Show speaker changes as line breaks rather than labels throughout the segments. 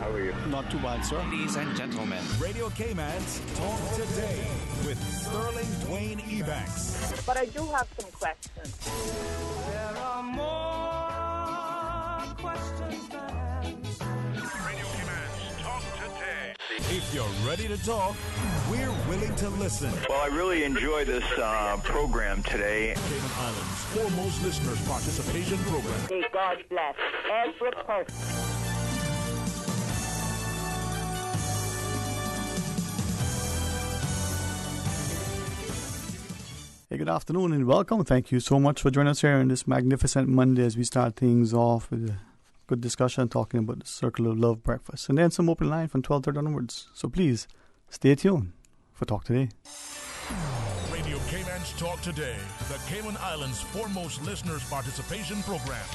How are you?
Not too bad, sir.
Ladies and gentlemen,
Radio Cayman's Talk Today with Sterling Dwayne Ebanks.
But I do have some questions.
There are more questions than answers.
Radio Cayman's Talk Today. If you're ready to talk, we're willing to listen.
Well, I really enjoy this program today.
Cayman Islands' foremost listeners participation program.
May God bless every person.
Hey, good afternoon and welcome. Thank you so much for joining us here on this magnificent Monday as we start things off with a good discussion talking about the Circle of Love breakfast. And then some open line from 12:30 onwards. So please, stay tuned for Talk Today.
Radio Cayman's Talk Today, the Cayman Islands' foremost listeners participation program.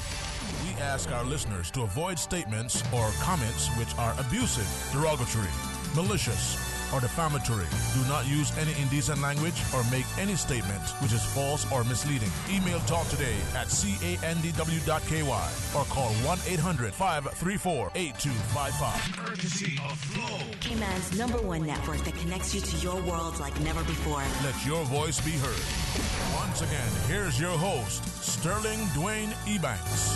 We ask our listeners to avoid statements or comments which are abusive, derogatory, malicious, or defamatory. Do not use any indecent language or make any statement which is false or misleading. Email talktoday@candw.ky or call 1-800-534-8255. Courtesy of Flow.
Cayman's #1 network that connects you to your world like never before.
Let your voice be heard. Once again, here's your host, Sterling Dwayne Ebanks.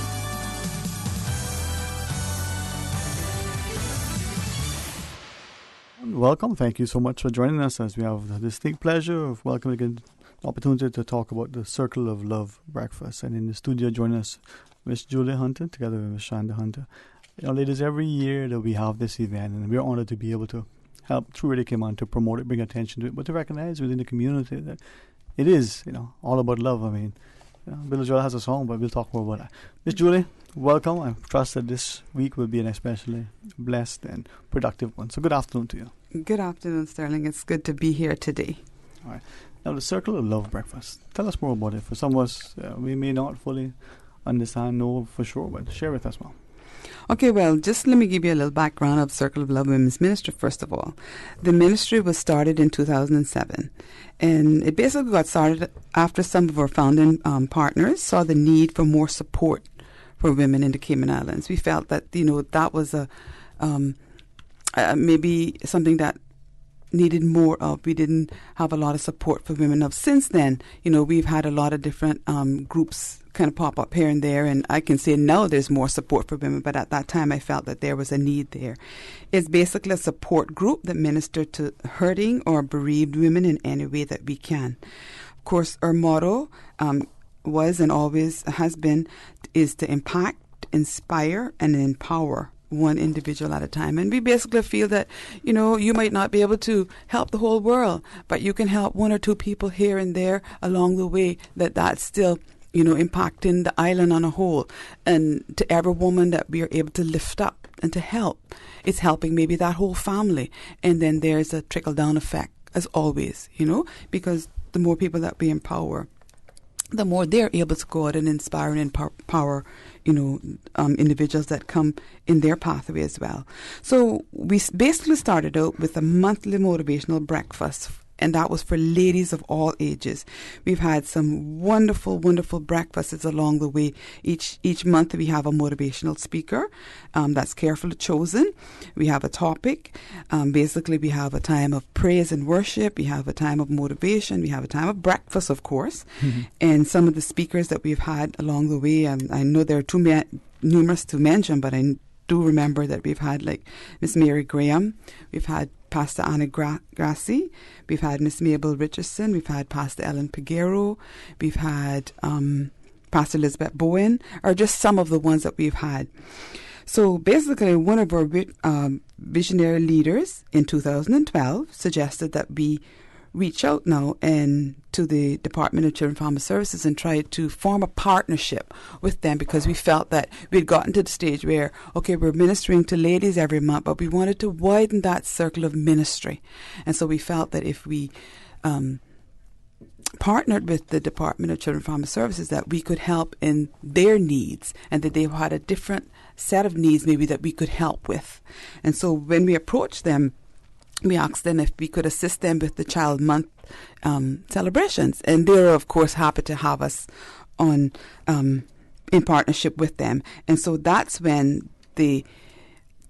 Welcome. Thank you so much for joining us as we have the distinct pleasure of welcoming an opportunity to talk about the Circle of Love breakfast. And in the studio joining us, Miss Julia Hunter together with Miss Shanda Hunter. You know, ladies, every year that we have this event, and we're honored to be able to help through Radio Cayman to promote it, bring attention to it, but to recognize within the community that it is, all about love. I mean, Billy Joel has a song, but we'll talk more about that. Miss Julie, welcome. I trust that this week will be an especially blessed and productive one. So good afternoon to you.
Good afternoon, Sterling. It's good to be here today.
All right. Now, the Circle of Love breakfast. Tell us more about it. For some of us, we may not fully understand, know for sure, but share with us more.
Okay, well, just let me give you a little background of Circle of Love Women's Ministry, first of all. The ministry was started in 2007, and it basically got started after some of our founding partners saw the need for more support for women in the Cayman Islands. We felt that, that was maybe something that needed more of. We didn't have a lot of support for women of. Since then, we've had a lot of different groups kind of pop up here and there, and I can say now there's more support for women, but at that time I felt that there was a need there. It's basically a support group that ministers to hurting or bereaved women in any way that we can. Of course, our motto was and always has been is to impact, inspire, and empower one individual at a time. And we basically feel that, you might not be able to help the whole world, but you can help one or two people here and there along the way, that's still, impacting the island on a whole. And to every woman that we are able to lift up and to help, it's helping maybe that whole family. And then there's a trickle-down effect, as always, because the more people that we empower, the more they're able to go out and inspire and empower, individuals that come in their pathway as well. So we basically started out with a monthly motivational breakfast, and that was for ladies of all ages. We've had some wonderful, wonderful breakfasts along the way. Each month we have a motivational speaker that's carefully chosen. We have a topic. Basically, we have a time of praise and worship. We have a time of motivation. We have a time of breakfast, of course. Mm-hmm. And some of the speakers that we've had along the way, I know there are too numerous to mention, but I do remember that we've had like Miss Mary Graham. We've had Pastor Anna Grassi. We've had Miss Mabel Richardson. We've had Pastor Ellen Peguero. We've had Pastor Elizabeth Bowen, are just some of the ones that we've had. So basically, one of our visionary leaders in 2012 suggested that we reach out now and to the Department of Children and Family Services and try to form a partnership with them, because we felt that we'd gotten to the stage where, okay, we're ministering to ladies every month, but we wanted to widen that circle of ministry. And so we felt that if we partnered with the Department of Children and Family Services, that we could help in their needs, and that they had a different set of needs maybe that we could help with. And so when we approached them, we asked them if we could assist them with the Child Month celebrations. And they were, of course, happy to have us on in partnership with them. And so that's when the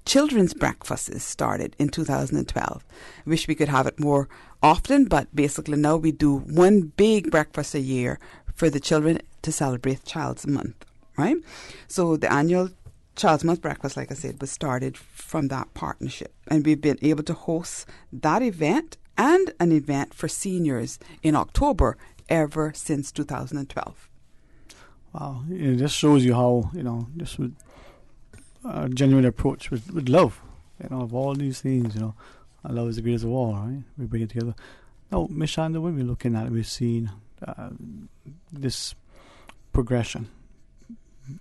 children's breakfasts started in 2012. I wish we could have it more often, but basically now we do one big breakfast a year for the children to celebrate Child's Month, right? So the annual Child's Month breakfast, like I said, was started from that partnership. And we've been able to host that event and an event for seniors in October ever since 2012.
Wow, it just shows you how, just with a genuine approach with love, of all these things, love is the greatest of all, right? We bring it together. Now, Ms. Shanda, when we're looking at it, we've seen this progression.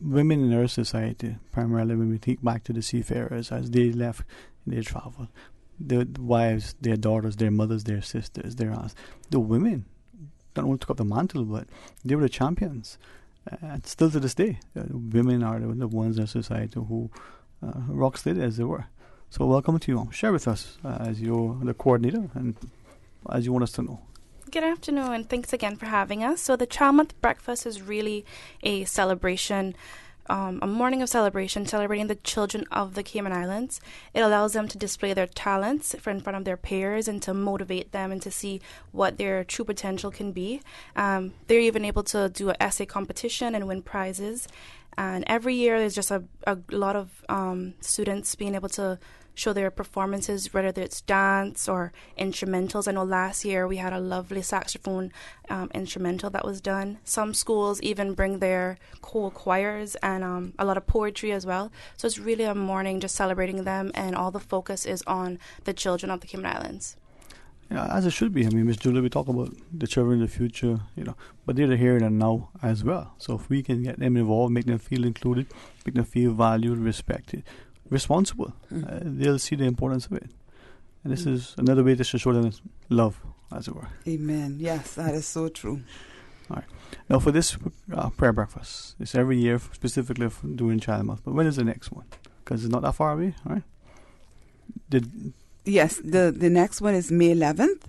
Women in our society, primarily when we think back to the seafarers, as they left, they traveled. Their wives, their daughters, their mothers, their sisters, their aunts, the women, not only took up the mantle, but they were the champions. And still to this day, women are the ones in society who rock steady, as they were. So welcome to you. Share with us as you're the coordinator and as you want us to know.
Good afternoon, and thanks again for having us. So the Child Month Breakfast is really a celebration, a morning of celebration, celebrating the children of the Cayman Islands. It allows them to display their talents in front of their peers and to motivate them and to see what their true potential can be. They're even able to do an essay competition and win prizes. And every year there's just a lot of students being able to show their performances, whether it's dance or instrumentals. I know last year we had a lovely saxophone instrumental that was done. Some schools even bring their choirs and a lot of poetry as well. So it's really a morning just celebrating them, and all the focus is on the children of the Cayman Islands.
Yeah, as it should be. I mean, Ms. Julia, we talk about the children in the future, but they're the here and now as well. So if we can get them involved, make them feel included, make them feel valued, respected, responsible, they'll see the importance of it. And this is another way to show them love, as it were.
Amen. Yes, that is so true.
All right. Now, for this prayer breakfast, it's every year, specifically during Child Month. But when is the next one? Because it's not that far away, all right?
Yes, the next one is May 11th.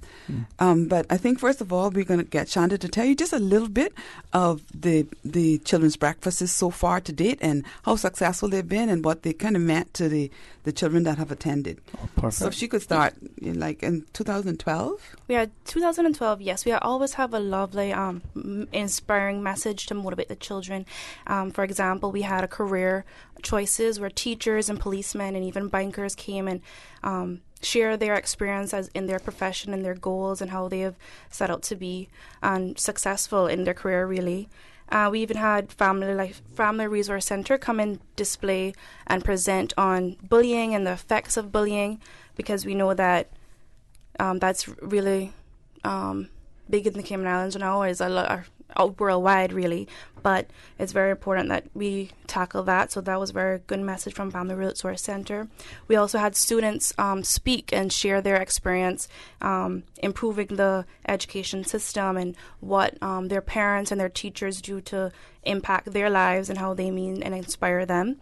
But I think, first of all, we're going to get Shanda to tell you just a little bit of the children's breakfasts so far to date and how successful they've been and what they kind of meant to the children that have attended.
Oh, perfect.
So if she could start in 2012.
We had 2012, yes. We always have a lovely, inspiring message to motivate the children. For example, we had a career choices where teachers and policemen and even bankers came and share their experience in their profession and their goals and how they have set out to be successful in their career, really. We even had Family Resource Center come and display and present on bullying and the effects of bullying, because we know that that's really big in the Cayman Islands now, is worldwide, really. But it's very important that we tackle that. So that was a very good message from Family Resource Center. We also had students speak and share their experience improving the education system and what their parents and their teachers do to impact their lives and how they mean and inspire them.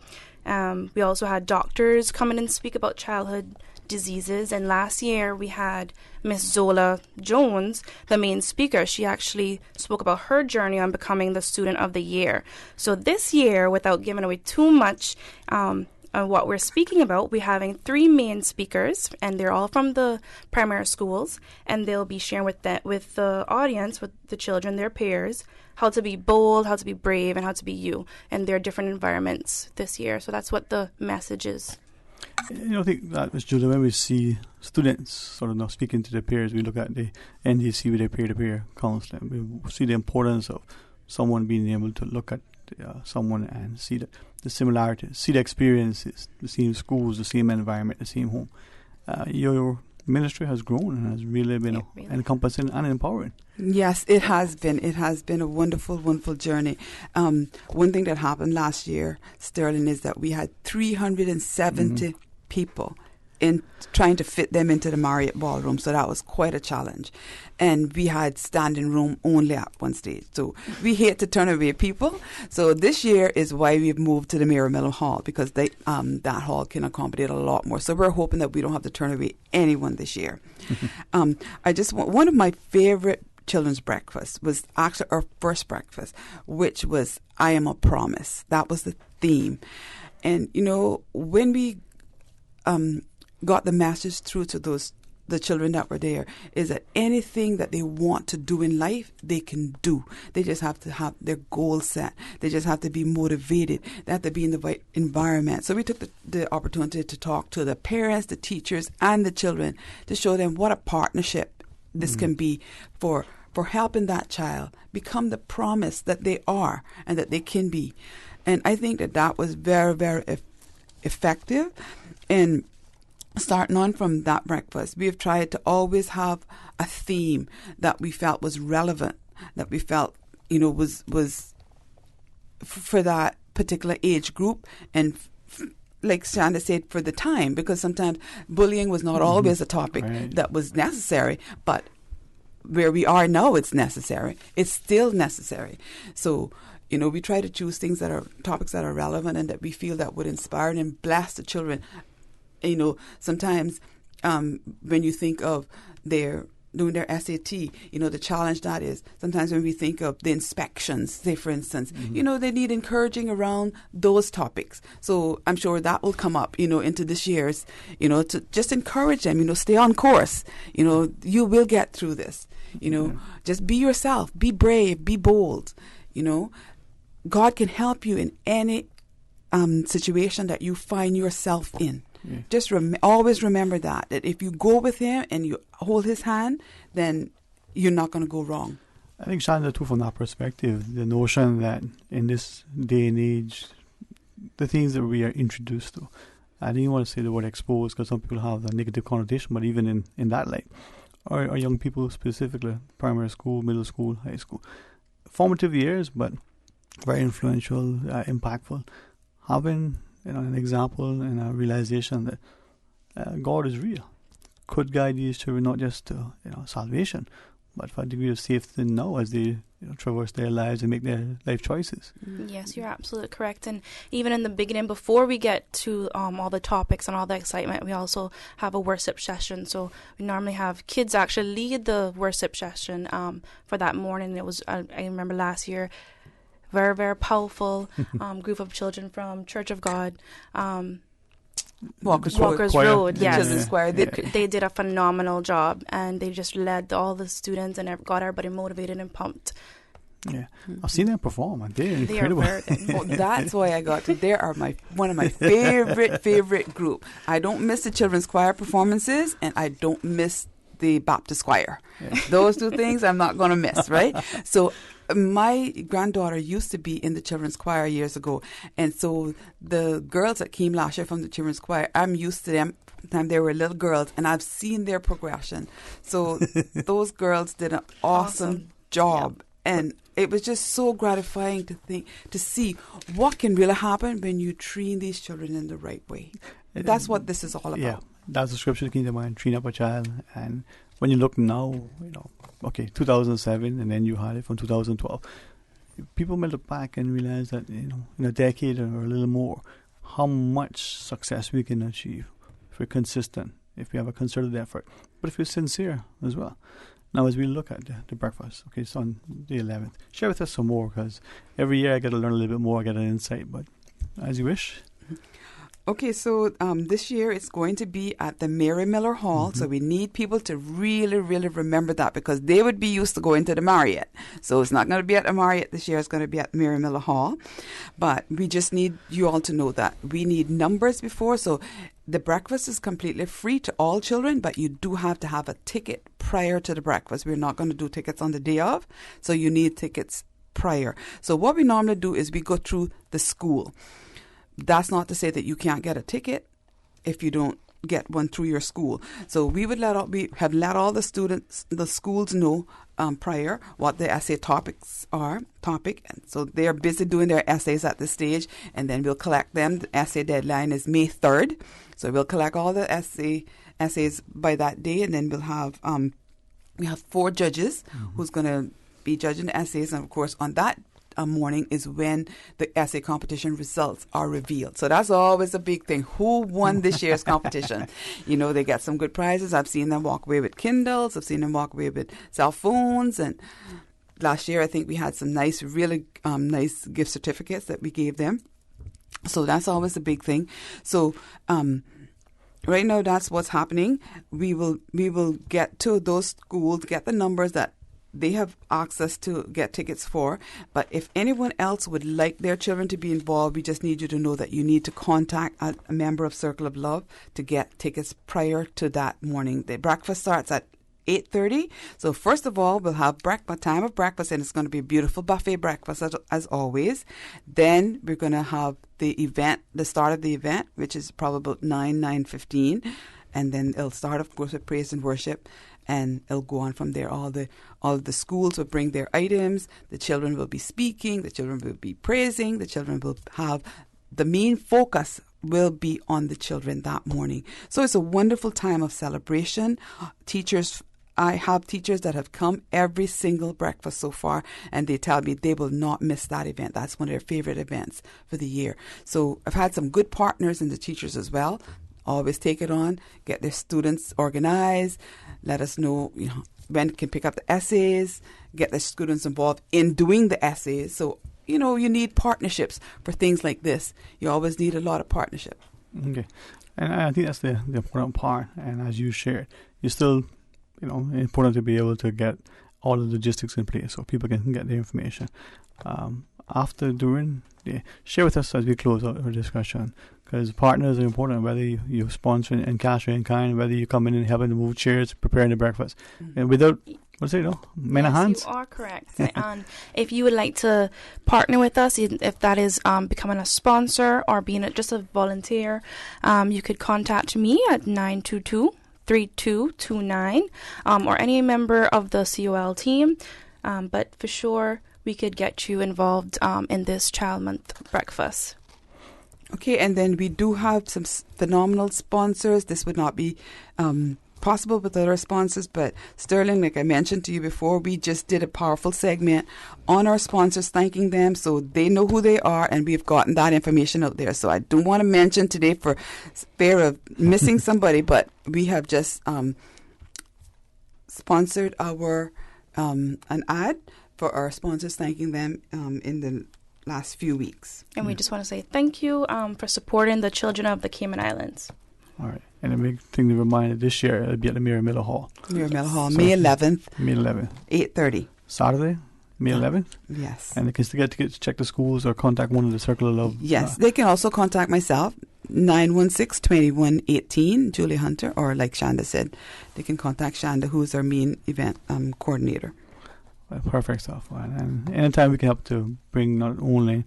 We also had doctors come in and speak about childhood diseases, and last year we had Miss Zola Jones, the main speaker. She actually spoke about her journey on becoming the student of the year. So this year, without giving away too much on what we're speaking about, we're having 3 main speakers, and they're all from the primary schools, and they'll be sharing with the audience, with the children, their peers, how to be bold, how to be brave, and how to be you in their different environments this year. So that's what the message is.
I think that, Ms. Julia, when we see students sort of now speaking to their peers, we look at the NDC with their peer-to-peer counseling. We see the importance of someone being able to look at someone and see the similarities, see the experiences, the same schools, the same environment, the same home. Your ministry has grown and has really been encompassing and empowering.
Yes, it has been. It has been a wonderful, wonderful journey. One thing that happened last year, Sterling, is that we had 370 people in trying to fit them into the Marriott Ballroom, so that was quite a challenge. And we had standing room only at one stage. So we hate to turn away people. So this year is why we've moved to the Miller Hall, because that hall can accommodate a lot more. So we're hoping that we don't have to turn away anyone this year. One of my favorite children's breakfast was actually our first breakfast, which was I Am a Promise. That was the theme. And, when we got the message through to the children that were there, is that anything that they want to do in life, they can do. They just have to have their goals set. They just have to be motivated. They have to be in the right environment. So we took the opportunity to talk to the parents, the teachers, and the children to show them what a partnership this can be for helping that child become the promise that they are and that they can be. And I think that was very, very effective. And starting on from that breakfast, we have tried to always have a theme that we felt was relevant, that we felt, was for that particular age group, and like Shanda said, for the time, because sometimes bullying was not always a topic that was necessary, but where we are now, it's necessary. It's still necessary. So, we try to choose things that are topics that are relevant and that we feel that would inspire and bless the children. Sometimes when you think of doing their SAT, the challenge that is, sometimes when we think of the inspections, say for instance, they need encouraging around those topics. So I'm sure that will come up, into this year's, to just encourage them, stay on course, you will get through this, just be yourself, be brave, be bold, God can help you in any situation that you find yourself in. Yeah. Just always remember that if you go with him and you hold his hand, then you're not going to go wrong.
I think, Shanda, too, from that perspective, the notion that in this day and age, the things that we are introduced to, I didn't want to say the word exposed because some people have a negative connotation, but even in that light, or young people specifically, primary school, middle school, high school, formative years, but very influential, impactful, having an example and a realization that God is real, could guide these children not just to salvation, but for a degree of safety now as they traverse their lives and make their life choices.
Yes, you're absolutely correct. And even in the beginning, before we get to all the topics and all the excitement, we also have a worship session. So we normally have kids actually lead the worship session for that morning. It was I remember last year. Very, very powerful group of children from Church of God.
Walker's
Road, yes.
Children's Choir.
They did a phenomenal job, and they just led all the students and got everybody motivated and pumped.
Yeah, I've seen them perform, and they're incredible.
That's why I got to. They are one of my favorite group. I don't miss the children's choir performances, and I don't miss the Baptist choir. Yeah. Those two things I'm not going to miss, right? So my granddaughter used to be in the children's choir years ago, and so the girls that came last year from the children's choir, I'm used to them. Time they were little girls, and I've seen their progression. So those girls did an awesome job, and it was just so gratifying to see what can really happen when you train these children in the right way. That's what this is all about.
Yeah, that's the scripture that came to mind, train up a child. And when you look now, 2007, and then you had it from 2012. People may look back and realize that, in a decade or a little more, how much success we can achieve if we're consistent, if we have a concerted effort, but if we're sincere as well. Now, as we look at the breakfast, it's on the 11th. Share with us some more, because every year I get to learn a little bit more, I get an insight, but as you wish.
Okay, so this year it's going to be at the Mary Miller Hall, so we need people to really, really remember that, because they would be used to going to the Marriott. So it's not going to be at the Marriott this year, it's going to be at Mary Miller Hall. But we just need you all to know that we need numbers before, so the breakfast is completely free to all children, but you do have to have a ticket prior to the breakfast. We're not going to do tickets on the day of, so you need tickets prior. So what we normally do is we go through the school. That's not to say that you can't get a ticket if you don't get one through your school. So we have let all the students, the schools know prior what the essay topics are. And so they are busy doing their essays at this stage, and then we'll collect them. The essay deadline is May 3rd. So we'll collect all the essays by that day, and then we'll have we have 4 judges who's going to be judging the essays, and of course on that morning is when the essay competition results are revealed. So that's always a big thing. Who won this year's competition? They get some good prizes. I've seen them walk away with Kindles. I've seen them walk away with cell phones. And last year, I think we had some really nice gift certificates that we gave them. So that's always a big thing. So Right now, that's what's happening. We will get to those schools, get the numbers that they have access to get tickets for. But if anyone else would like their children to be involved, we just need you to know that you need to contact a member of Circle of Love to get tickets prior to that morning. The breakfast starts at 8:30. So first of all, we'll have time of breakfast, and it's going to be a beautiful buffet breakfast as always. Then we're going to have the start of the event, which is probably about 9:15, and then it'll start, of course, with praise and worship, and it'll go on from there. All of the schools will bring their items. The children will be speaking. The children will be praising. The children will have the main focus will be on the children that morning. So it's a wonderful time of celebration. I have teachers that have come every single breakfast so far, and they tell me they will not miss that event. That's one of their favorite events for the year. So I've had some good partners in the teachers as well. Always take it on, get their students organized, let us know, when can pick up the essays, get the students involved in doing the essays. So, you need partnerships for things like this. You always need a lot of partnership.
Okay. And I think that's the important part. And as you shared, you still, important to be able to get all the logistics in place so people can get the information. Share with us as we close out our discussion, because partners are important, whether you sponsor in cash or in kind, whether you come in and helping to move chairs, preparing the breakfast. And without, many hands?
You are correct. And if you would like to partner with us, if that is becoming a sponsor or being just a volunteer, you could contact me at 922-3229 or any member of the COL team. But for sure, we could get you involved in this Child Month breakfast.
Okay, and then we do have some phenomenal sponsors. This would not be possible with other sponsors, but Sterling, like I mentioned to you before, we just did a powerful segment on our sponsors, thanking them so they know who they are, and we've gotten that information out there. So I don't want to mention today for fear of missing somebody, but we have just sponsored our an ad for our sponsors, thanking them in the last few weeks.
And we just want to say thank you for supporting the children of the Cayman Islands.
All right. And a big thing to remind, this year it'll be at the Mira Miller Hall.
Mira Miller Hall, so May 11th.
May 11th.
8:30.
Saturday, May 11th?
Yes.
And they can still get tickets, check the schools, or contact one of the Circle of Love.
Yes. They can also contact myself, 916-2118, Julie Hunter, or like Shanda said, they can contact Shanda, who's our main event coordinator.
Perfect stuff. And anytime we can help to bring not only,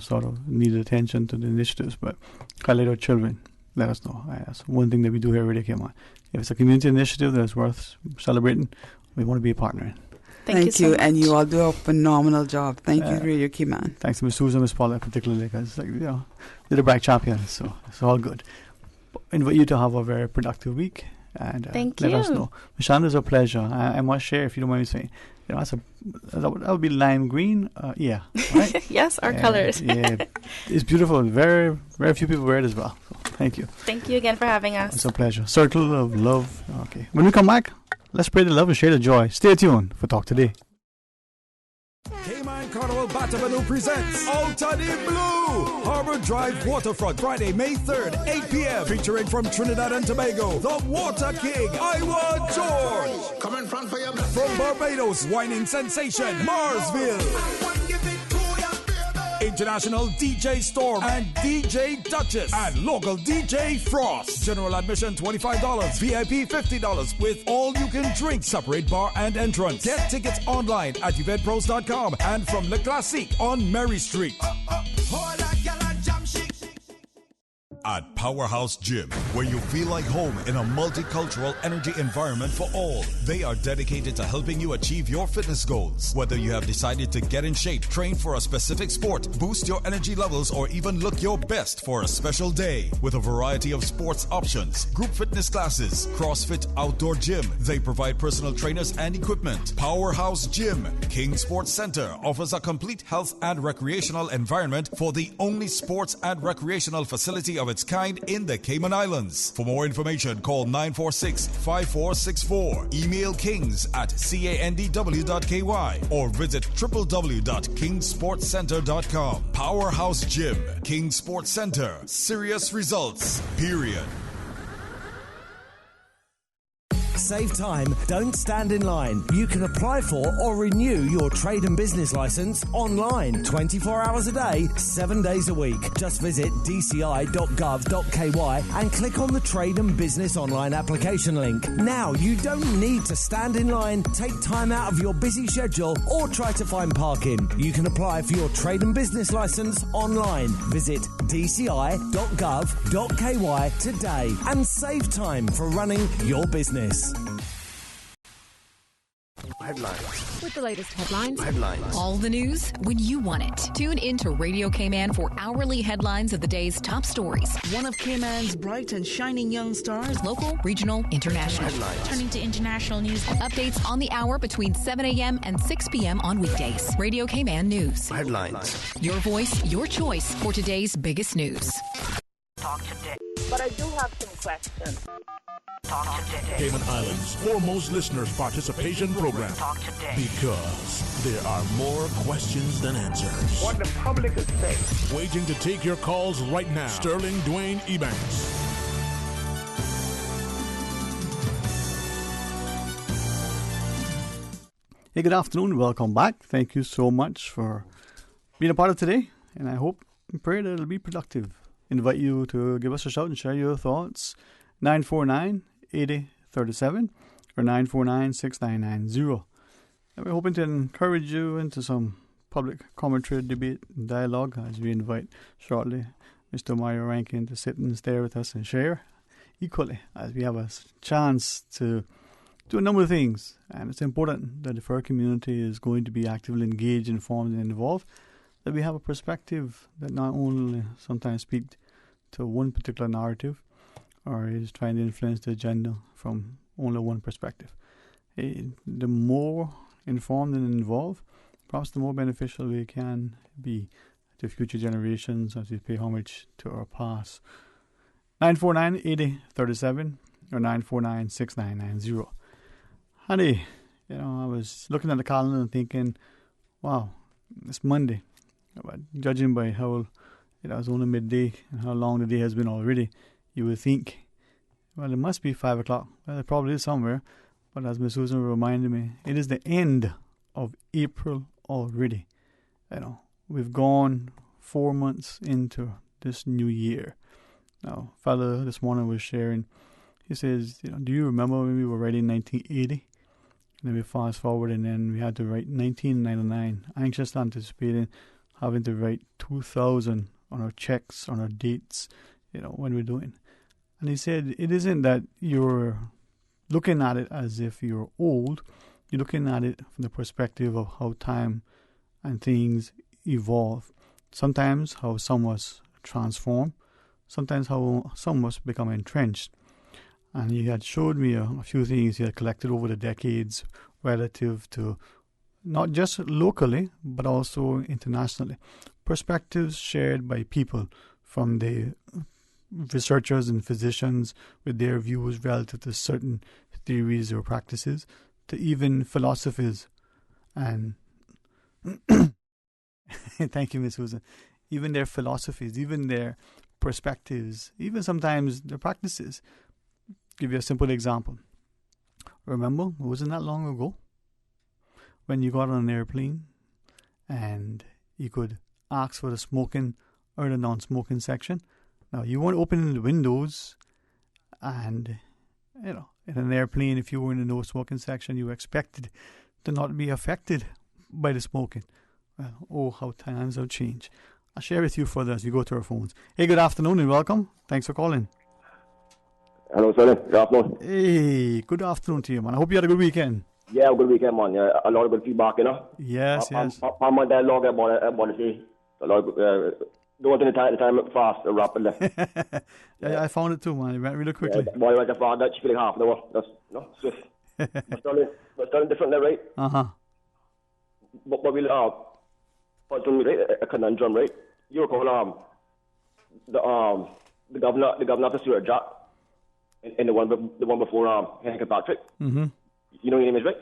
sort of needed attention to the initiatives, but highlight our children, let us know. That's one thing that we do here at Radio Cayman. If it's a community initiative that's worth celebrating, we want to be a partner in.
Thank you so much.
And you all do a phenomenal job. Thank you, Radio Cayman.
Thanks to Ms. Susan and Ms. Paula particularly, because they're the brag champions, so it's all good. Invite you to have a very productive week, and let us know. Mishanda, it's a pleasure. I must share, if you don't mind me saying, that would be lime green. Yeah, right?
Yes, our colors.
Yeah, it's beautiful. Very, very few people wear it as well. So, thank you.
Thank you again for having us.
It's a pleasure. Circle of Love. Okay. When we come back, let's spread the love and share the joy. Stay tuned for Talk Today.
Cayman Carnival Batavanu presents Alta de Blue Harbor Drive Waterfront, Friday, May 3rd, 8 p.m. Featuring from Trinidad and Tobago, the Water King, Iwa George. Come in front for your From Barbados, whining sensation, Marsville. International DJ Storm and DJ Duchess and local DJ Frost. General admission $25, VIP $50 with all you can drink, separate bar and entrance. Get tickets online at eventpros.com and from Le Classique on Mary Street.
At Powerhouse Gym, where you feel like home in a multicultural energy environment for all. They are dedicated to helping you achieve your fitness goals. Whether you have decided to get in shape, train for a specific sport, boost your energy levels, or even look your best for a special day. With a variety of sports options, group fitness classes, CrossFit outdoor gym. They provide personal trainers and equipment. Powerhouse Gym, King Sports Center, offers a complete health and recreational environment for the only sports and recreational facility of its kind in the Cayman Islands. For more information, call 946-5464. Email kings@candw.ky or visit www.kingsportscenter.com. Powerhouse Gym, King Sports Center. Serious results, period.
Save time. Don't stand in line. You can apply for or renew your trade and business license online 24 hours a day, 7 days a week. Just visit dci.gov.ky and click on the Trade and Business Online application link. Now, you don't need to stand in line, take time out of your busy schedule, or try to find parking. You can apply for your trade and business license online. Visit dci.gov.ky today and save time for running your business.
Headlines. With the latest headlines. All the news when you want it. Tune in to Radio K-Man for hourly headlines of the day's top stories.
One of K-Man's bright and shining young stars.
Local, regional, international.
Turning to international news.
Updates on the hour between 7 a.m. and 6 p.m. on weekdays. Radio K-Man News.
Headlines.
Your voice, your choice for today's biggest news.
Talk today. But I do have some questions. Talk today.
Cayman Islands' foremost listeners' participation program.
Talk today.
Because there are more questions than answers.
What the public is saying.
Waiting to take your calls right now. Sterling Dwayne Ebanks.
Hey, good afternoon. Welcome back. Thank you so much for being a part of today. And I hope and pray that it'll be productive. Invite you to give us a shout and share your thoughts. 949-8037 or 949-6990. And we're hoping to encourage you into some public commentary, debate, and dialogue as we invite shortly Mr. Mario Rankin to sit and stare with us and share equally as we have a chance to do a number of things. And it's important that if our community is going to be actively engaged, informed, and involved, that we have a perspective that not only sometimes speaks to one particular narrative or is trying to influence the agenda from only one perspective. The more informed and involved, perhaps the more beneficial we can be to future generations as we pay homage to our past. 949-8037 or 949-6990. Honey, I was looking at the calendar and thinking, wow, it's Monday. But judging by how it was only midday and how long the day has been already, you would think, well, it must be 5 o'clock. Well, it probably is somewhere. But as Miss Susan reminded me, it is the end of April already. We've gone 4 months into this new year. Now, a fellow this morning was sharing, he says, do you remember when we were writing 1980? And then we fast forward and then we had to write 1999, anxiously anticipating having to write 2000 on our checks, on our dates, when we're doing. And he said, it isn't that you're looking at it as if you're old. You're looking at it from the perspective of how time and things evolve. Sometimes how some was transformed. Sometimes how some was become entrenched. And he had showed me a few things he had collected over the decades relative to not just locally, but also internationally. Perspectives shared by people from the researchers and physicians with their views relative to certain theories or practices, to even philosophies and thank you, Miss Susan. Even their philosophies, even their perspectives, even sometimes their practices. Give you a simple example. Remember, it wasn't that long ago when you got on an airplane and you could ask for the smoking or the non-smoking section. Now, you weren't opening the windows, and, in an airplane, if you were in the no-smoking section, you were expected to not be affected by the smoking. Well, oh, how times have changed. I'll share with you further as we go to our phones. Hey, good afternoon and welcome. Thanks for calling.
Hello, sir. Good afternoon.
Hey, good afternoon to you, man. I hope you had a good weekend.
Yeah, good weekend, man. Yeah, a lot of good feedback,
Yes, yes.
I'm on that log about to say. A lot of, don't the time fast, rapidly.
Yeah, I found it too, man. It went really quickly.
Yeah, boy, went fast. That's feeling half an hour. That's swift. But starting differently, right? But we'll put a conundrum, right? You recall the governor of the Stuart Jack and the one before Henry Patrick.
Mm-hmm.
You know your name is, right?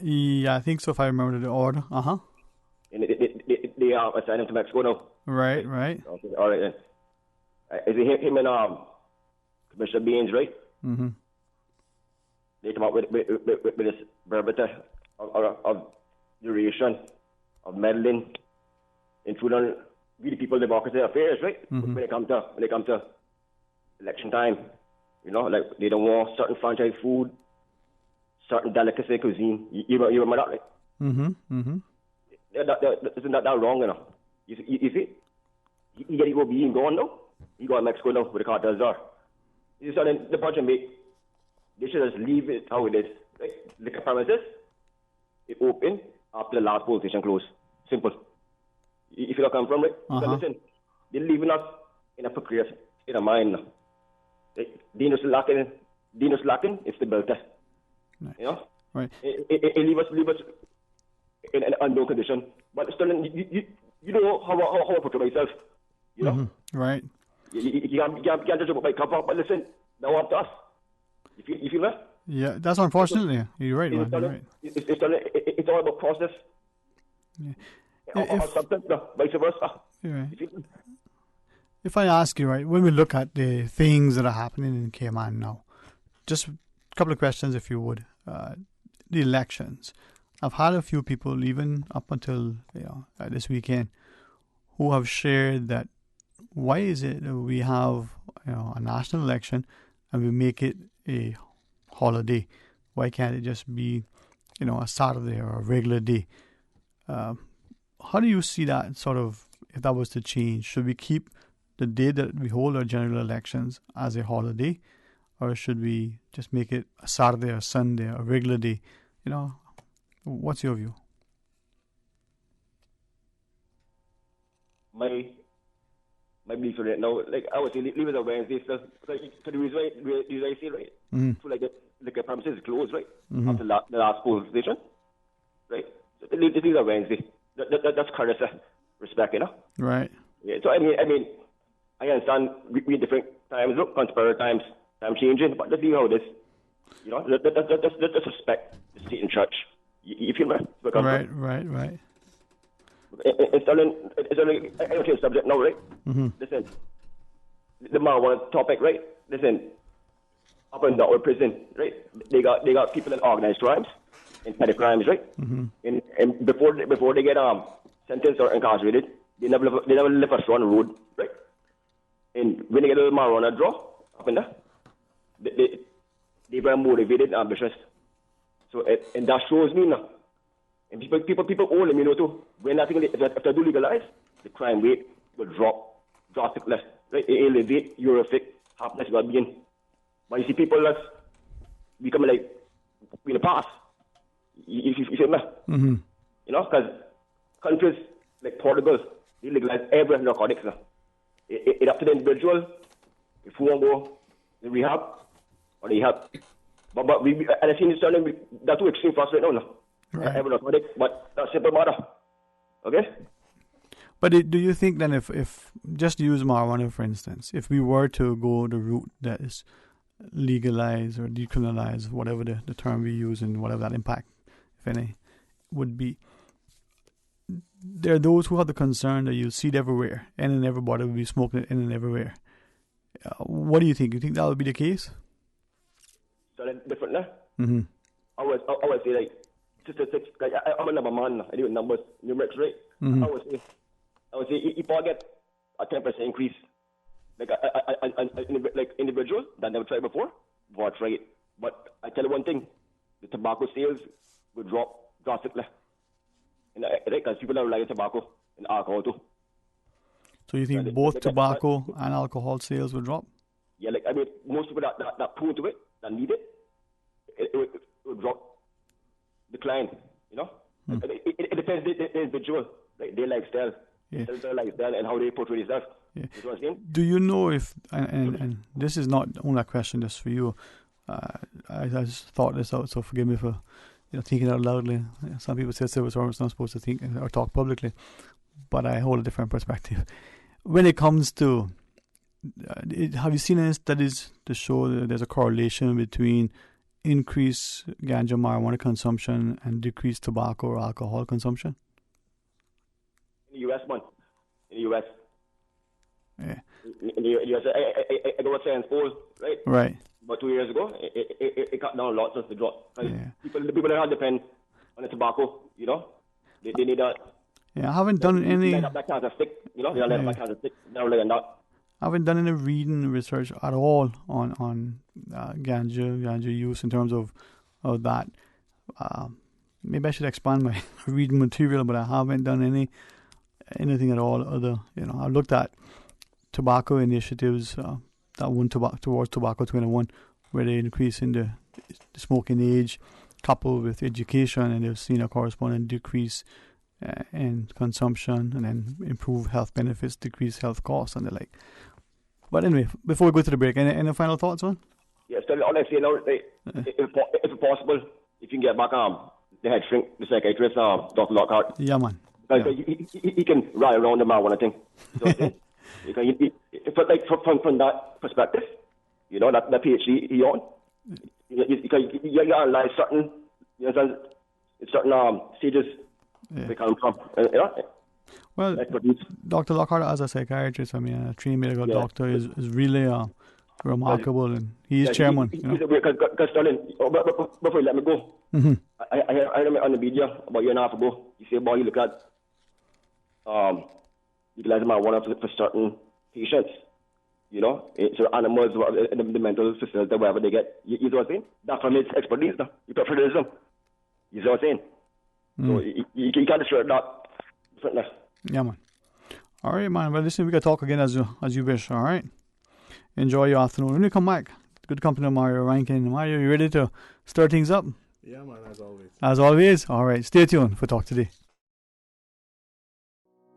Yeah, I think so. If I remember the order.
And they assigned him to Mexico now.
Right.
Okay, all right then. Is it him and Commissioner Baines, right?
Mm-hmm.
they come out with this barometer of duration, of meddling, including really people democracy affairs, right?
Mm-hmm.
When it comes to election time, like they don't want certain franchise food, certain delicacy cuisine. You remember that, right?
Mm-hmm. Mm-hmm.
Isn't that wrong, You see, he got to go being gone now. He go to Mexico now, where the cartels are. You see, the budget they should just leave it how it is. Right? Liquor premises, it open after the last police station closed. Simple. If you don't come from it, so listen, they're leaving us in a precarious state of mind now. They're just lacking instability.
Nice. Right.
It leave us in an unknown condition. But still, you know how I portray myself.
Mm-hmm. Right.
You can't judge about my cover, but listen, now up to us. You feel that?
Yeah, that's unfortunately. You're right, man. You're right.
It's all about process.
Yeah.
Or something, vice versa.
Right. If I ask you, right, when we look at the things that are happening in Cayman now, just a couple of questions, if you would. The elections. I've had a few people, even up until this weekend, who have shared that why is it that we have a national election and we make it a holiday? Why can't it just be a Saturday or a regular day? How do you see that sort of, if that was to change? Should we keep the day that we hold our general elections as a holiday, or should we just make it a Saturday or Sunday or a regular day? What's your view?
My belief on it now, like I would say, leave it a Wednesday. So the reason I say, right?
Mm-hmm.
So like the premises is closed, right?
Mm-hmm.
After the last poll station, right? So leave it a Wednesday. That's courtesy, respect,
Right.
Yeah. So I mean, I understand we in different times, look, contemporary times, time changing, but let's see how it is. Let's respect the state and church. You feel me?
Right.
It's only I don't change subject now, right?
Mm-hmm.
Listen, the marijuana topic, right? Listen, up and down prison, right? They got people in organized crimes, in petty crimes, right?
Mm-hmm.
And before they get sentenced or incarcerated, they never live a strong road, right? And when they get a little marijuana draw up in there, they very motivated and ambitious. So and that shows me now. And people owe them, too. When I think if they do legalize, the crime rate will drop drastically. Right? It elevate your happiness well-being. But you see people that's becoming like in the past. You feel me?
Mm-hmm.
Because countries like Portugal, they legalize every narcotics now. It's up to the individual if you want to go in rehab or they have. But and I think that's too extreme for us right now.
Right.
Every narcotic, but that's simple matter. Okay?
But do you think then if just use marijuana for instance, if we were to go the route that is legalize or decriminalize, whatever the term we use and whatever that impact, if any, would be, there are those who have the concern that you'll see it everywhere, and everybody will be smoking it in and everywhere. What do you think? You think that would be the case?
So then different now?
Mm-hmm.
I would say like statistics, like I'm a number man, I do numbers, numerics, right?
Mm-hmm.
I would say if I get a 10% increase, like like individual that never tried before, will try it. But I tell you one thing, the tobacco sales will drop drastically. Because people are relying on tobacco and alcohol too.
So you think both tobacco and alcohol sales will drop?
Yeah, like I mean, most people that prone to it, that need it will drop, decline. It depends the individual, like their lifestyle, their lifestyle, and how they portray themselves.
Yeah.
You know what I'm saying?
Do you know if and this is not only a question just for you. I just thought this out, so forgive me for thinking out loudly. Some people say civil servants are not supposed to think or talk publicly, but I hold a different perspective. When it comes to, have you seen any studies to show that there's a correlation between increased ganja marijuana consumption and decreased tobacco or alcohol consumption?
In the U.S., man. In the U.S.
Yeah.
I was saying school, right?
Right.
But 2 years ago, it cut down a lot since the drop. People that depend on the tobacco, they need that.
Yeah, I haven't done any.
That cancer stick, that cancer stick. Never like that.
I haven't done any reading research at all on ganja use in terms of that. Maybe I should expand my reading material, but I haven't done anything at all. I looked at tobacco initiatives that went towards Tobacco 21, where they increase in the smoking age, coupled with education, and they've seen a corresponding decrease in consumption, and then improve health benefits, decrease health costs, and the like. But anyway, before we go to the break, any final thoughts, man?
Yes, honestly, if possible, if you can get back the head shrink, the psychiatrist, Dr. Lockhart.
Yeah, man.
He can ride around the marijuana thing. From that perspective, that PhD he on, you analyze certain, certain stages they come from.
Well, Dr. Lockhart, as a psychiatrist, a trained medical doctor, is really remarkable, and he is chairman.
Because Sterling, before you let me go, I heard him on the media about a year and a half ago. You say, boy, you look at utilizing marijuana for certain patients. So animals, the mental facility, wherever they get. You know what I'm saying? That's from his expertise, you preferentialism. You know what I'm saying? So you can't destroy that differently.
Yeah, man. All right, man. Well, listen, we can talk again as you wish, all right? Enjoy your afternoon. When you come back, good company of Mario Rankin. Mario, you ready to stir things up?
Yeah, man, as always.
As always? All right. Stay tuned for Talk Today.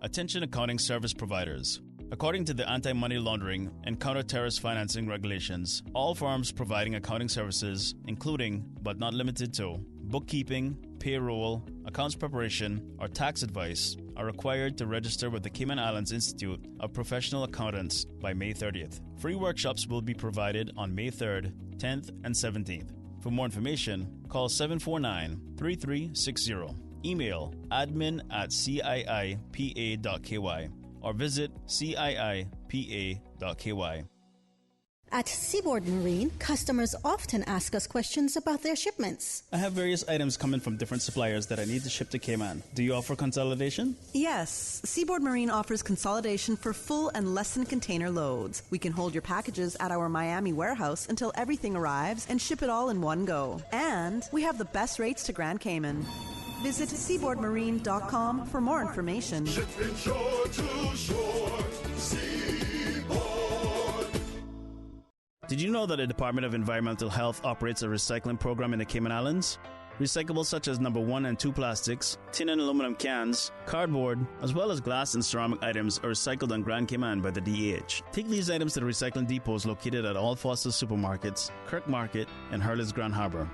Attention accounting service providers. According to the Anti-Money Laundering and Counter-Terrorist Financing Regulations, all firms providing accounting services, including, but not limited to, bookkeeping, payroll, accounts preparation, or tax advice, are required to register with the Cayman Islands Institute of Professional Accountants by May 30th. Free workshops will be provided on May 3rd, 10th, and 17th. For more information, call 749-3360. Email admin@ciipa.ky or visit ciipa.ky.
At Seaboard Marine, customers often ask us questions about their shipments.
I have various items coming from different suppliers that I need to ship to Cayman. Do you offer consolidation?
Yes. Seaboard Marine offers consolidation for full and less than container loads. We can hold your packages at our Miami warehouse until everything arrives and ship it all in one go. And we have the best rates to Grand Cayman. Visit seaboardmarine.com for more information.
Shipping shore to shore, Seaboard.
Did you know that the Department of Environmental Health operates a recycling program in the Cayman Islands? Recyclables such as number 1 and 2 plastics, tin and aluminum cans, cardboard, as well as glass and ceramic items are recycled on Grand Cayman by the DEH. Take these items to the recycling depots located at all Foster supermarkets, Kirk Market, and Hurley's Grand Harbor.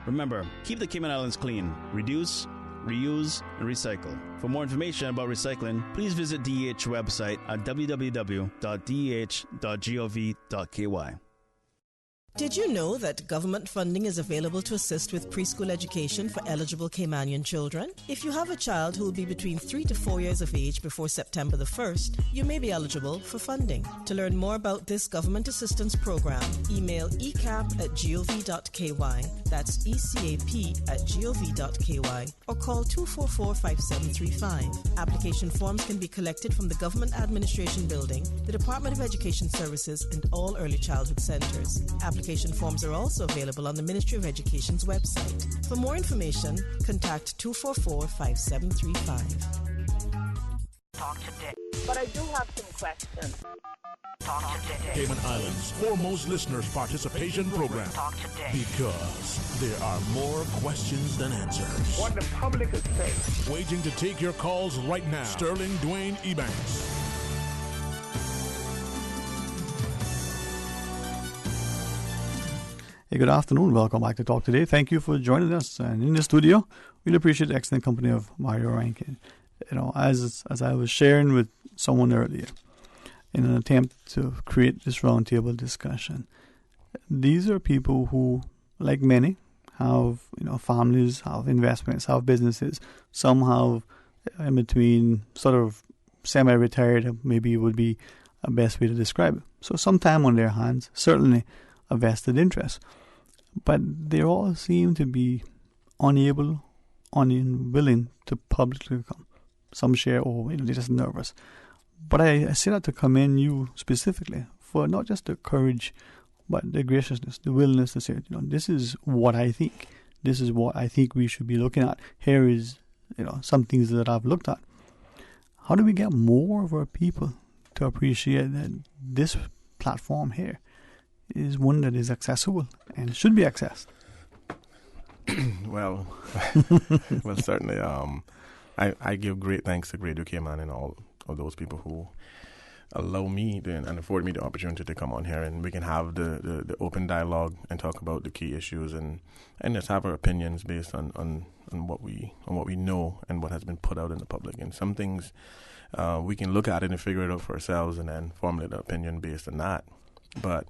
Remember, keep the Cayman Islands clean, reduce, reuse, and recycle. For more information about recycling, please visit DEH website at www.deh.gov.ky.
Did you know that government funding is available to assist with preschool education for eligible Caymanian children? If you have a child who will be between 3 to 4 years of age before September the 1st, you may be eligible for funding. To learn more about this government assistance program, email ecap@gov.ky, that's ECAP@gov.ky, or call 244-5735. Application forms can be collected from the Government Administration Building, the Department of Education Services, and all early childhood centers. Application forms are also available on the Ministry of Education's website. For more information, contact 244-5735.
Talk today. But I do have some questions.
Talk today. Cayman Islands' foremost listeners participation program.
Talk today.
Because there are more questions than answers.
What the public is saying.
Waiting to take your calls right now. Sterling Dwayne Ebanks.
Hey, good afternoon. Welcome back to Talk Today. Thank you for joining us. And in the studio, we appreciate the excellent company of Mario Rankin. As I was sharing with someone earlier, in an attempt to create this roundtable discussion, these are people who, like many, have families, have investments, have businesses. Some have in between, sort of semi-retired, maybe would be a best way to describe it. So some time on their hands, certainly a vested interest. But they all seem to be unable, unwilling to publicly come. Some share, they're just nervous. But I say that to commend you specifically for not just the courage, but the graciousness, the willingness to say, this is what I think. This is what I think we should be looking at. Here is, some things that I've looked at. How do we get more of our people to appreciate that this platform here is one that is accessible and should be accessed?
Well, certainly. I give great thanks to Radio Cayman and all of those people who allow me and afford me the opportunity to come on here, and we can have the open dialogue and talk about the key issues and just have our opinions based on what we know and what has been put out in the public. And some things we can look at it and figure it out for ourselves and then formulate an opinion based on that. But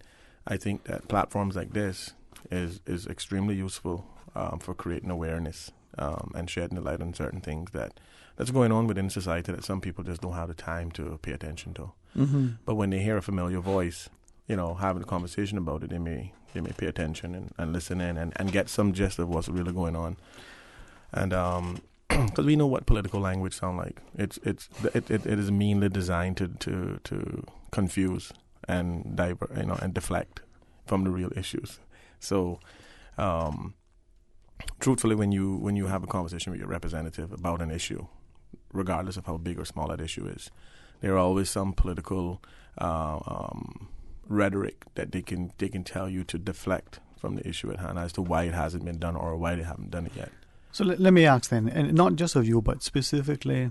I think that platforms like this is extremely useful for creating awareness and shedding the light on certain things that's going on within society that some people just don't have the time to pay attention to.
Mm-hmm.
But when they hear a familiar voice, having a conversation about it, they may pay attention and listen in and get some gist of what's really going on. And because we know what political language sound like, it is meanly designed to confuse and divert, and deflect from the real issues. So, truthfully, when you have a conversation with your representative about an issue, regardless of how big or small that issue is, there are always some political rhetoric that they can tell you to deflect from the issue at hand as to why it hasn't been done or why they haven't done it yet. So
let me ask then, and not just of you, but specifically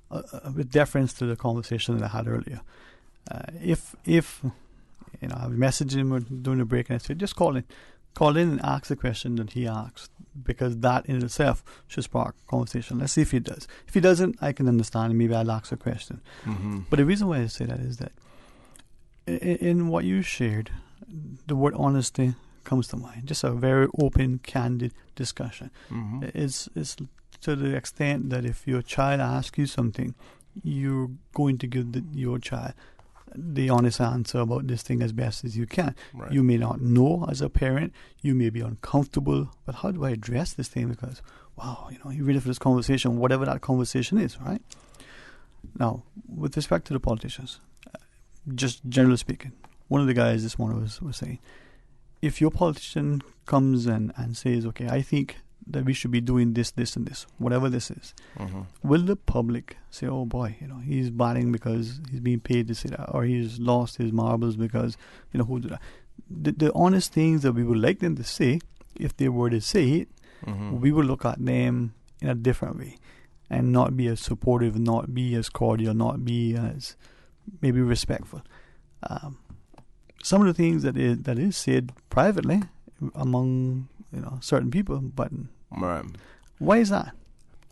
with deference to the conversation that I had earlier. If I messaged him during the break and I said, just call in and ask the question that he asked, because that in itself should spark conversation. Let's see if he does. If he doesn't, I can understand. Maybe I'll ask a question.
Mm-hmm.
But the reason why I say that is that in what you shared, the word honesty comes to mind. Just a very open, candid discussion.
Mm-hmm.
It's to the extent that if your child asks you something, you're going to give your child the honest answer about this thing as best as you can.
Right.
You may not know as a parent, you may be uncomfortable, but how do I address this thing? Because, wow, you're ready for this conversation, whatever that conversation is, right? Now, with respect to the politicians, just generally speaking, one of the guys this morning was saying, if your politician comes and says, okay, I think that we should be doing this, this, and this, whatever this is,
mm-hmm.
will the public say, oh boy, he's batting because he's being paid to say that, or he's lost his marbles because, who did that? The honest things that we would like them to say, if they were to say it,
mm-hmm.
we would look at them in a different way and not be as supportive, not be as cordial, not be as maybe respectful. Some of the things that is said privately among certain people, but
right.
Why is that?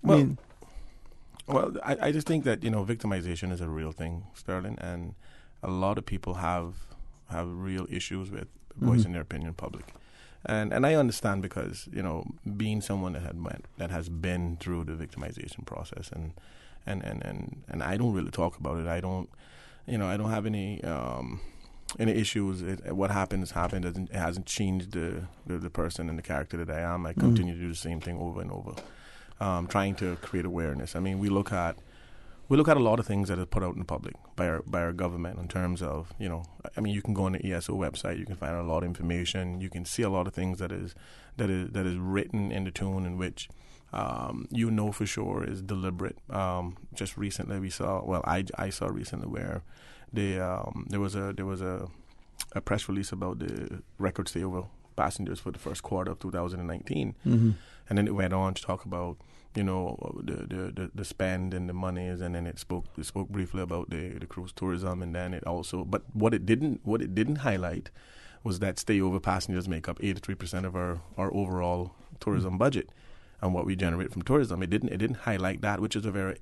I just think that victimization is a real thing, Sterling, and a lot of people have real issues with voicing
mm-hmm.
their opinion in public, and I understand because being someone that has been through the victimization process, and I don't really talk about it. I don't have any issues. What happened. It hasn't changed the person and the character that I am. I continue to do the same thing over and over, trying to create awareness. I mean, we look at a lot of things that are put out in the public by our government in terms of you can go on the ESO website, you can find a lot of information, you can see a lot of things that is written in the tune in which for sure is deliberate. Just recently we saw, I saw recently where there was a press release about the record stay over passengers for the first quarter of 2019,
mm-hmm.
and then it went on to talk about the spend and the monies, and then it spoke briefly about the cruise tourism, and then it also, but what it didn't highlight was that stay over passengers make up 83% of our overall tourism budget and what we generate from tourism. It didn't highlight that, which is a very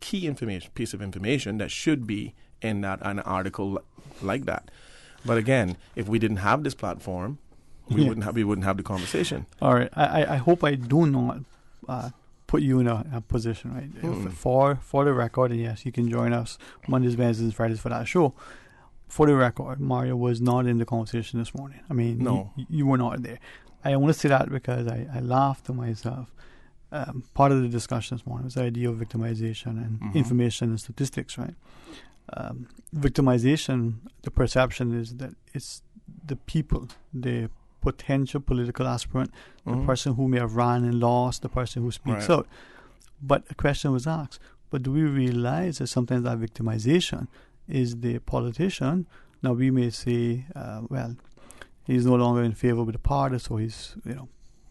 key piece of information that should be in an article like that. But again, if we didn't have this platform, we wouldn't have the conversation.
All right, I hope I do not put you in a position, right? For the record, and yes, you can join us Mondays, Wednesdays, and Fridays for that show. For the record, Mario was not in the conversation this morning. I mean,
no,
you were not there. I want to say that because I laughed to myself. Part of the discussion this morning was the idea of victimization and information and statistics, right? Victimization, the perception is that it's the people, the potential political aspirant, the person who may have run and lost, the person who speaks out. But a question was asked, but do we realize that sometimes that victimization is the politician? Now we may say, well, he's no longer in favor with the party, so he's,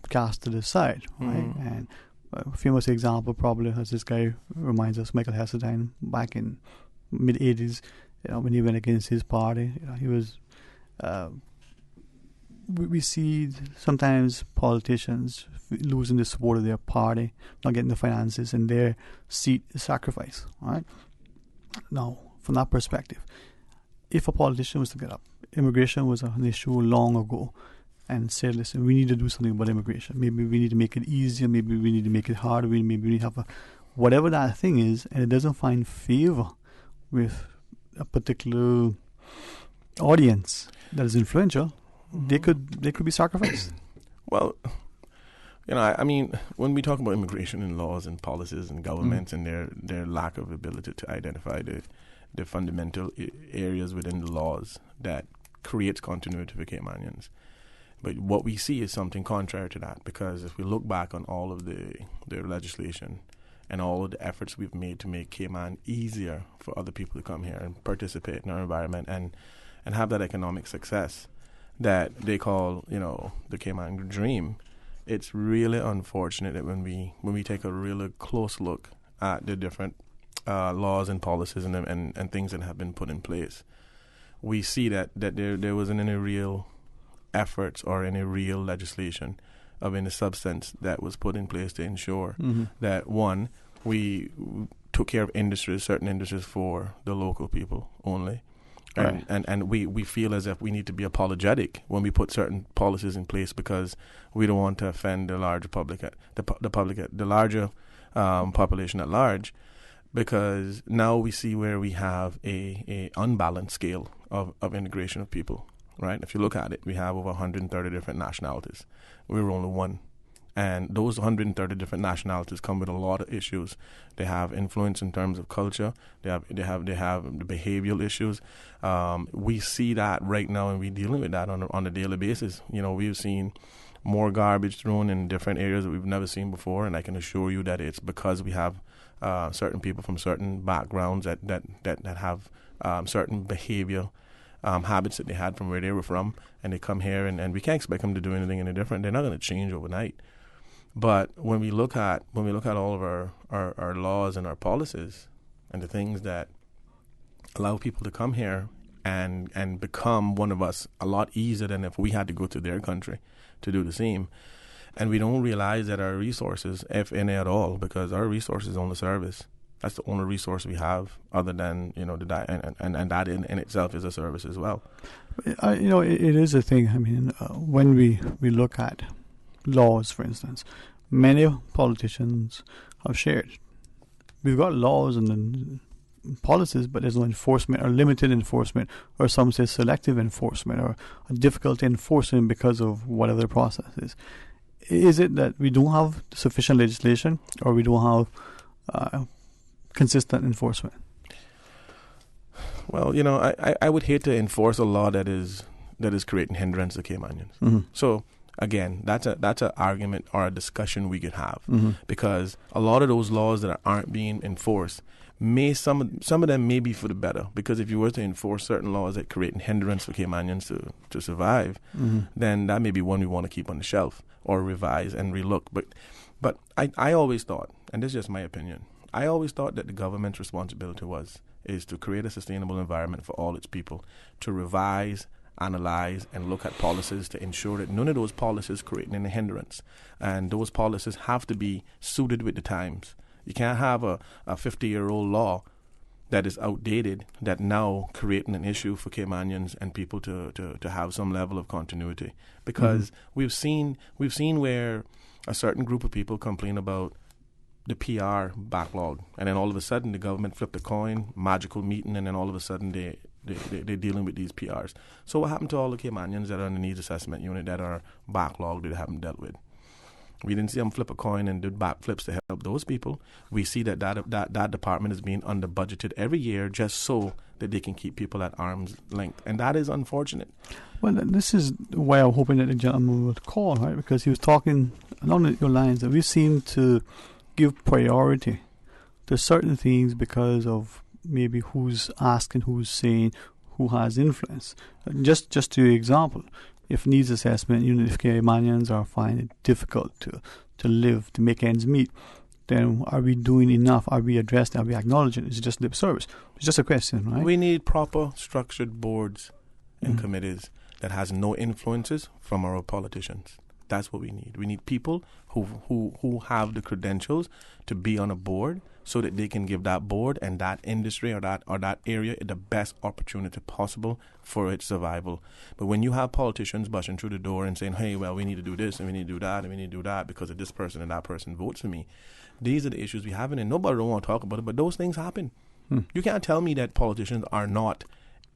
cast to the side, right? And a famous example probably, as this guy reminds us, Michael Heseltine, back in mid-'80s, when he went against his party, he was... we see sometimes politicians losing the support of their party, not getting the finances, and their seat is sacrificed, right? Now, from that perspective, if a politician was to get up, immigration was an issue long ago, and said, listen, we need to do something about immigration. Maybe we need to make it easier, maybe we need to make it harder, maybe we need to have whatever that thing is, and it doesn't find favor with a particular audience that is influential, they could be sacrificed.
Well, I mean, when we talk about immigration and laws and policies and governments and their lack of ability to identify the fundamental areas within the laws that creates continuity for Caymanians. But what we see is something contrary to that, because if we look back on all of the legislation and all of the efforts we've made to make Cayman easier for other people to come here and participate in our environment and have that economic success that they call, the Cayman dream, it's really unfortunate that when we take a really close look at the different laws and policies and things that have been put in place, we see that there wasn't any real efforts or any real legislation of any substance that was put in place to ensure that, one, we took care of certain industries for the local people only. Right. And we feel as if we need to be apologetic when we put certain policies in place because we don't want to offend the larger public, the larger population at large, because now we see where we have a unbalanced scale of integration of people. Right? If you look at it, we have over 130 different nationalities. We're only one. And those 130 different nationalities come with a lot of issues. They have influence in terms of culture. They have the behavioral issues. We see that right now, and we're dealing with that on a daily basis. We've seen more garbage thrown in different areas that we've never seen before, and I can assure you that it's because we have certain people from certain backgrounds that have certain behavior habits that they had from where they were from, and they come here, and we can't expect them to do anything any different. They're not going to change overnight. But when we look at all of our laws and our policies and the things that allow people to come here and become one of us a lot easier than if we had to go to their country to do the same, and we don't realize that our resources, if any at all, because our resources on the service, that's the only resource we have, other than and that in itself is a service as well.
It is a thing. I mean, when we look at laws, for instance, many politicians have shared. We've got laws and policies, but there's no enforcement or limited enforcement, or some say selective enforcement, or difficult enforcement because of whatever the process is. Is it that we don't have sufficient legislation, or we don't have consistent enforcement?
Well, I would hate to enforce a law that is creating hindrance to Caymanians. So again, that's an argument or a discussion we could have, because a lot of those laws that aren't being enforced, some of them may be for the better, because if you were to enforce certain laws that create hindrance for Caymanians to survive, then that may be one we want to keep on the shelf or revise and relook. But I always thought, and this is just my opinion, I always thought that the government's responsibility is to create a sustainable environment for all its people, to revise, analyze, and look at policies to ensure that none of those policies create any hindrance. And those policies have to be suited with the times. You can't have a 50-year-old law that is outdated that now creating an issue for Caymanians and people to have some level of continuity. Because we've seen where a certain group of people complain about the PR backlog, and then all of a sudden the government flipped a coin, magical meeting, and then all of a sudden they're dealing with these PRs. So what happened to all the Caymanians that are in the needs assessment unit that are backlogged that they haven't dealt with? We didn't see them flip a coin and do backflips to help those people. We see that department is being under budgeted every year just so that they can keep people at arm's length, and that is unfortunate.
Well, this is why I'm hoping that the gentleman would call, right? Because he was talking along your lines that we seem to give priority to certain things because of maybe who's asking, who's saying, who has influence. Just to give you an example, if needs assessment unit, if Caymanians are finding it difficult to live, to make ends meet, then are we doing enough? Are we addressing? Are we acknowledging? It's just lip service. It's just a question, right?
We need proper structured boards and committees that has no influences from our politicians. That's what we need. We need people who have the credentials to be on a board so that they can give that board and that industry or that area the best opportunity possible for its survival. But when you have politicians bushing through the door and saying, hey, well, we need to do this and we need to do that and we need to do that because of this person and that person votes for me, these are the issues we have, and nobody don't want to talk about it, but those things happen. You can't tell me that politicians are not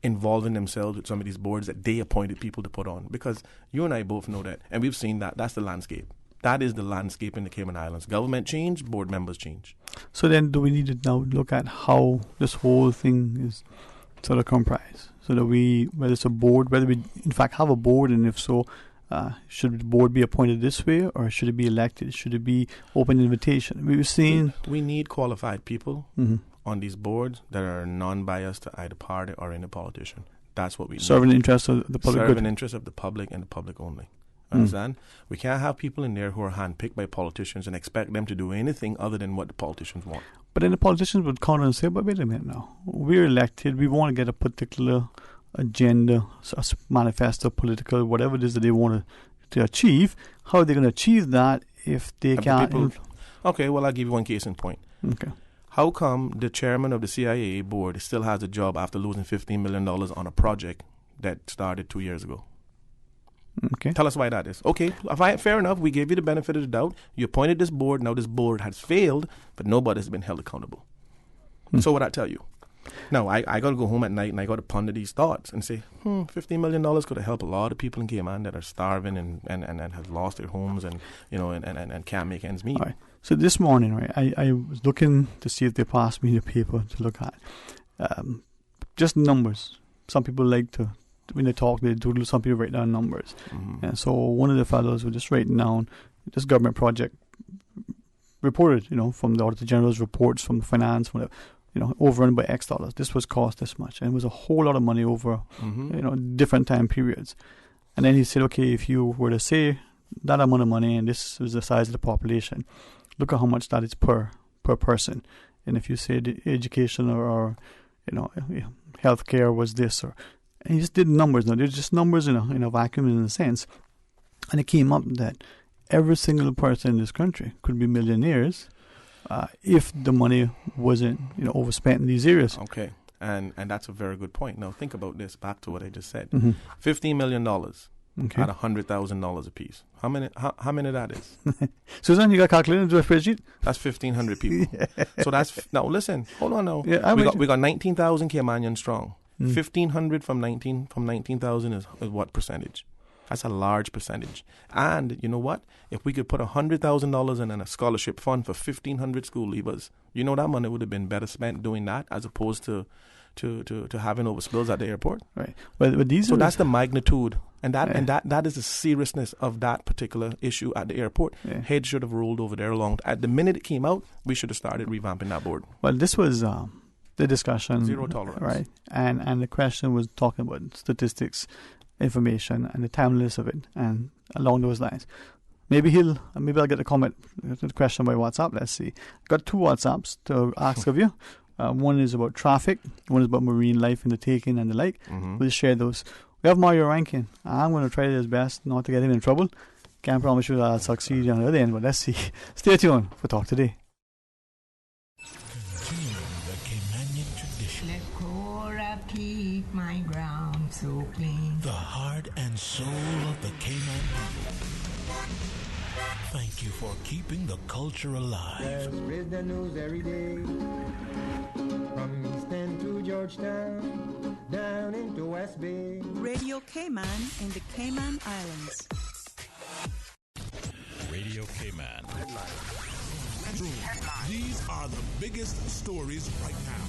involving themselves with some of these boards that they appointed people to put on, because you and I both know that, and we've seen that. That's the landscape. That is the landscape in the Cayman Islands. Government change, board members change.
So then do we need to now look at how this whole thing is sort of comprised, so that whether it's a board, whether we in fact have a board, and if so, should the board be appointed this way, or should it be elected? Should it be open invitation? We were seeing
we need qualified people on these boards that are non-biased to either party or any politician. That's what we need.
Serving the interests of the public.
Serving the interests of the public and the public only. Understand? We can't have people in there who are handpicked by politicians and expect them to do anything other than what the politicians want.
But then the politicians would counter and say, but wait a minute now. We're elected. We want to get a particular agenda, a manifesto, political, whatever it is that they want to achieve. How are they going to achieve that if they can't?
Okay, well, I'll give you one case in point.
Okay.
How come the chairman of the CIA board still has a job after losing $15 million on a project that started 2 years ago?
Okay.
Tell us why that is. Okay, fair enough. We gave you the benefit of the doubt. You appointed this board. Now this board has failed, but nobody's been held accountable. So what I tell you? Now, I got to go home at night and I got to ponder these thoughts and say, $15 million could have helped a lot of people in Cayman that are starving and have lost their homes and can't make ends meet.
All right. So this morning, right, I was looking to see if they passed me the paper to look at. Just numbers. Some people like to, when they talk, they doodle. Some people write down numbers. And so one of the fellows was just writing down this government project reported, from the Auditor General's reports, from the finance, from the, overrun by X dollars. This was cost this much. And it was a whole lot of money over, different time periods. And then he said, okay, if you were to say that amount of money and this was the size of the population, look at how much that is per person. And if you say the education or healthcare was this, and he just did numbers. Now, they're just numbers in a vacuum in a sense. And it came up that every single person in this country could be millionaires if the money wasn't, overspent in these areas.
Okay, and that's a very good point. Now think about this. Back to what I just said.
Mm-hmm.
$15 million
Okay.
at $100,000 a piece. How many that is?
Susan, you got calculated into a spreadsheet?
That's 1,500 people. So that's now. Listen, hold on now.
Yeah,
we got 19,000 Caymanians strong. 1,500 from 19,000 is what percentage? That's a large percentage. And you know what? If we could put $100,000 in a scholarship fund for 1,500 school leavers, that money would have been better spent doing that as opposed to having overspills at the airport.
Right. But
that's the magnitude, and that is the seriousness of that particular issue at the airport.
Yeah.
Head should have rolled over there long. At the minute it came out, we should have started revamping that board.
Well, this was the discussion.
Zero tolerance.
Right. And the question was talking about statistics, information, and the timeliness of it, and along those lines. Maybe I'll get a comment, the question by WhatsApp. Let's see. Got 2 WhatsApps to ask of you. One is about traffic. One is about marine life and the taking and the like. We'll share those. We have Mario Rankin. I'm going to try his best not to get him in trouble. Can't promise you that I'll succeed on the other end, but let's see. Stay tuned for Talk Today.
Continuing the Caymanian tradition. Let Cora keep my ground so clean. The heart and soul of the Cayman people.
Thank you for keeping the culture alive.
There's wisdom news every day. From East End to Georgetown, down into West Bay.
Radio Cayman in the Cayman Islands.
Radio Cayman. These are the biggest stories right now.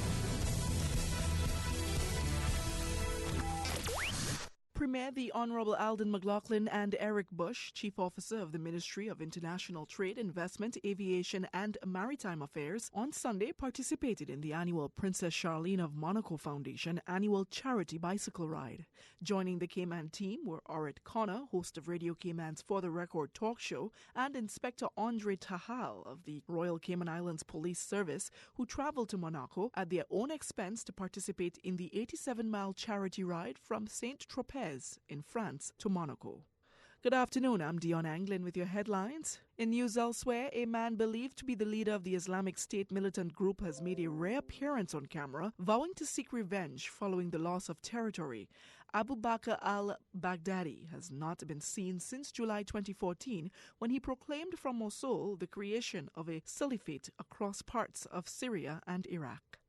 Premier the Honorable Alden McLaughlin and Eric Bush, Chief Officer of the Ministry of International Trade, Investment, Aviation and Maritime Affairs, on Sunday participated in the annual Princess Charlene of Monaco Foundation annual charity bicycle ride. Joining the Cayman team were Orit Connor, host of Radio Cayman's For the Record talk show, and Inspector Andre Tahal of the Royal Cayman Islands Police Service, who traveled to Monaco at their own expense to participate in the 87-mile charity ride from Saint-Tropez in France to Monaco. Good afternoon, I'm Dion Anglin with your headlines. In news elsewhere, a man believed to be the leader of the Islamic State militant group has made a rare appearance on camera, vowing to seek revenge following the loss of territory. Abu Bakr al-Baghdadi has not been seen since July 2014, when he proclaimed from Mosul the creation of a caliphate across parts of Syria and Iraq.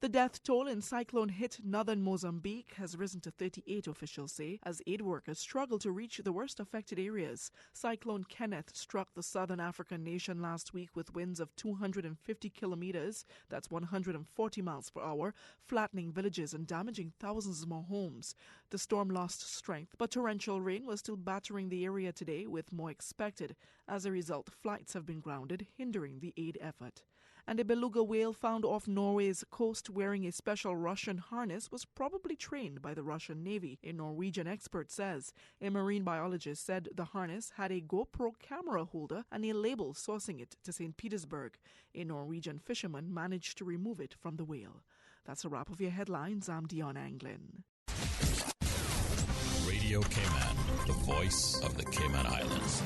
The death toll in cyclone-hit northern Mozambique has risen to 38, officials say, as aid workers struggle to reach the worst affected areas. Cyclone Kenneth struck the southern African nation last week with winds of 250 kilometers, that's 140 miles per hour, flattening villages and damaging thousands more homes. The storm lost strength, but torrential rain was still battering the area today, with more expected. As a result, flights have been grounded, hindering the aid effort. And a beluga whale found off Norway's coast wearing a special Russian harness was probably trained by the Russian Navy, a Norwegian expert says. A marine biologist said the harness had a GoPro camera holder and a label sourcing it to St. Petersburg. A Norwegian fisherman managed to remove it from the whale. That's a wrap of your headlines. I'm Dion Anglin.
Radio Cayman, the voice of the Cayman Islands.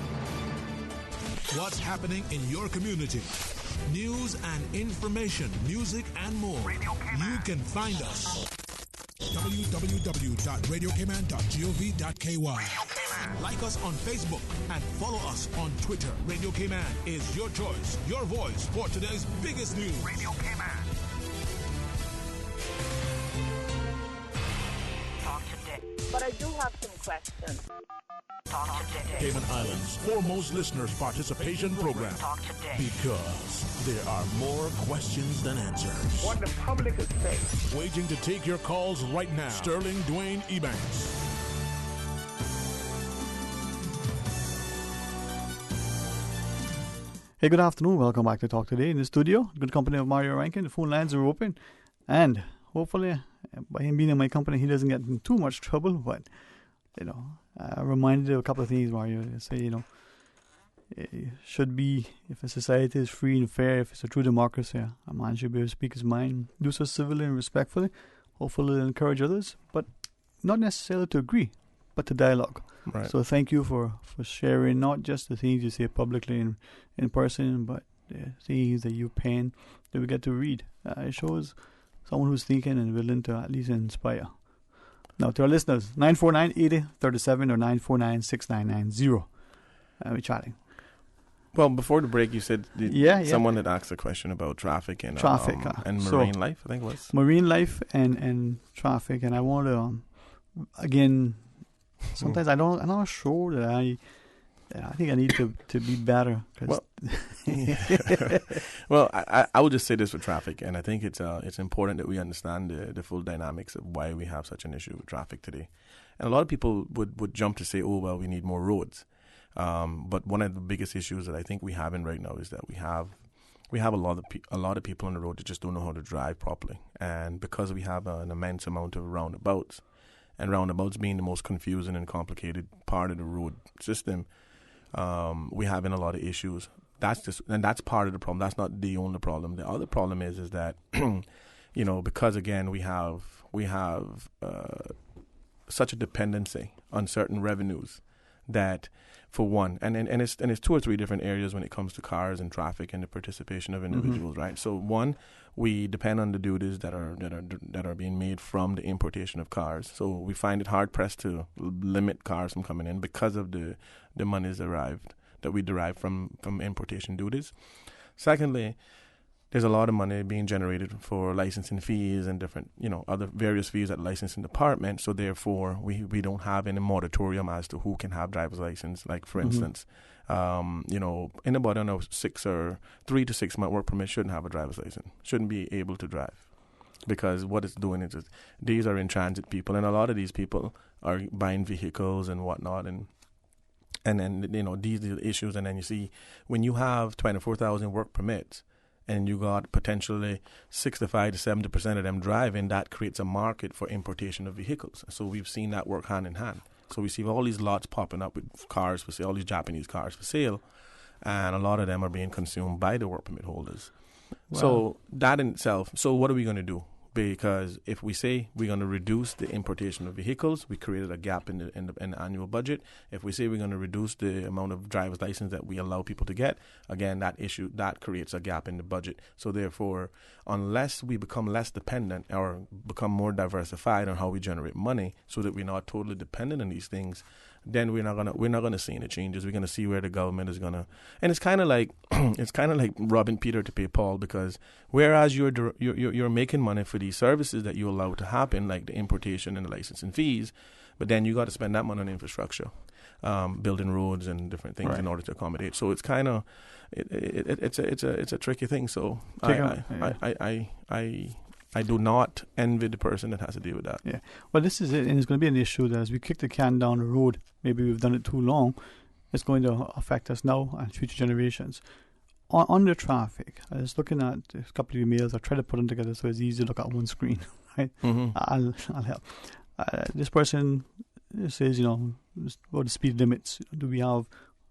What's happening in your community? News and information, music and more. You can find us. www.radiocayman.gov.ky. Like us on Facebook and follow us on Twitter. Radio Cayman is your choice, your voice for today's biggest news. Radio Cayman.
Talk today. But I do have some questions. Talk today.
Cayman Islands' foremost listeners' participation program.
Talk today.
Because there are more questions than answers.
What the public is saying.
Waiting to take your calls right now. Sterling Dwayne Ebanks.
Hey, good afternoon. Welcome back to Talk Today in the studio. Good company of Mario Rankin. The phone lines are open. And hopefully, by him being in my company, he doesn't get in too much trouble. But, reminded of a couple of things, Mario. Say, it should be, if a society is free and fair, if it's a true democracy, a man should be able to speak his mind, do so civilly and respectfully, hopefully encourage others, but not necessarily to agree, but to dialogue.
Right.
So thank you for sharing not just the things you say publicly in person, but the things that you pen that we get to read. It shows someone who's thinking and willing to at least inspire. Now, to our listeners, 949-8037 or 949-6990. We're chatting.
Well, before the break, you said someone had asked a question about traffic and marine life, I think it was.
Marine life and traffic, and I want to, again, sometimes I'm not sure that I think I need to be better.
Well, I would just say this with traffic, and I think it's important that we understand the full dynamics of why we have such an issue with traffic today. And a lot of people would jump to say, oh, well, we need more roads. But one of the biggest issues that I think we have right now is that we have a lot of people on the road that just don't know how to drive properly. And because we have an immense amount of roundabouts, and roundabouts being the most confusing and complicated part of the road system, we're having a lot of issues. That's part of the problem. That's not the only problem. The other problem is that, because again we have such a dependency on certain revenues that, for one, and it's 2 or 3 different areas when it comes to cars and traffic and the participation of individuals, right? So one, we depend on the duties that are being made from the importation of cars. So we find it hard pressed to limit cars from coming in because of the monies derived that we derive from importation duties. Secondly, there's a lot of money being generated for licensing fees and different, other various fees at the licensing department. So therefore, we don't have any moratorium as to who can have driver's license. Like, for instance, anybody on a 3 to 6 month work permit shouldn't have a driver's license, shouldn't be able to drive. Because what it's doing is these are in transit people, and a lot of these people are buying vehicles and whatnot, and then, these are the issues. And then you see, when you have 24,000 work permits, and you got potentially 65 to 70% of them driving, that creates a market for importation of vehicles. So we've seen that work hand in hand. So we see all these lots popping up with cars for sale, all these Japanese cars for sale, and a lot of them are being consumed by the work permit holders. Wow. So that in itself, so what are we going to do? Because if we say we're going to reduce the importation of vehicles, we created a gap in the annual budget. If we say we're going to reduce the amount of driver's license that we allow people to get, again, that creates a gap in the budget. So therefore, unless we become less dependent or become more diversified on how we generate money, so that we're not totally dependent on these things, then we're not gonna see any changes. We're gonna see where the government is gonna, and it's kind of like robbing Peter to pay Paul, because whereas you're making money for these services that you allow to happen, like the importation and the licensing fees, but then you got to spend that money on infrastructure, building roads and different things, right, in order to accommodate. So it's kind of it's a tricky thing. So I do not envy the person that has to deal with that.
Yeah. Well, this is it, and it's going to be an issue that as we kick the can down the road, maybe we've done it too long, it's going to affect us now and future generations. On the traffic, I was looking at a couple of emails. I tried to put them together so it's easy to look at one screen, right? Mm-hmm. I'll help. This person says, what the speed limits? Do we have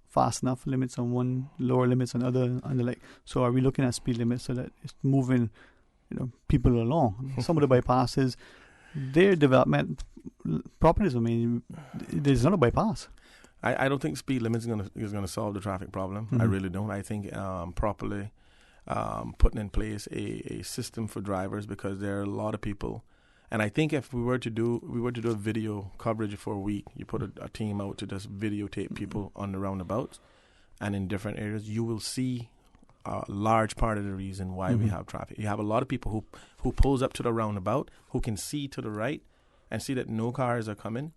fast enough limits on one, lower limits on other, and the like? So are we looking at speed limits so that it's moving people along? Some of the bypasses, their development properties, there's not a bypass.
I don't think speed limits is gonna solve the traffic problem. Mm-hmm. I really don't. I think properly putting in place a system for drivers, because there are a lot of people, and I think if we were to do a video coverage for a week, you put a team out to just videotape people on the roundabouts and in different areas, you will see a large part of the reason why we have traffic. You have a lot of people who pulls up to the roundabout, who can see to the right and see that no cars are coming.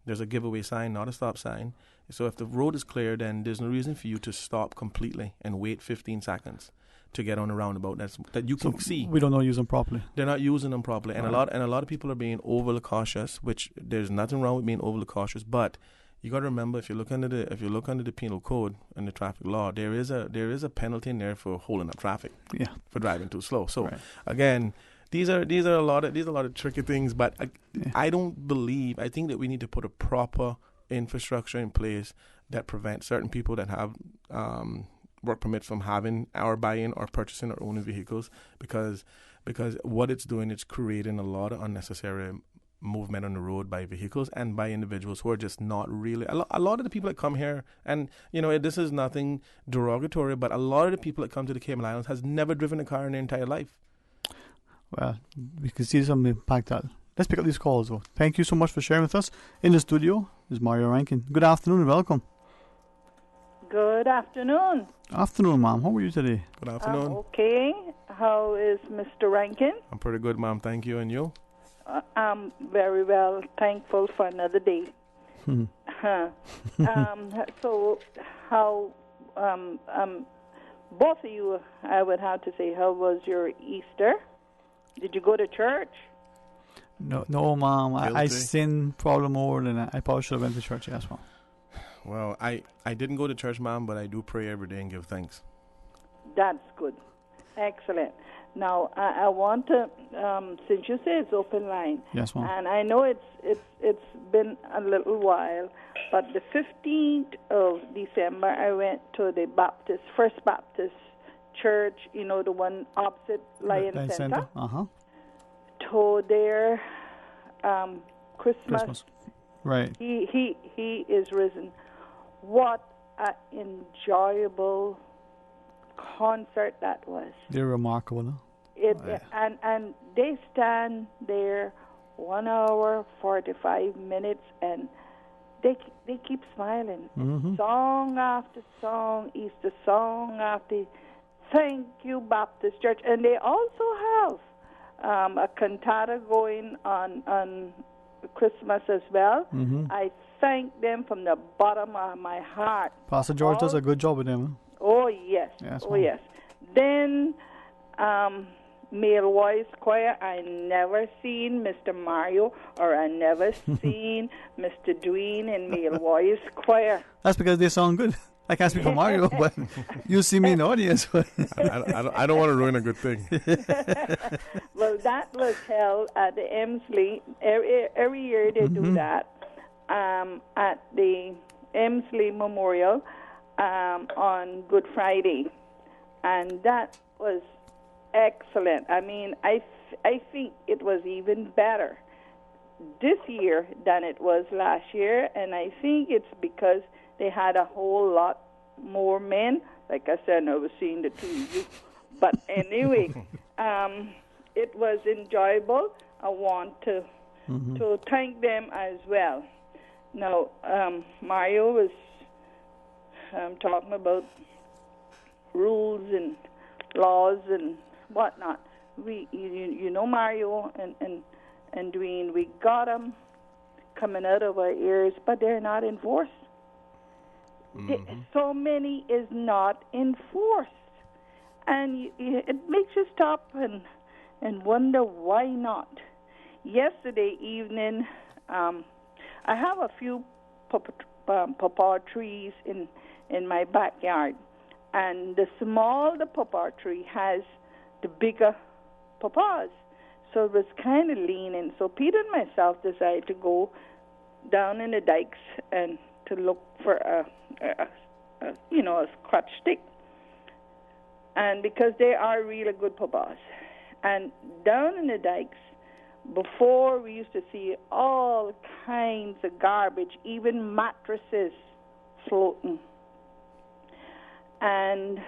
There's a giveaway sign, not a stop sign. So if the road is clear, then there's no reason for you to stop completely and wait 15 seconds to get on a roundabout that you can see. We
don't know use them properly.
They're not using them properly, and right. a lot of people are being overly cautious. Which there's nothing wrong with being overly cautious, but you got to remember, if you look under the penal code and the traffic law, there is a penalty in there for holding up traffic. Yeah. For driving too slow. So right. Again, these are a lot of tricky things, but I think that we need to put a proper infrastructure in place that prevents certain people that have work permits from having our buy-in or purchasing our own vehicles, because what it's doing is creating a lot of unnecessary movement on the road by vehicles and by individuals who are just not really. A lot of the people that come here, and this is nothing derogatory, but a lot of the people that come to the Cayman Islands has never driven a car in their entire life.
Well, we can see some impact. Let's pick up these calls, though. Thank you so much for sharing with us. In the studio is Mario Rankin. Good afternoon and welcome.
Good afternoon.
Afternoon, ma'am. How are you today?
Good afternoon.
Okay. How is Mr. Rankin?
I'm pretty good, ma'am. Thank you. And you?
I'm very well. Thankful for another day. So, how, both of you, I would have to say, how was your Easter? Did you go to church?
No, ma'am. I sin probably more than I probably should have went to church. Yes, ma'am.
Well, I didn't go to church, ma'am, but I do pray every day and give thanks.
That's good. Excellent. Now, I want to, since you say it's open line,
yes, ma'am.
And I know it's been a little while, but the 15th of December, I went to the First Baptist Church, the one opposite Lion Center. To their Christmas.
Right.
He is risen. What an enjoyable concert that was.
They're remarkable, huh?
And they stand there 1 hour 45 minutes, and they keep smiling.
Mm-hmm.
Song after song, Easter song after. Thank you, Baptist Church, and they also have a cantata going on Christmas as well.
Mm-hmm.
I thank them from the bottom of my heart.
Pastor George does a good job with them. Huh?
Oh yes, yes. Then male voice choir. I never seen Mr. Mario, or I never seen Mr. Dwayne in male voice choir.
That's because they sound good. I can't speak for Mario, but you see me in the audience.
I don't want to ruin a good thing.
Well, that was held at the Emsley. Every year they do that at the Emsley Memorial on Good Friday. And that was excellent. I mean, I think it was even better this year than it was last year, and I think it's because they had a whole lot more men. Like I said, I was seeing the two of you. But anyway, it was enjoyable. I want to thank them as well. Now, Mario was talking about rules and laws and whatnot. You know, Mario and Dwayne, we got them coming out of our ears, but they're not enforced. So many is not enforced, and it makes you stop and wonder why not. Yesterday evening, I have a few pawpaw trees in my backyard, and the smaller the pawpaw tree has, the bigger pawpaws. So it was kind of leaning. So Peter and myself decided to go down in the dikes and to look for a crutch stick, and because they are really good pawpaws. And down in the dikes, before we used to see all kinds of garbage, even mattresses floating. And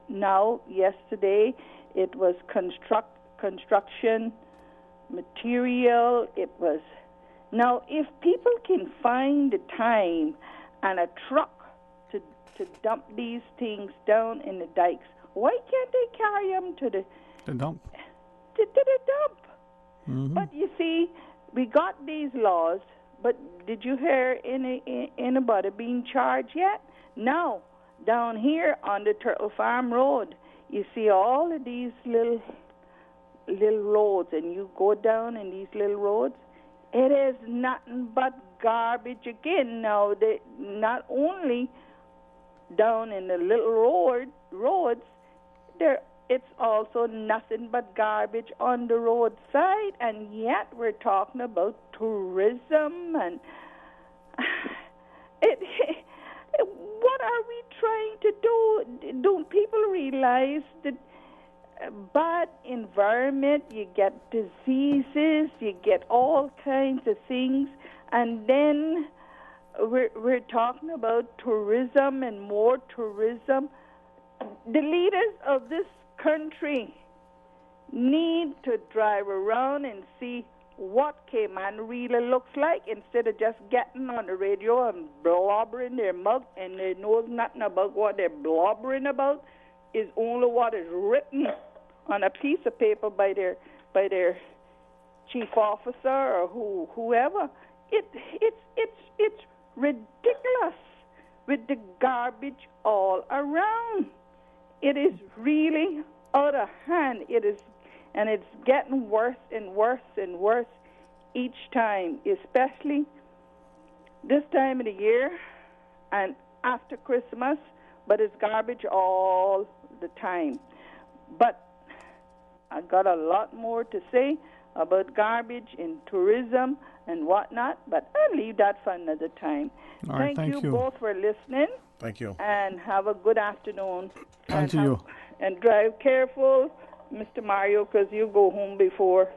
now, yesterday, it was construction material. It was. Now, if people can find the time and a truck to dump these things down in the dikes, why can't they carry them to the
dump?
To the dump.
Mm-hmm.
But you see, we got these laws, but did you hear anybody being charged yet? No. Down here on the Turtle Farm Road, you see all of these little roads, and you go down in these little roads, it is nothing but garbage again. Now, they not only down in the little roads, it's also nothing but garbage on the roadside, and yet we're talking about tourism and what are we trying to do? Don't people realize that bad environment, you get diseases, you get all kinds of things, and then we're talking about tourism and more tourism. The leaders of this country need to drive around and see what Cayman really looks like instead of just getting on the radio and blobbering their mug, and they know nothing about what they're blobbering about. Is only what is written on a piece of paper by their chief officer or whoever. It's ridiculous with the garbage all around. It is really out of hand. It is, and it's getting worse and worse and worse each time, especially this time of the year and after Christmas. But it's garbage all the time. But I got a lot more to say about garbage in tourism and whatnot, but I'll leave that for another time.
All right, thank you
both for listening.
Thank you.
And have a good afternoon.
Thank you.
And drive careful, Mr. Mario, because you go home before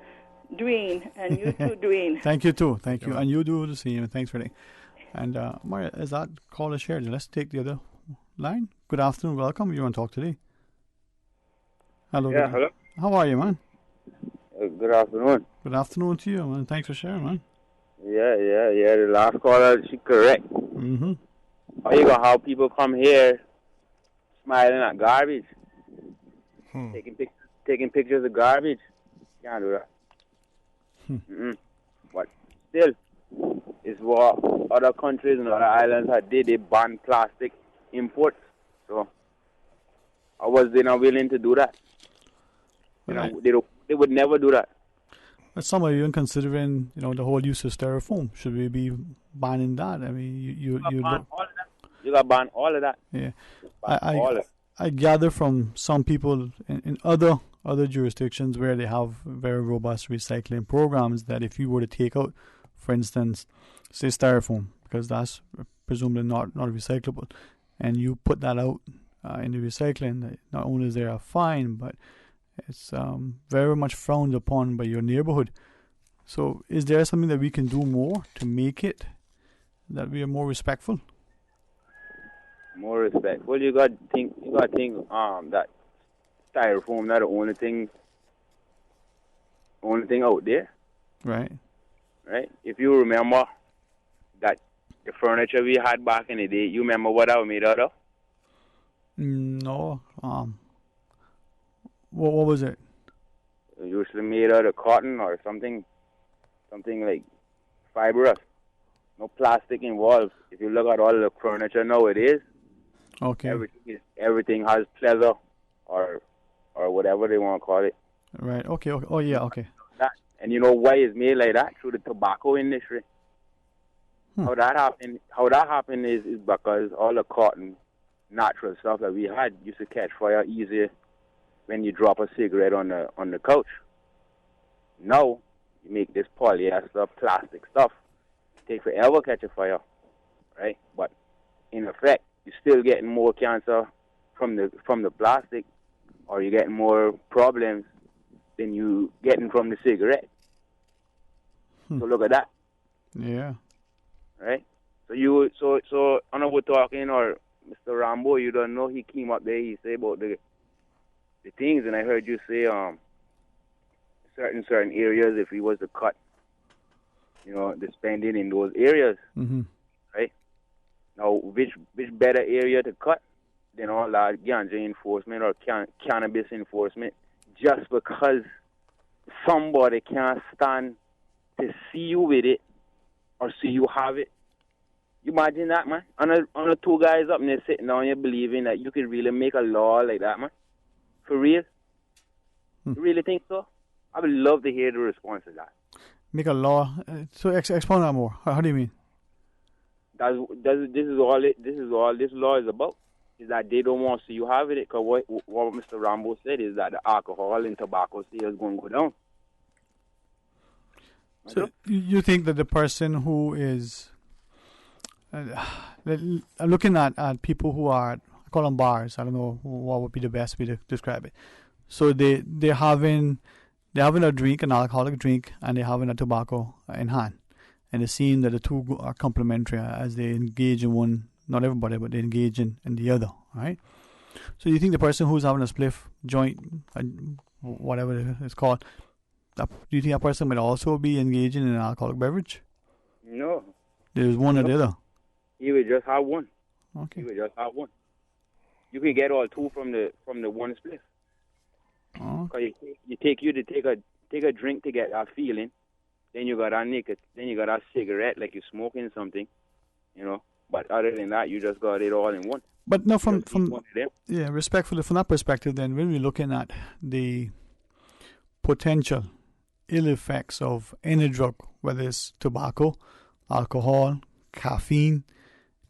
Dwayne, and you too, Dwayne.
Thank you, too. Thank you. And you do the same. Thanks for that. And, Mario, is that call is shared? Let's take the other line. Good afternoon. Welcome. You want to talk today? Hello.
Yeah, hello.
How are you, man?
Good afternoon.
Good afternoon to you, man. Thanks for sharing, man.
Yeah. The last caller, she correct.
Mm-hmm.
Or you gonna have people come here smiling at garbage, taking pictures of garbage. Can't do that. But still, it's what other countries and other islands have did. They ban plastic imports. So, or was they not willing to do that? They would never do that.
But some are even considering, the whole use of styrofoam. Should we be banning that? I mean, you
ban all of that. You got to ban all of that.
Yeah,
All of it.
I gather from some people in other jurisdictions where they have very robust recycling programs that if you were to take out, for instance, say styrofoam, because that's presumably not recyclable, and you put that out in the recycling, not only is there a fine, but it's very much frowned upon by your neighborhood. So is there something that we can do more to make it that we are more respectful?
More respectful. You got to think that styrofoam not the only thing out there.
Right.
If you remember that the furniture we had back in the day, you remember what that was made out of?
No. What was it?
Usually made out of cotton or something like fibrous. No plastic involved. If you look at all the furniture nowadays,
okay,
everything has pleather or whatever they want to call it.
Right. Okay. Oh yeah. Okay.
And you know why it's made like that? Through the tobacco industry. How that happened is because all the cotton, natural stuff that we had used to catch fire easier when you drop a cigarette on the couch. Now you make this polyester plastic stuff. It takes forever to catch a fire, right? But in effect, you're still getting more cancer from the plastic, or you're getting more problems than you getting from the cigarette. So look at that.
Yeah.
Right? So I know we're talking, or Mr. Rambo, you don't know, he came up there, he said about the things, and I heard you say certain areas, if he was to cut, the spending in those areas, right? Now, which better area to cut than all that ganja enforcement or cannabis enforcement, just because somebody can't stand to see you with it or see you have it. You imagine that, man? On the two guys up there sitting down, you're believing that you could really make a law like that, man? For real? You really think so? I would love to hear the response to that.
Make a law. So explain that more. How do you mean?
This is all this law is about. Is that they don't want to see you have it. Because what Mr. Rambo said is that the alcohol and tobacco sales going to go down.
So you think that the person who is looking at people who are, I call them bars, I don't know what would be the best way to describe it. So they're having a drink, an alcoholic drink, and they're having a tobacco in hand. And it seems that the two are complementary as they engage in one, not everybody, but they engage in the other, right? So you think the person who's having a spliff, joint, whatever it's called, do you think that person might also be engaging in an alcoholic beverage?
No.
There's one or the other.
You would just have one.
Okay.
You would just have one. You can get all two from the one split.
Oh.
You take a drink to get that feeling, then you got that naked, then you got that cigarette like you're smoking something, But other than that, you just got it all in one.
But no, respectfully, from that perspective, then when we're looking at the potential ill effects of any drug, whether it's tobacco, alcohol, caffeine,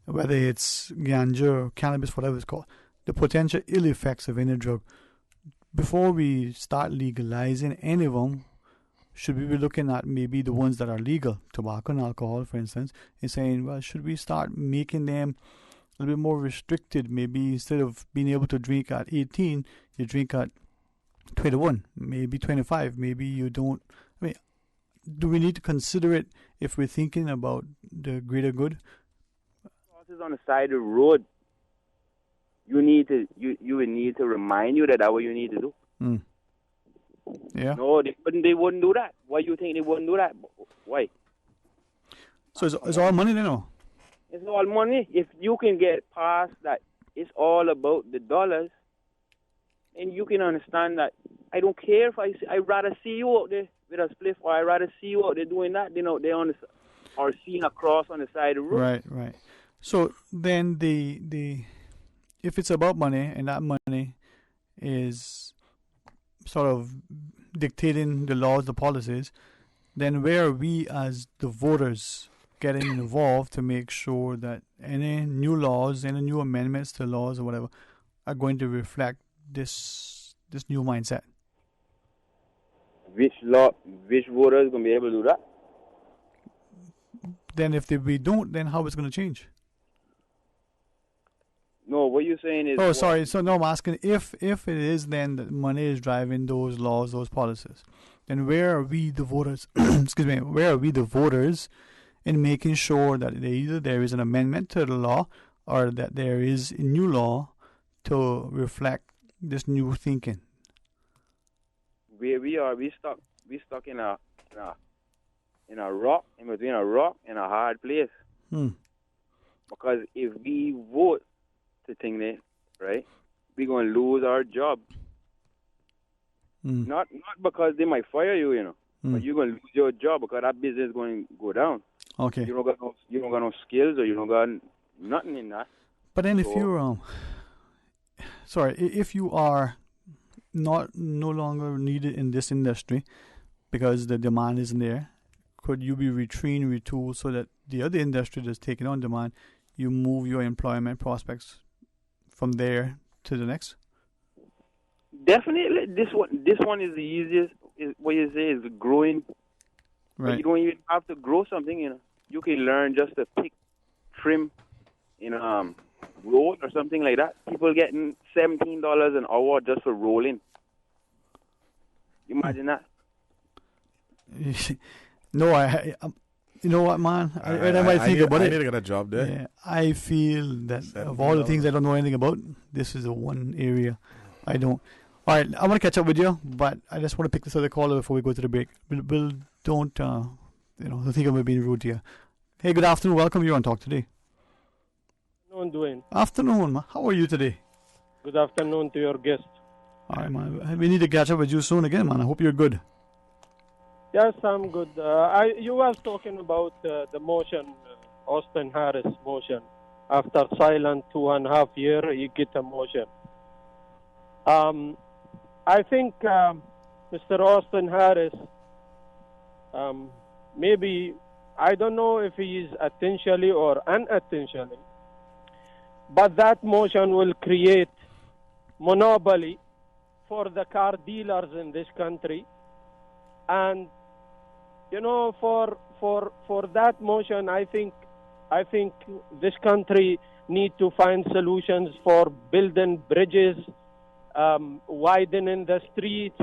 whether it's ganja or cannabis, whatever it's called, the potential ill effects of any drug, before we start legalizing any of them, should we be looking at maybe the ones that are legal, tobacco and alcohol, for instance, and saying, well, should we start making them a little bit more restricted? Maybe instead of being able to drink at 18, you drink at 21, maybe 25, maybe you don't. I mean, do we need to consider it if we're thinking about the greater good?
Horses on the side of the road, you would need to remind you that's what you need to do.
Yeah.
No, they wouldn't do that. Why do you think they wouldn't do that? Why?
So it's all money then, or?
It's all money. If you can get past that, it's all about the dollars, and you can understand that. I don't care if I'd rather see you out there with a spliff, or I'd rather see you out there doing that than out there on the, or seeing a cross on the side of the road.
Right. So then if it's about money and that money is sort of dictating the laws, the policies, then where are we as the voters getting involved to make sure that any new laws, any new amendments to laws or whatever are going to reflect this new mindset?
Which voters going to be able to do that?
Then if we don't, then how it's going to change?
No, what you're saying is...
Oh, sorry. So, no, I'm asking if it is then that money is driving those laws, those policies, then where are we, the voters, excuse me, where are we, the voters, in making sure that either there is an amendment to the law or that there is a new law to reflect this new thinking?
Where we are, we stuck in a rock, in between a rock and a hard place. Because if we vote to think that, right, we're going to lose our job. Not because they might fire you, you know, but you're going to lose your job because that business is going to go down.
Okay.
You don't got no skills, or you don't got nothing in that.
But then if you're if you are no longer needed in this industry because the demand isn't there, could you be retrained, retooled so that the other industry that's taking on demand, you move your employment prospects from there to the next?
Definitely, this one is the easiest. What you say is growing.
Right.
But you don't even have to grow something. You know, you can learn just to pick, trim, roll or something like that. People getting $17 an hour just for rolling. You imagine that?
No, I you know what, man? I might think about it.
I need to get a job there.
Yeah, I feel that of all the things I don't know anything about, this is the one area I don't. All right, I want to catch up with you, but I just want to pick this other caller before we go to the break. Bill, don't think of me being rude here. Hey, good afternoon. Welcome. You're on Talk Today.
Good afternoon, Dwayne.
Afternoon, man. How are you today?
Good afternoon to your guest.
All right, man. We need to catch up with you soon again, man. I hope you're good.
Yes, I'm good. You were talking about the motion, Austin Harris motion. After silent 2.5 years, he get a motion. I think Mr. Austin Harris, maybe, I don't know if he is intentionally or unintentionally, but that motion will create monopoly for the car dealers in this country. And, you know, for that motion, I think this country need to find solutions for building bridges, widening the streets,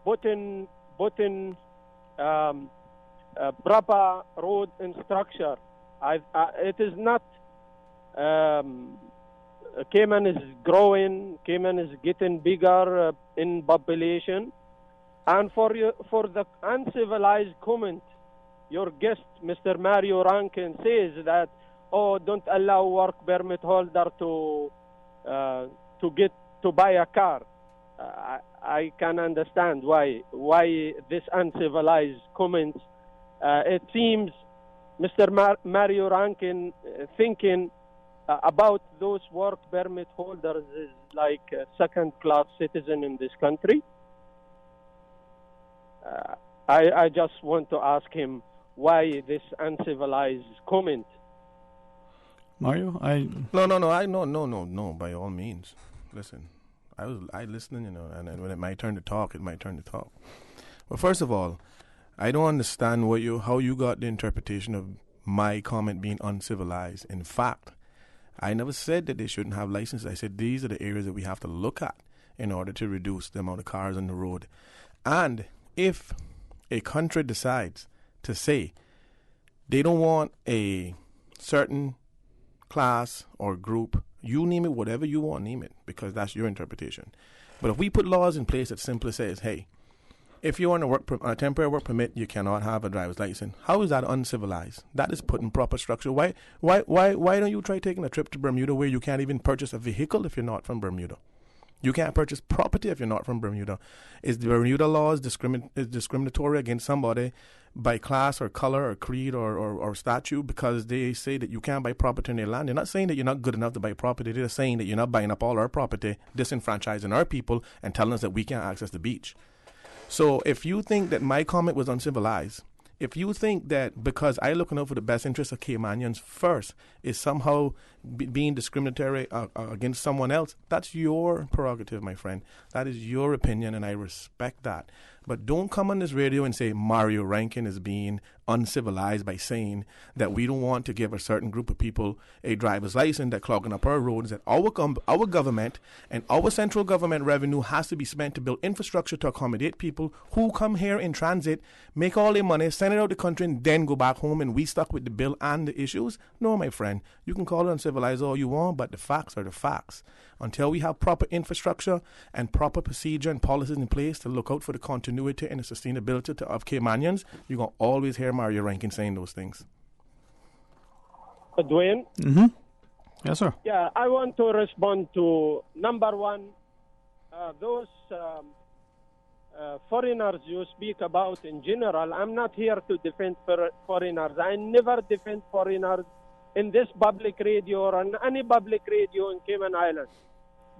putting proper road infrastructure. It is not. Cayman is growing. Cayman is getting bigger in population, and for the uncivilized comment, your guest, Mr. Mario Rankin, says that, don't allow work permit holder to buy a car. I can understand why this uncivilized comment. It seems Mr. Mario Rankin thinking about those work permit holders is like a second-class citizen in this country. I just want to ask him why this uncivilized comment.
Mario,
No. By all means, listen. I listening, and when it might turn to talk, it might turn to talk. Well, first of all, I don't understand how you got the interpretation of my comment being uncivilized. In fact, I never said that they shouldn't have licenses. I said these are the areas that we have to look at in order to reduce the amount of cars on the road. And if a country decides to say they don't want a certain class or group, you name it, whatever you want, name it, because that's your interpretation. But if we put laws in place that simply says, hey, If you're on a temporary work permit, you cannot have a driver's license. How is that uncivilized? That is put in proper structure. Why don't you try taking a trip to Bermuda where you can't even purchase a vehicle if you're not from Bermuda? You can't purchase property if you're not from Bermuda. Is the Bermuda law discriminatory against somebody by class or color or creed or statute because they say that you can't buy property in their land? They're not saying that you're not good enough to buy property. They're saying that you're not buying up all our property, disenfranchising our people, and telling us that we can't access the beach. So if you think that my comment was uncivilized, if you think that because I looking out for the best interests of Caymanians first is somehow being discriminatory against someone else, that's your prerogative, my friend. That is your opinion, and I respect that. But don't come on this radio and say Mario Rankin is being uncivilized by saying that we don't want to give a certain group of people a driver's license that clogging up our roads, that our government and our central government revenue has to be spent to build infrastructure to accommodate people who come here in transit, make all their money, send it out the country, and then go back home, and we stuck with the bill and the issues. No, my friend, you can call it uncivilized all you want, but the facts are the facts. Until we have proper infrastructure and proper procedure and policies in place to look out for the continuity and the sustainability of Caymanians, you're going to always hear Mario Rankin saying those things.
Dwayne?
Mm-hmm. Yes, sir.
Yeah, I want to respond to, number one, those foreigners you speak about in general. I'm not here to defend foreigners. I never defend foreigners in this public radio or on any public radio in Cayman Islands.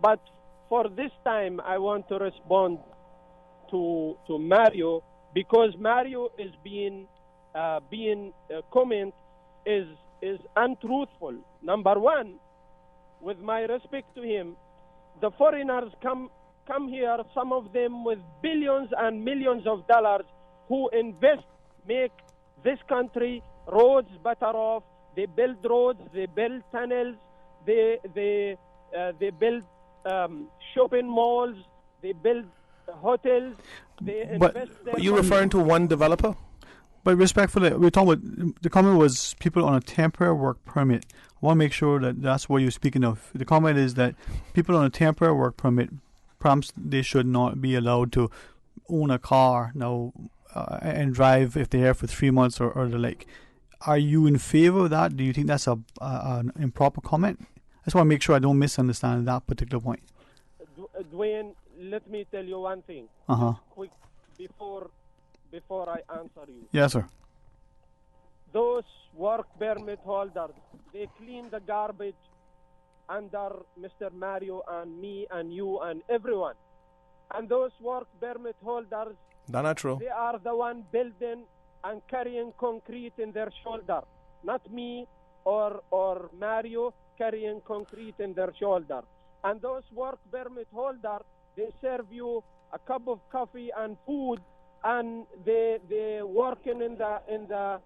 But for this time, I want to respond to Mario, because Mario is being comment is untruthful. Number one, with my respect to him, the foreigners come here, some of them with billions and millions of dollars, who invest, make this country roads better off. They build roads, they build tunnels, they build shopping malls, they build hotels, they invest.
But you're referring to one developer?
But respectfully, we're talking about, the comment was people on a temporary work permit. I want to make sure that that's what you're speaking of. The comment is that people on a temporary work permit, perhaps they should not be allowed to own a car now and drive if they're here for 3 months or the like. Are you in favor of that? Do you think that's an improper comment? I just want to make sure I don't misunderstand that particular point.
Dwayne, let me tell you one thing. Quick, before I answer you.
Yes, sir.
Those work permit holders, they clean the garbage under Mr. Mario and me and you and everyone. And those work permit holders,
that's not true.
They are the one building and carrying concrete in their shoulder. Not me or Mario carrying concrete in their shoulder. And those work permit holders, they serve you a cup of coffee and food, and they working in the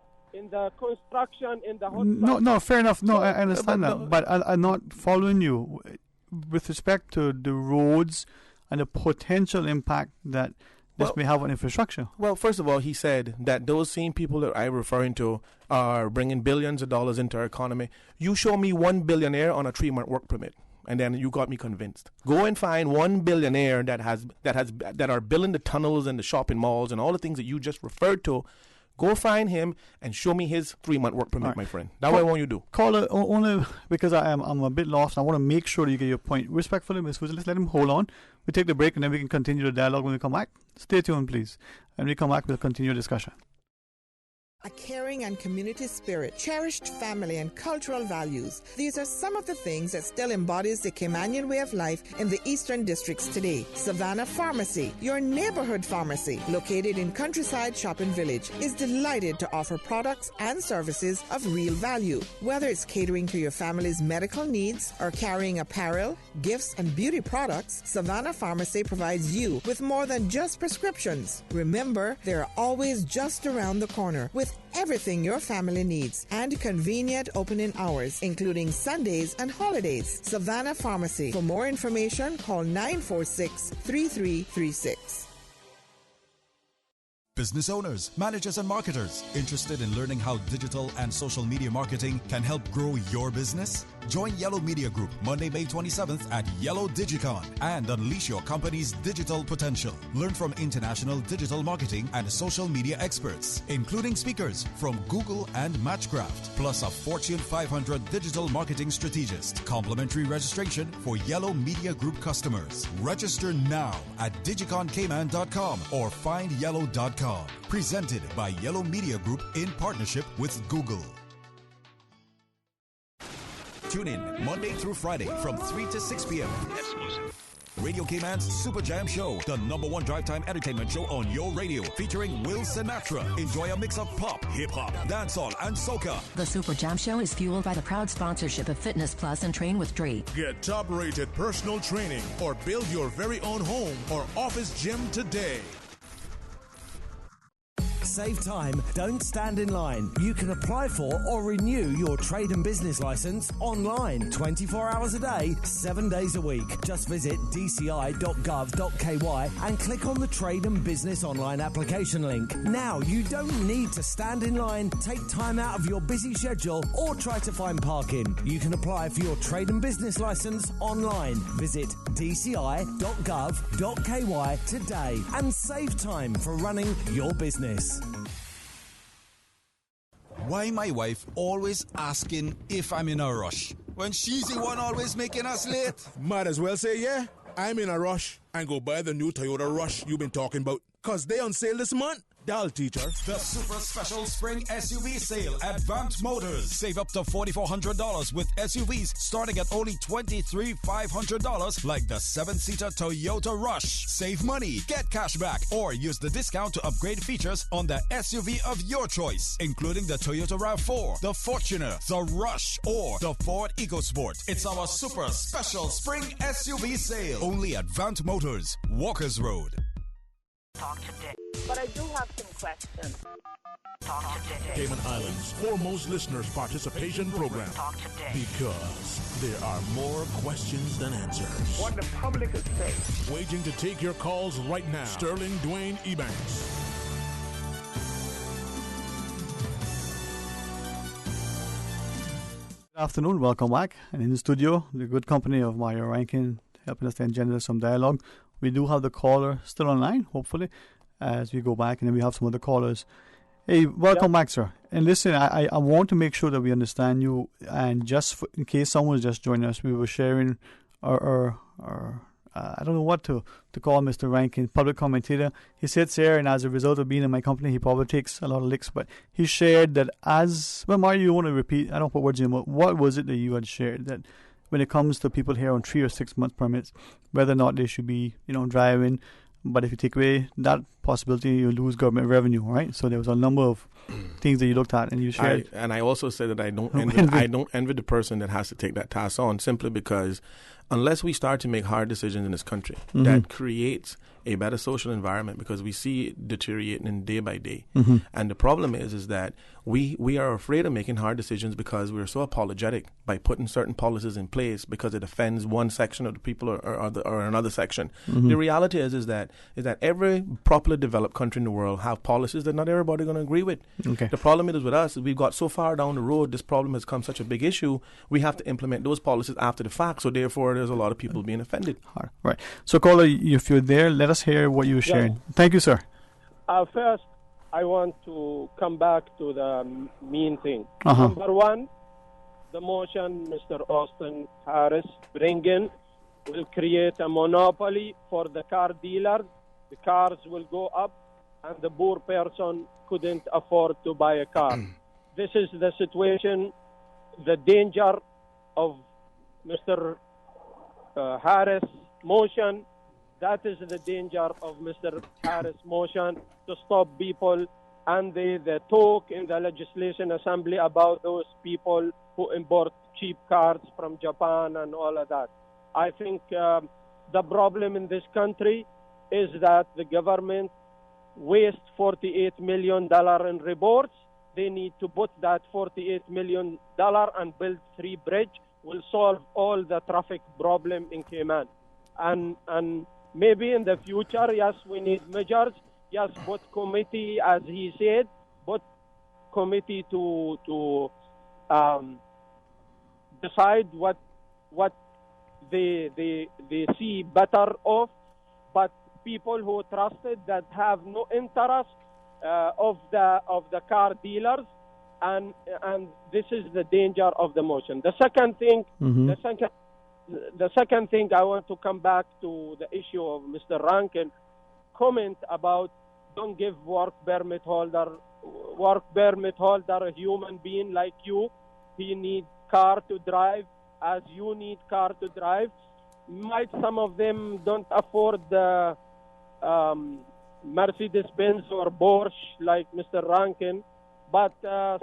construction, in the hospital.
No, fair enough. No, I understand that. But I'm not following you. With respect to the roads and the potential impact that this may have on infrastructure.
Well, first of all, he said that those same people that I'm referring to are bringing billions of dollars into our economy. You show me one billionaire on a 3-month work permit, and then you got me convinced. Go and find one billionaire that are building the tunnels and the shopping malls and all the things that you just referred to. Go find him and show me his 3-month work permit, my friend. That's what I want you to do.
Caller, only because I'm a bit lost. I want to make sure that you get your point. Respectfully, Ms. Fuzel, let's let him hold on. We take the break and then we can continue the dialogue when we come back. Stay tuned, please. And when we come back, we'll continue the discussion.
A caring and community spirit, cherished family and cultural values. These are some of the things that still embodies the Caymanian way of life in the Eastern Districts today. Savannah Pharmacy, your neighborhood pharmacy, located in Countryside Shopping Village, is delighted to offer products and services of real value. Whether it's catering to your family's medical needs or carrying apparel, gifts, and beauty products, Savannah Pharmacy provides you with more than just prescriptions. Remember, they're always just around the corner with everything your family needs and convenient opening hours, including Sundays and holidays. Savannah Pharmacy. For more information, call 946-3336.
Business owners, managers, and marketers interested in learning how digital and social media marketing can help grow your business? Join Yellow Media Group Monday, May 27th at Yellow Digicon and unleash your company's digital potential. Learn from international digital marketing and social media experts, including speakers from Google and Matchcraft, plus a Fortune 500 digital marketing strategist. Complimentary registration for Yellow Media Group customers. Register now at digiconcayman.com or findyellow.com. Presented by Yellow Media Group in partnership with Google. Tune in Monday through Friday from 3 to 6 p.m. Exclusive. Radio Cayman's Super Jam Show, the #1 drive time entertainment show on your radio, featuring Will Sinatra. Enjoy a mix of pop, hip-hop, dancehall, and soca.
The Super Jam Show is fueled by the proud sponsorship of Fitness Plus and Train with Dre.
Get top-rated personal training or build your very own home or office gym today.
Save time, don't stand in line. You can apply for or renew your trade and business license online 24 hours a day, 7 days a week. Just visit dci.gov.ky and click on the Trade and Business Online application link. Now, you don't need to stand in line, take time out of your busy schedule, or try to find parking. You can apply for your trade and business license online. Visit dci.gov.ky today and save time for running your business.
Why my wife always asking if I'm in a rush when she's the one always making us late?
Might as well say, yeah, I'm in a rush and go buy the new Toyota Rush you've been talking about. Cause they on sale this month. That'll teach her.
The super special spring SUV sale at Vant Motors. Save up to $4,400 with SUVs starting at only $23,500, like the 7-seater Toyota Rush. Save money, get cash back, or use the discount to upgrade features on the SUV of your choice, including the Toyota RAV4, the Fortuner, the Rush, or the Ford EcoSport. It's our super special spring SUV sale. Only at Vant Motors, Walkers Road.
Talk today. But I do have some questions. Talk today.
Cayman Islands' foremost listeners' participation program.
Talk today.
Because there are more questions than answers.
What the public is saying.
Waiting to take your calls right now. Sterling Dwayne Ebanks.
Good afternoon, welcome back. And in the studio, the good company of Mario Rankin, helping us to engender some dialogue. We do have the caller still online, hopefully, as we go back, and then we have some other callers. Hey, welcome back, sir. And listen, I want to make sure that we understand you, and just in case someone's just joining us, we were sharing our I don't know what to call Mr. Rankin, public commentator. He sits here, and as a result of being in my company, he probably takes a lot of licks, but he shared that Mario, you want to repeat, I don't put words in, but what was it that you had shared that when it comes to people here on 3 or 6 month permits, whether or not they should be, driving, but if you take away that possibility, you lose government revenue, right? So there was a number of things that you looked at and you shared.
And I also said that I don't envy the person that has to take that task on, simply because unless we start to make hard decisions in this country that creates a better social environment, because we see it deteriorating day by day. And the problem is that we are afraid of making hard decisions because we're so apologetic by putting certain policies in place because it offends one section of the people or another section. The reality is that every properly developed country in the world have policies that not everybody going to agree with.
Okay.
The problem is with us, we've got so far down the road, this problem has come such a big issue, we have to implement those policies after the fact. So therefore, there's a lot of people being offended.
Right. So caller, if you're there, let us hear what you were sharing. Thank you, sir.
First, I want to come back to the main thing. Number one, the motion Mr. Austin Harris bring in will create a monopoly for the car dealers. The cars will go up, and the poor person couldn't afford to buy a car. This is the situation, the danger of Mr. Harris' motion. That is the danger of Mr. Harris' motion, to stop people. And they talk in the legislation assembly about those people who import cheap cars from Japan and all of that. I think the problem in this country is that the government wastes $48 million in reports. They need to put that $48 million and build 3 bridges. Will solve all the traffic problem in Cayman. And maybe in the future, yes, we need measures. Yes, put committee, as he said, put committee to decide what they see better off, but people who trusted that have no interest of the car dealers, and this is the danger of the motion. The second thing, the second thing, I want to come back to the issue of Mr. Rankin comment about don't give work permit holder a human being like you. He needs car to drive as you need car to drive. Might some of them don't afford the Mercedes-Benz or Porsche like Mr. Rankin, but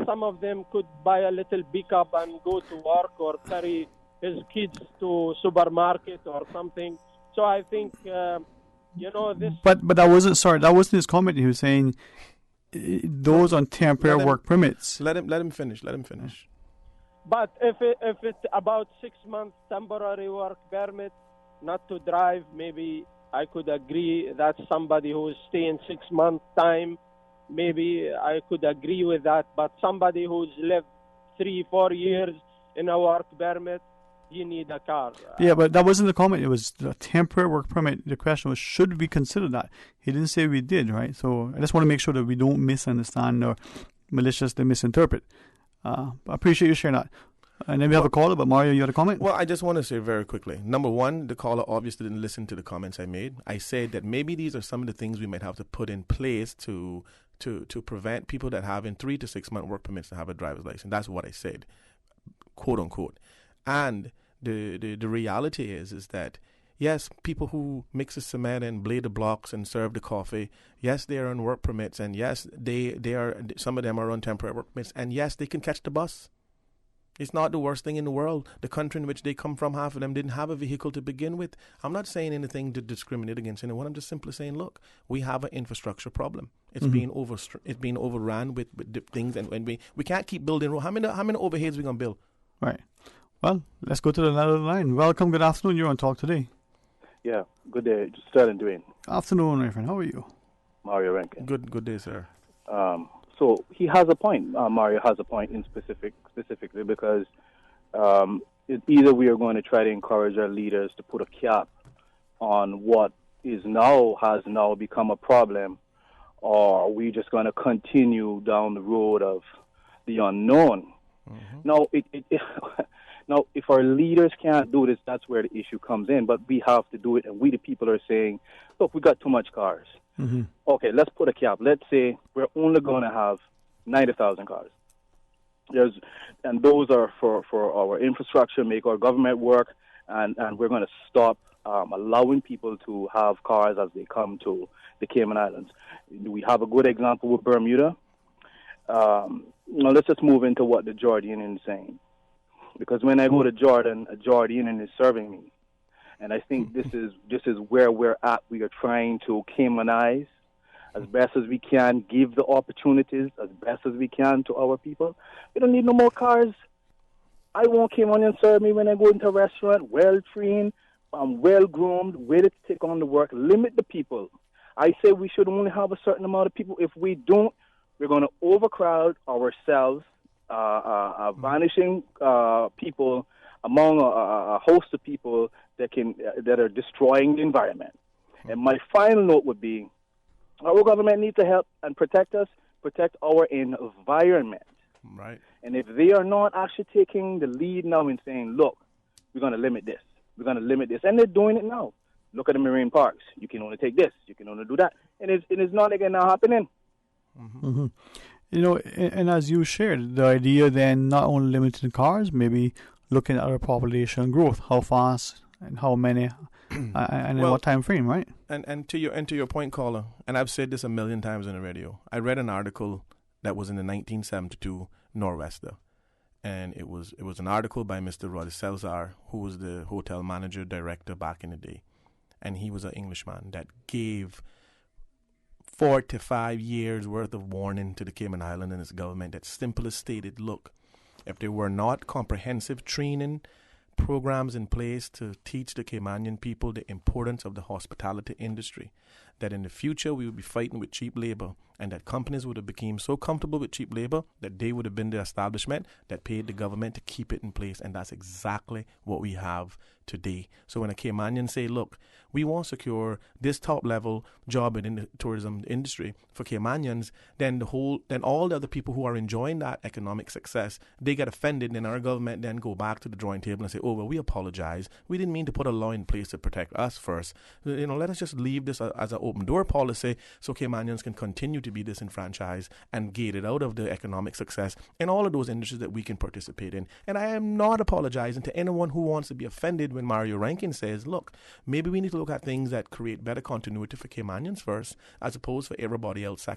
some of them could buy a little pickup and go to work or carry his kids to supermarket or something. So I think, this...
But that wasn't his comment. He was saying those on temporary work permits.
Let him finish.
But if it's about 6 months temporary work permit, not to drive, maybe I could agree that somebody who is staying 6 months time, maybe I could agree with that. But somebody who's lived 3-4 years in a work permit, you need a car.
Yeah, but that wasn't the comment. It was the temporary work permit. The question was, should we consider that? He didn't say we did, right? So I just want to make sure that we don't misunderstand or maliciously misinterpret. I appreciate you sharing that. And then we have a caller, but Mario, you had a comment?
Well, I just want to say very quickly. Number one, the caller obviously didn't listen to the comments I made. I said that maybe these are some of the things we might have to put in place to prevent people that have in 3 to 6 month work permits to have a driver's license. That's what I said, quote unquote. And the reality is that, yes, people who mix the cement and blade the blocks and serve the coffee, yes, they are on work permits, and yes, they are. Some of them are on temporary work permits, and yes, they can catch the bus. It's not the worst thing in the world. The country in which they come from, half of them didn't have a vehicle to begin with. I'm not saying anything to discriminate against anyone. I'm just simply saying, look, we have an infrastructure problem. It's being overrun with things, and when we can't keep building roads. How many overheads we gonna build?
Right. Well, let's go to the other line. Welcome. Good afternoon. You're on Talk Today.
Yeah. Good day, Sterling Dwayne.
Afternoon, my friend. How are you?
Mario Rankin.
Good day, sir.
So he has a point. Mario has a point in specifically because either we are going to try to encourage our leaders to put a cap on what has now become a problem, or are we just going to continue down the road of the unknown? Now, now, if our leaders can't do this, that's where the issue comes in. But we have to do it, and we, the people, are saying, look, we got too much cars. Okay, let's put a cap. Let's say we're only going to have 90,000 cars. And those are for our infrastructure, make our government work, and we're going to stop allowing people to have cars as they come to the Cayman Islands. We have a good example with Bermuda. Now let's just move into what the Jordanian is saying. Because when I go to Jordan, a Jordanian is serving me. And I think this is where we're at. We are trying to Caymanize as best as we can, give the opportunities as best as we can to our people. We don't need no more cars. I want Caymanian serve me when I go into a restaurant, well-trained, well-groomed, ready to take on the work. Limit the people. I say we should only have a certain amount of people. If we don't, we're going to overcrowd ourselves, vanishing people among a host of people that are destroying the environment. And my final note would be, our government needs to help and protect us, protect our environment.
Right.
And if they are not actually taking the lead now and saying, look, we're going to limit this, and they're doing it now. Look at the marine parks. You can only take this, you can only do that. And it's not again now happening.
You know, and as you shared, the idea then not only limiting cars, maybe looking at our population growth, how fast and how many, and in what time frame, right?
And to your point, caller, and I've said this a million times on the radio. I read an article that was in the 1972 Nor'Wester, and it was an article by Mr. Roddy Selzar, who was the hotel manager director back in the day, and he was an Englishman that gave 45 years worth of warning to the Cayman Island and its government that simply stated, look, if there were not comprehensive training programs in place to teach the Caymanian people the importance of the hospitality industry, that in the future we would be fighting with cheap labor, and that companies would have become so comfortable with cheap labor that they would have been the establishment that paid the government to keep it in place. And that's exactly what we have today. So when a Caymanian say, look, we want to secure this top level job in the tourism industry for Caymanians, then all the other people who are enjoying that economic success, they get offended, and our government then go back to the drawing table and say, oh, well, we apologize. We didn't mean to put a law in place to protect us first. Let us just leave this as an open door policy so Caymanians can continue to be disenfranchised and gated out of the economic success in all of those industries that we can participate in. And I am not apologizing to anyone who wants to be offended when Mario Rankin says, look, maybe we need to look at things that create better continuity for Caymanians first, as opposed for everybody else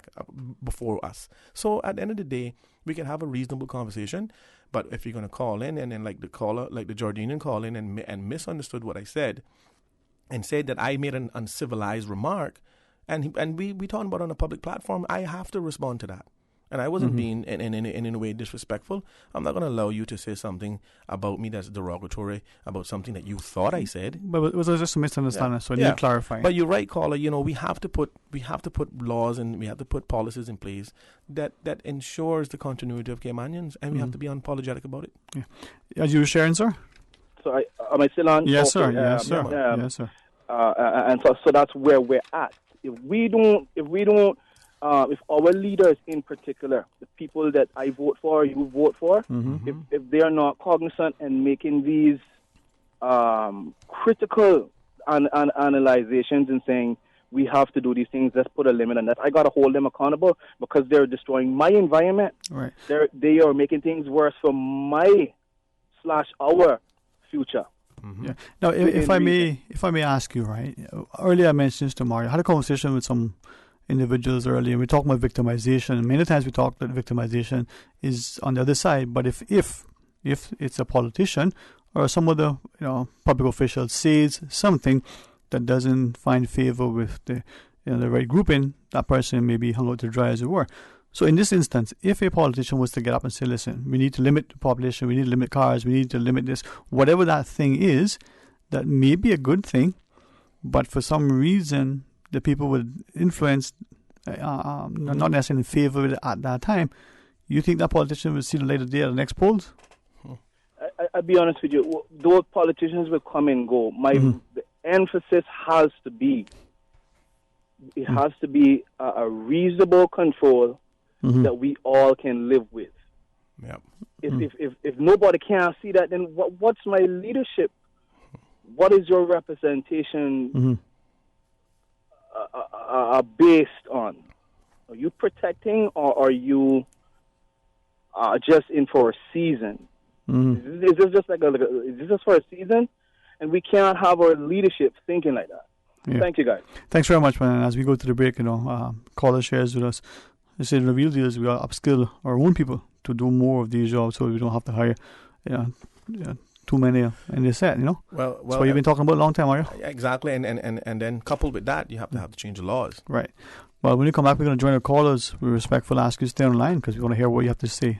before us. So at the end of the day, we can have a reasonable conversation. But if you're going to call in and then like the Jordanian call in and misunderstood what I said and said that I made an uncivilized remark, and we talking about on a public platform, I have to respond to that. And I wasn't being in a way disrespectful. I'm not going to allow you to say something about me that's derogatory about something that you thought I said.
But it was just a misunderstanding, so I need to clarify.
But you're right, caller. We have to put laws and we have to put policies in place that ensures the continuity of Caymanians, and we have to be unapologetic about it.
Yeah. As you were sharing, sir?
So am I still on?
Yes,
okay.
sir. Yes, sir. Yes, sir.
And so that's where we're at. If our leaders in particular, the people that I vote for, you vote for, if they are not cognizant and making these critical analyzations and saying we have to do these things, let's put a limit on that, I got to hold them accountable because they're destroying my environment.
Right.
They are making things worse for our future.
Yeah. Now, if I may ask you, right? Earlier I mentioned this to Mario. I had a conversation with some individuals earlier, and we talked about victimization. Many times we talk that victimization is on the other side. But if it's a politician or some other public official says something that doesn't find favor with the right grouping, that person may be hung out to dry, as it were. So in this instance, if a politician was to get up and say, listen, we need to limit the population, we need to limit cars, we need to limit this, whatever that thing is, that may be a good thing, but for some reason the people would influence, not necessarily in favor of it at that time, you think that politician will see the light of day at the next polls?
I'll be honest with you, those politicians will come and go. The emphasis has to be, a reasonable control that we all can live with.
Yep.
If nobody can see that, then what's my leadership? What is your representation based on? Are you protecting, or are you just in for a season? Is this just is this just for a season? And we can't have our leadership thinking like that. Yeah. Thank you, guys.
Thanks very much, man. As we go to the break, caller shares with us. They say the real deal is we got to upskill our own people to do more of these jobs, so we don't have to hire, too many in this set. Well, that's what you've been talking about a long time, are you?
Exactly, and then coupled with that, you have to change the laws.
Right. Well, when you come back, we're going to join our callers. We're respectful, ask you to stay on the line because we want to hear what you have to say.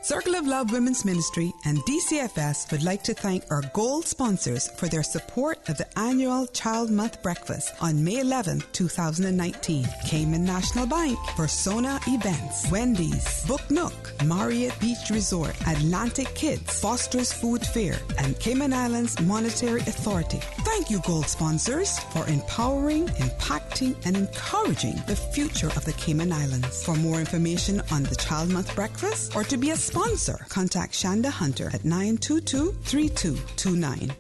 Circle of Love Women's Ministry and DCFS would like to thank our gold sponsors for their support of the annual Child Month Breakfast on May 11, 2019. Cayman National Bank, Persona Events, Wendy's, Book Nook, Marriott Beach Resort, Atlantic Kids, Foster's Food Fair, and Cayman Islands Monetary Authority. Thank you, gold sponsors, for empowering, impacting, and encouraging the future of the Cayman Islands. For more information on the Child Month Breakfast or to be a sponsor, contact Shanda Hunter at 922-3229.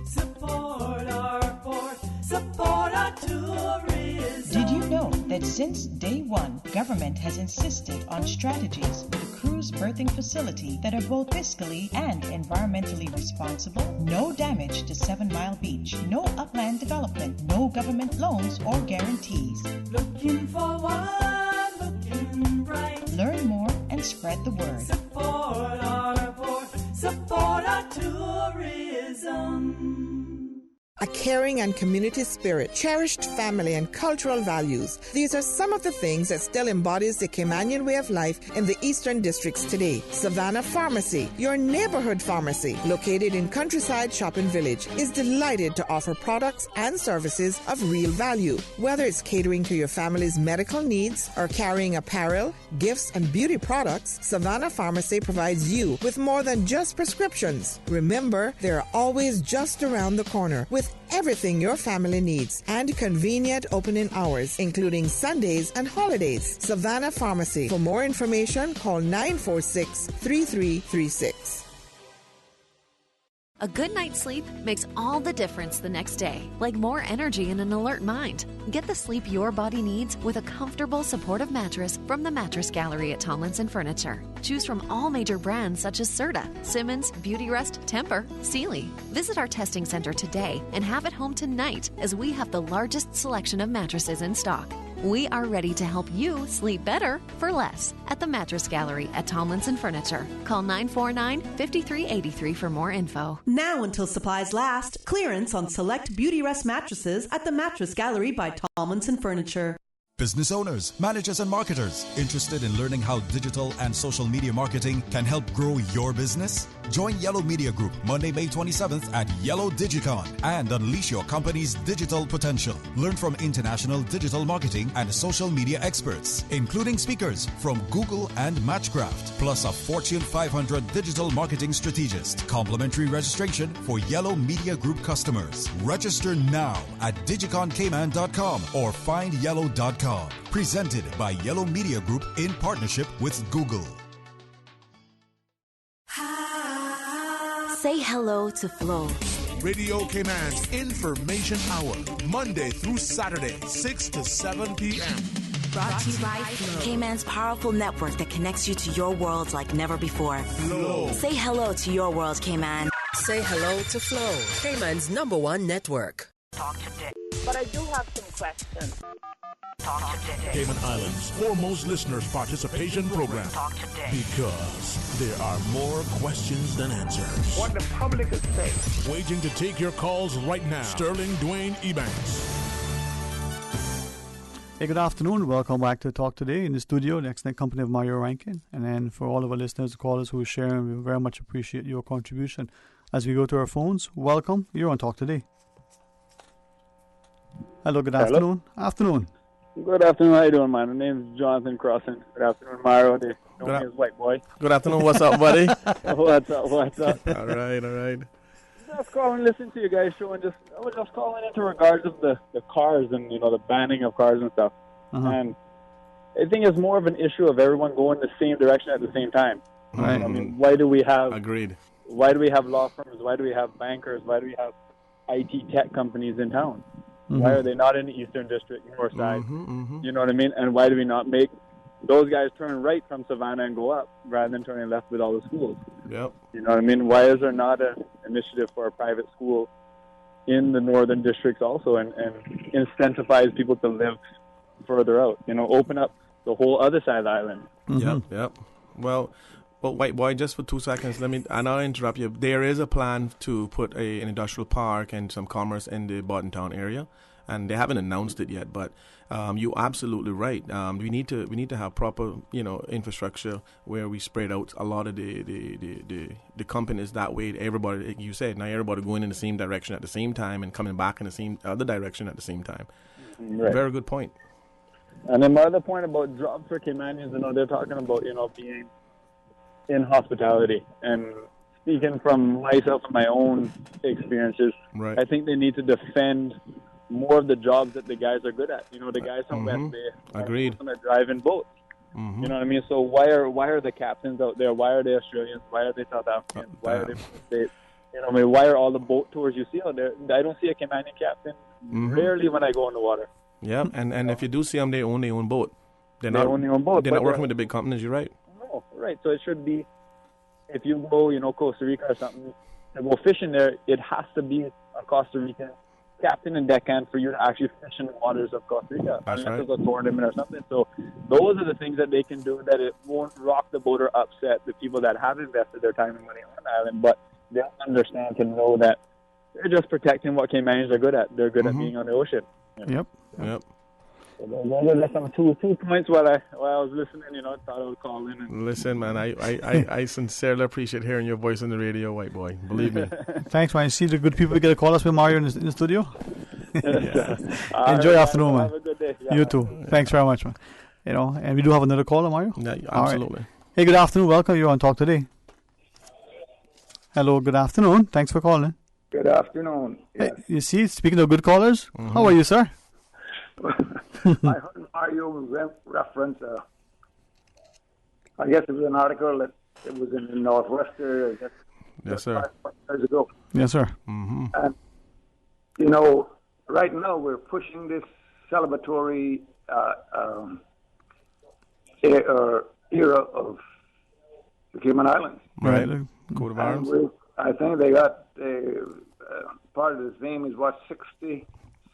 Support our port, support our tourism.
Did you know that since day one, government has insisted on strategies for the cruise berthing facility that are both fiscally and environmentally responsible? No damage to 7 Mile Beach, no upland development, no government loans or guarantees.
Looking for one, looking bright.
Learn more and spread the word.
Support our port, support our tourism.
a caring and community spirit, cherished family and cultural values. These are some of the things that still embodies the Caymanian way of life in the Eastern Districts today. Savannah Pharmacy, your neighborhood pharmacy, located in Countryside Shopping Village, is delighted to offer products and services of real value. Whether it's catering to your family's medical needs or carrying apparel, gifts, and beauty products, Savannah Pharmacy provides you with more than just prescriptions. Remember, they're always just around the corner with everything your family needs and convenient opening hours, including Sundays and holidays. Savannah Pharmacy. For more information, call 946-3336.
A good night's sleep makes all the difference the next day, like more energy and an alert mind. Get the sleep your body needs with a comfortable, supportive mattress from the Mattress Gallery at Tomlinson Furniture. Choose from all major brands such as Serta, Simmons, Beautyrest, Tempur, Sealy. Visit our testing center today and have it home tonight, as we have the largest selection of mattresses in stock. We are ready to help you sleep better for less at the Mattress Gallery at Tomlinson Furniture. Call 949-5383 for more info.
Now until supplies last, clearance on select Beautyrest mattresses at the Mattress Gallery by Tomlinson Furniture.
Business owners, managers, and marketers interested in learning how digital and social media marketing can help grow your business? Join Yellow Media Group Monday, May 27th at Yellow Digicon and unleash your company's digital potential. Learn from international digital marketing and social media experts, including speakers from Google and Matchcraft, plus a Fortune 500 digital marketing strategist. Complimentary registration for Yellow Media Group customers. Register now at digiconcayman.com or findyellow.com. Presented by Yellow Media Group in partnership with Google.
Say hello to Flow.
Radio Cayman's Information Hour, Monday through Saturday, 6 to 7 p.m.
Brought to you by Flow, Cayman's powerful network that connects you to your world like never before.
Flow.
Say hello to your world, Cayman.
Say hello to Flow, Cayman's #1 network.
Talk today. But I do have some questions. Talk today.
Cayman Islands' foremost listeners' participation program.
Talk today.
Because there are more questions than answers.
What the public is saying.
Waiting to take your calls right now. Sterling Dwayne Ebanks.
Hey, good afternoon. Welcome back to Talk Today in the studio, the excellent company of Mario Rankin. And then for all of our listeners, callers who are sharing, we very much appreciate your contribution. As we go to our phones, welcome. You're on Talk Today. Hello, good afternoon. Afternoon.
Good afternoon. How you doing, man? My name is Jonathan Crossan. Good afternoon, Mario. They know me as White Boy.
Good afternoon. What's up, buddy?
What's up?
All right.
Just calling, listening to you guys' show, and I was just calling into regards of the cars and the banning of cars and stuff. And I think it's more of an issue of everyone going the same direction at the same time.
Right.
I mean, why do we have?
Agreed.
Why do we have law firms? Why do we have bankers? Why do we have IT tech companies in town? Why are they not in the Eastern District, North Side? You know what I mean? And why do we not make those guys turn right from Savannah and go up rather than turning left with all the schools?
Yep.
You know what I mean? Why is there not an initiative for a private school in the Northern Districts also and incentivize people to live further out? Open up the whole other side of the island.
Yep. Well, White Boy, just for 2 seconds, and I'll interrupt you. There is a plan to put an industrial park and some commerce in the Bartontown area, and they haven't announced it yet. But you're absolutely right. We need to have proper, infrastructure where we spread out a lot of the companies that way. Everybody, like you said, now everybody going in the same direction at the same time and coming back in the same other direction at the same time.
Right.
Very good point.
And then my other point about jobs for Caymanians, they're talking about being in hospitality, and speaking from myself and my own experiences, I think they need to defend more of the jobs that the guys are good at. The guys from West Bay,
agreed,
are driving boats. You know what I mean? So why are the captains out there? Why are they Australians? Why are they South Africans? Why are they from the States? Why are all the boat tours you see out there? I don't see a Caymanian captain rarely when I go in the water.
Yeah, and if you do see them, they own their own boat. They're not working with the big companies. You're right.
No, right. So it should be, if you go, Costa Rica or something, to go fishing there, it has to be a Costa Rican captain and deckhand for you to actually fish in the waters of Costa Rica.
That's
unless
right.
There's a tournament or something. So those are the things that they can do that it won't rock the boat or upset the people that have invested their time and money on the island, but they'll understand to know that
they're just protecting what Caymanians are good at. They're good at being on the ocean.
Yep.
So those are some two points while I was listening. Thought I would call in. And
Listen, man, I sincerely appreciate hearing your voice on the radio, white boy. Believe me.
Thanks, man. See the good people we get to call us with Mario in the studio. Enjoy afternoon, man.
Have a good day.
You too. Thanks very much, man. And we do have another caller, Mario.
Yeah,
All
absolutely.
right. Hey, good afternoon. Welcome. You're on Talk Today. Hello. Good afternoon. Thanks for calling.
Good afternoon. Yes.
Hey, you see, speaking of good callers, how are you, sir?
I heard Mario reference. I guess it was an article that it was in the Northwestern. I guess.
Yes, sir.
5 years ago.
Yes, sir.
And right now we're pushing this celebratory era of the Cayman Islands.
Right. Coat of arms.
I think they got part of the theme is 60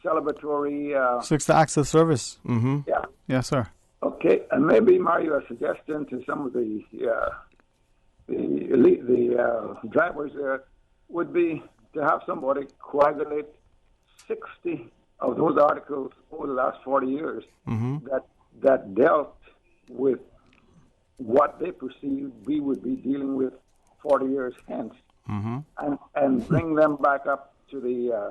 celebratory.
60 acts of service.
Yeah.
Yes, sir.
Okay, and maybe Mario, a suggestion to some of the drivers there would be to have somebody coagulate 60 of those articles over the last 40 years that dealt with what they perceived we would be dealing with 40 years hence, and bring them back up to the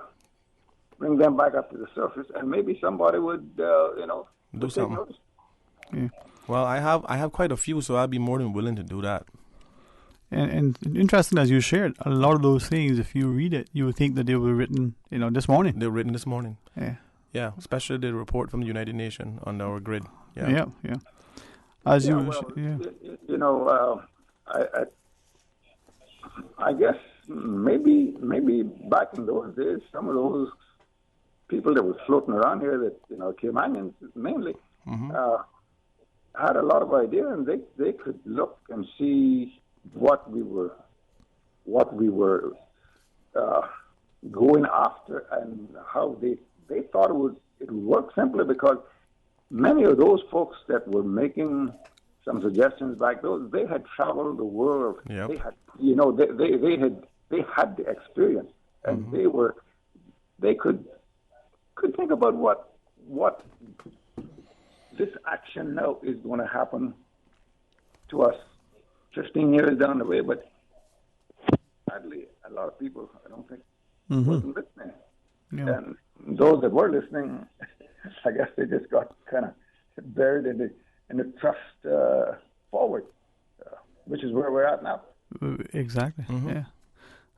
surface, and maybe somebody would
do something.
Yeah.
Well, I have quite a few, so I'd be more than willing to do that.
And interesting, as you shared, a lot of those things, if you read it, you would think that they were written, this morning.
They were written this morning.
Yeah.
Yeah, especially the report from the United Nations on our grid.
Yeah.
I guess maybe back in those days, some of those people that were floating around here, that Caymanians mainly, had a lot of idea, and they could look and see what we were going after, and how they thought it would work, simply because many of those folks that were making some suggestions like those, they had traveled the world.
Yep.
They had, they had the experience, and they could think about what this action now is going to happen to us 15 years down the way. But sadly, a lot of people, I don't think, wasn't listening.
Yeah.
And those that were listening, I guess they just got kind of buried in the thrust forward, which is where we're at now.
Exactly. Yeah.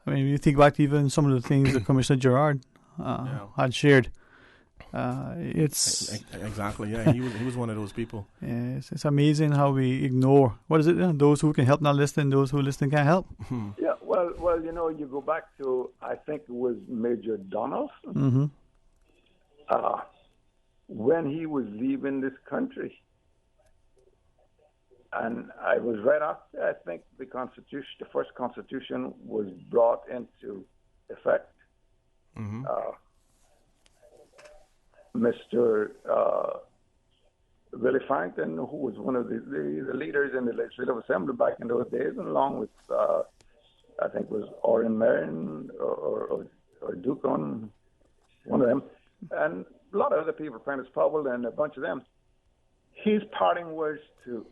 I mean, you think back to even some of the things that Commissioner Gerard had shared. It's
exactly, yeah. He was one of those people.
Yeah, it's amazing how we ignore, what is it? Those who can help not listen, those who listen can't help.
Yeah, well, you go back to, I think it was Major Donaldson, when he was leaving this country, and I was right after, I think, the first Constitution was brought into effect. Mr. Willie Franklin, who was one of the leaders in the Legislative Assembly back in those days, and along with, I think it was Orrin Marion or Ducon, one of them, and a lot of other people, Prentice Powell and a bunch of them. His parting words to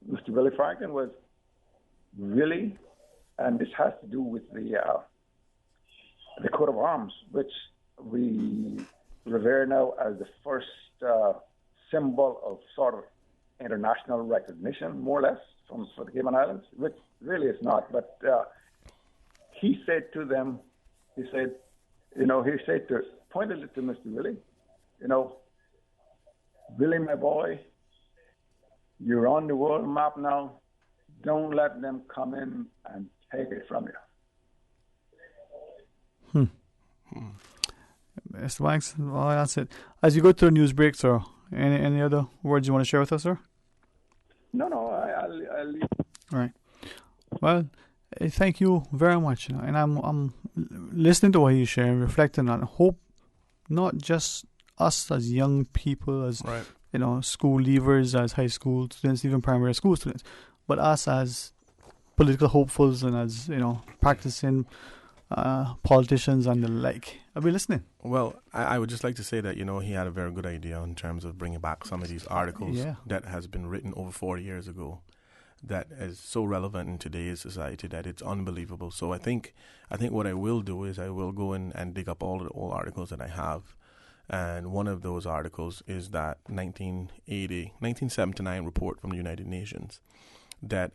Mr. Willie Franklin was, really, and this has to do with the coat of arms, which we revere now as the first symbol of sort of international recognition, more or less, for the Cayman Islands, which really it's not. But he said to them, pointed it to Mr. Willie, Willie, my boy, you're on the world map now. Don't let them come in and take it from you.
Mr. Banks, well, that's it. As you go to the news break, sir, any other words you want to share with us, sir?
No, I'll leave.
All right. Well, thank you very much. And I'm listening to what he's sharing, reflecting on hope, not just us as young people, as school leavers, as high school students, even primary school students, but us as political hopefuls and as practicing politicians and the like. Are we listening?
Well, I would just like to say that, he had a very good idea in terms of bringing back some of these articles that has been written over 40 years ago that is so relevant in today's society that it's unbelievable. So I think what I will do is I will go in and dig up all the old articles that I have. And one of those articles is that 1979 report from the United Nations that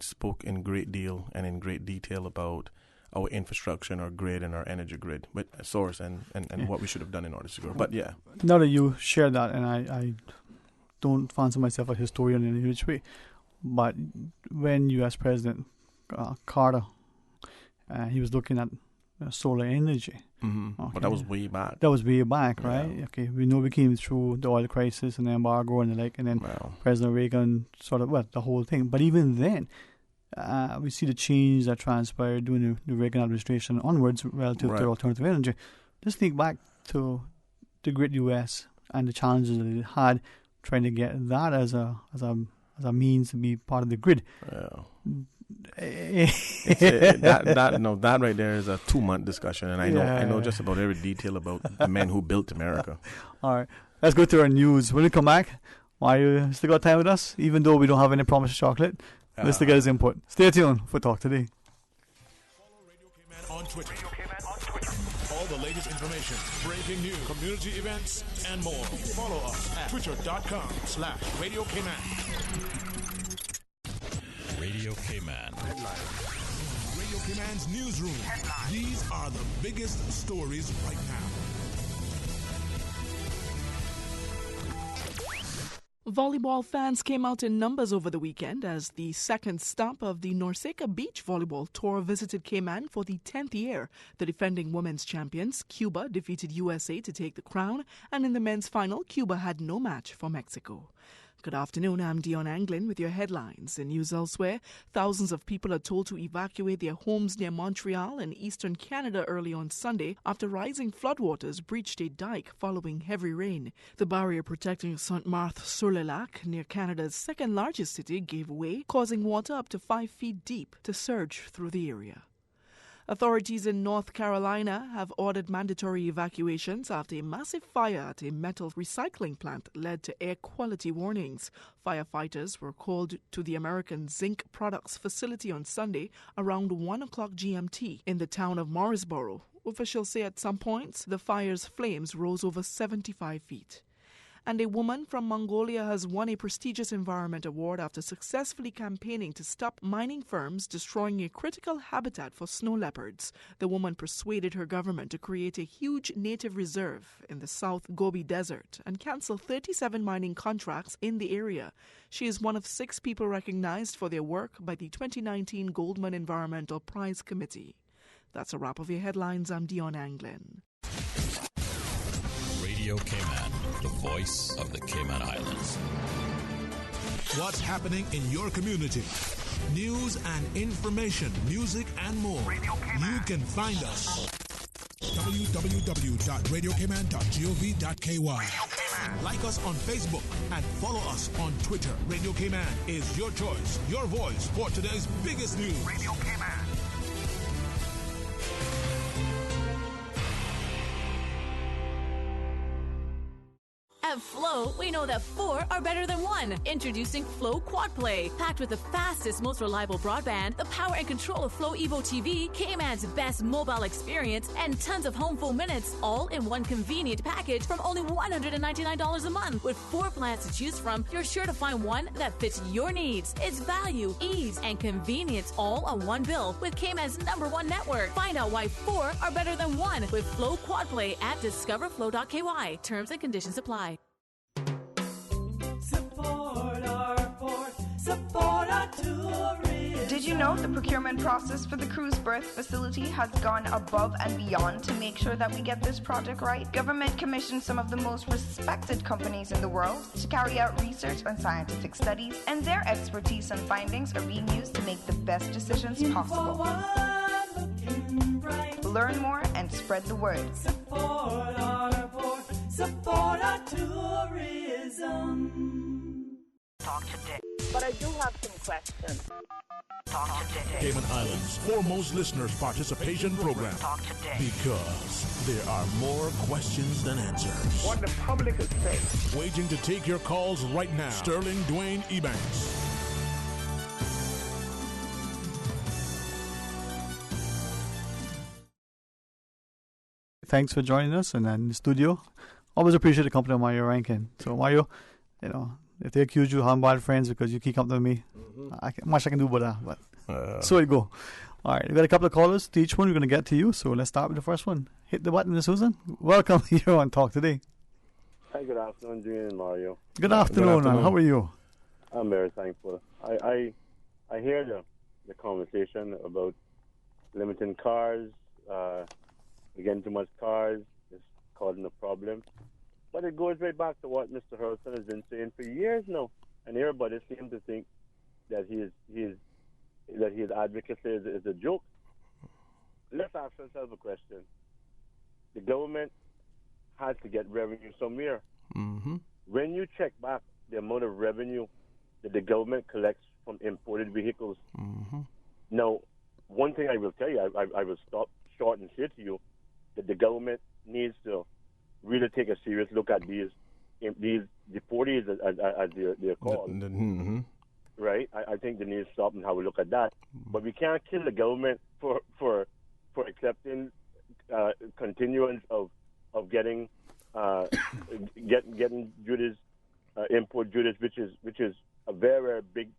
spoke in great detail about our infrastructure and our grid and our energy grid, with a source and what we should have done in order to grow. But yeah.
Now that you share that, and I don't fancy myself a historian in any which way, but when U.S. President Carter, he was looking at solar energy.
Mm-hmm. Okay. But that was way back.
That was way back, right? Yeah. Okay, we know we came through the oil crisis and the embargo and the like, and then President Reagan the whole thing. But even then, we see the change that transpired during the Reagan administration onwards relative to alternative energy. Just think back to the great U.S. and the challenges that it had trying to get that as a means to be part of the grid.
Yeah. That right there is a 2-month discussion, and I know just about every detail about the men who built America.
All right, let's go to our news. When we come back, Mario still got time with us, even though we don't have any promised chocolate. Let's still get his input. Stay tuned for Talk Today.
Follow Radio K-Man on Twitter. All the latest information, breaking news, community events, and more. Follow us at twitter.com/Radio K-Man.
Radio K-Man.
Radio K-Man's newsroom. These are the biggest stories right now.
Volleyball fans came out in numbers over the weekend as the second stop of the Norseca Beach Volleyball Tour visited Cayman for the 10th year. The defending women's champions, Cuba, defeated USA to take the crown, and in the men's final, Cuba had no match for Mexico. Good afternoon, I'm Dion Anglin with your headlines. In news elsewhere, thousands of people are told to evacuate their homes near Montreal in eastern Canada early on Sunday after rising floodwaters breached a dike following heavy rain. The barrier protecting Saint-Marthe-sur-le-Lac near Canada's second largest city gave way, causing water up to 5 feet deep to surge through the area. Authorities in North Carolina have ordered mandatory evacuations after a massive fire at a metal recycling plant led to air quality warnings. Firefighters were called to the American Zinc Products facility on Sunday around 1 o'clock GMT in the town of Morrisboro. Officials say at some points the fire's flames rose over 75 feet. And a woman from Mongolia has won a prestigious environment award after successfully campaigning to stop mining firms destroying a critical habitat for snow leopards. The woman persuaded her government to create a huge native reserve in the South Gobi Desert and cancel 37 mining contracts in the area. She is one of 6 people recognized for their work by the 2019 Goldman Environmental Prize Committee. That's a wrap of your headlines. I'm Dion Anglin.
Radio Cayman, the voice of the Cayman Islands.
What's happening in your community? News and information, music and more. You can find us. www.radiocayman.gov.ky. Like us on Facebook and follow us on Twitter. Radio Cayman is your choice, your voice for today's biggest news. Radio Cayman.
At Flow, we know that 4 are better than 1. Introducing Flow Quad Play. Packed with the fastest, most reliable broadband, the power and control of Flow Evo TV, Cayman's best mobile experience, and tons of home phone minutes, all in one convenient package from only $199 a month. With 4 plans to choose from, you're sure to find one that fits your needs. It's value, ease, and convenience all on one bill with Cayman's #1 network. Find out why 4 are better than 1 with Flow Quad Play at discoverflow.ky. Terms and conditions apply.
Support our port, support our tourism.
Did you know the procurement process for the cruise berth facility has gone above and beyond to make sure that we get this project right? Government commissioned some of the most respected companies in the world to carry out research on scientific studies, and their expertise and findings are being used to make the best decisions possible. Learn more and spread the word.
Support our port, support our tourism.
Talk today. But I do have some questions.
Cayman Islands' foremost listeners participation program. Because there are more questions than answers.
What the public is saying.
Waiting to take your calls right now. Sterling Dwayne Ebanks.
Thanks for joining us, and then in the studio, always appreciate the company of Mario Rankin. So Mario, if they accuse you of having bad friends because you keep coming to me, much I can do about that, but so it go. All right, we've got a couple of callers to each one. We're going to get to you, so let's start with the first one. Hit the button, Susan. Welcome here on Talk Today.
Hi, good afternoon, Dwayne and Mario.
Good afternoon, man. How are you?
I'm very thankful. I hear the conversation about limiting cars, getting too much cars is causing a problem. But it goes right back to what Mr. Hurlston has been saying for years now, and everybody seems to think that his advocacy is a joke. Let's ask ourselves a question. The government has to get revenue somewhere.
Mm-hmm.
When you check back the amount of revenue that the government collects from imported vehicles, now, one thing I will tell you, I will stop short and say to you that the government needs to really take a serious look at these deportees as they're called. Right? I think they need to stop and have a look at that. But we can't kill the government for accepting continuance of getting getting duties, import duties, which is a very, very big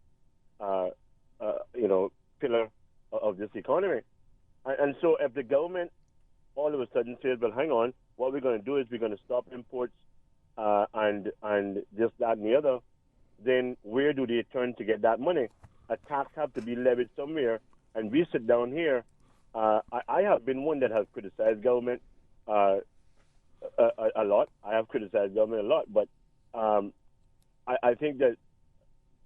pillar of this economy. And so if the government all of a sudden says, well, hang on, what we're going to do is we're going to stop imports and this, that, and the other, then where do they turn to get that money? A tax have to be levied somewhere, and we sit down here. I have been one that has criticized government a lot. I have criticized government a lot, but I think that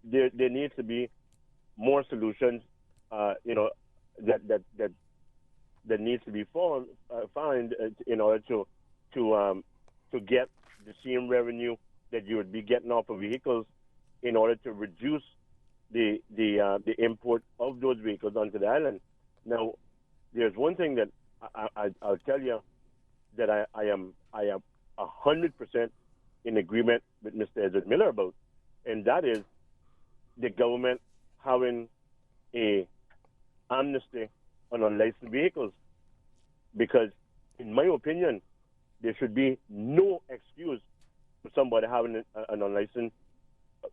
there needs to be more solutions, that needs to be found in order to get the same revenue that you would be getting off of vehicles, in order to reduce the import of those vehicles onto the island. Now, there's one thing that I'll tell you that I am 100% in agreement with Mr. Edward Miller about, and that is the government having a amnesty on unlicensed vehicles, because in my opinion there should be no excuse for somebody having an unlicensed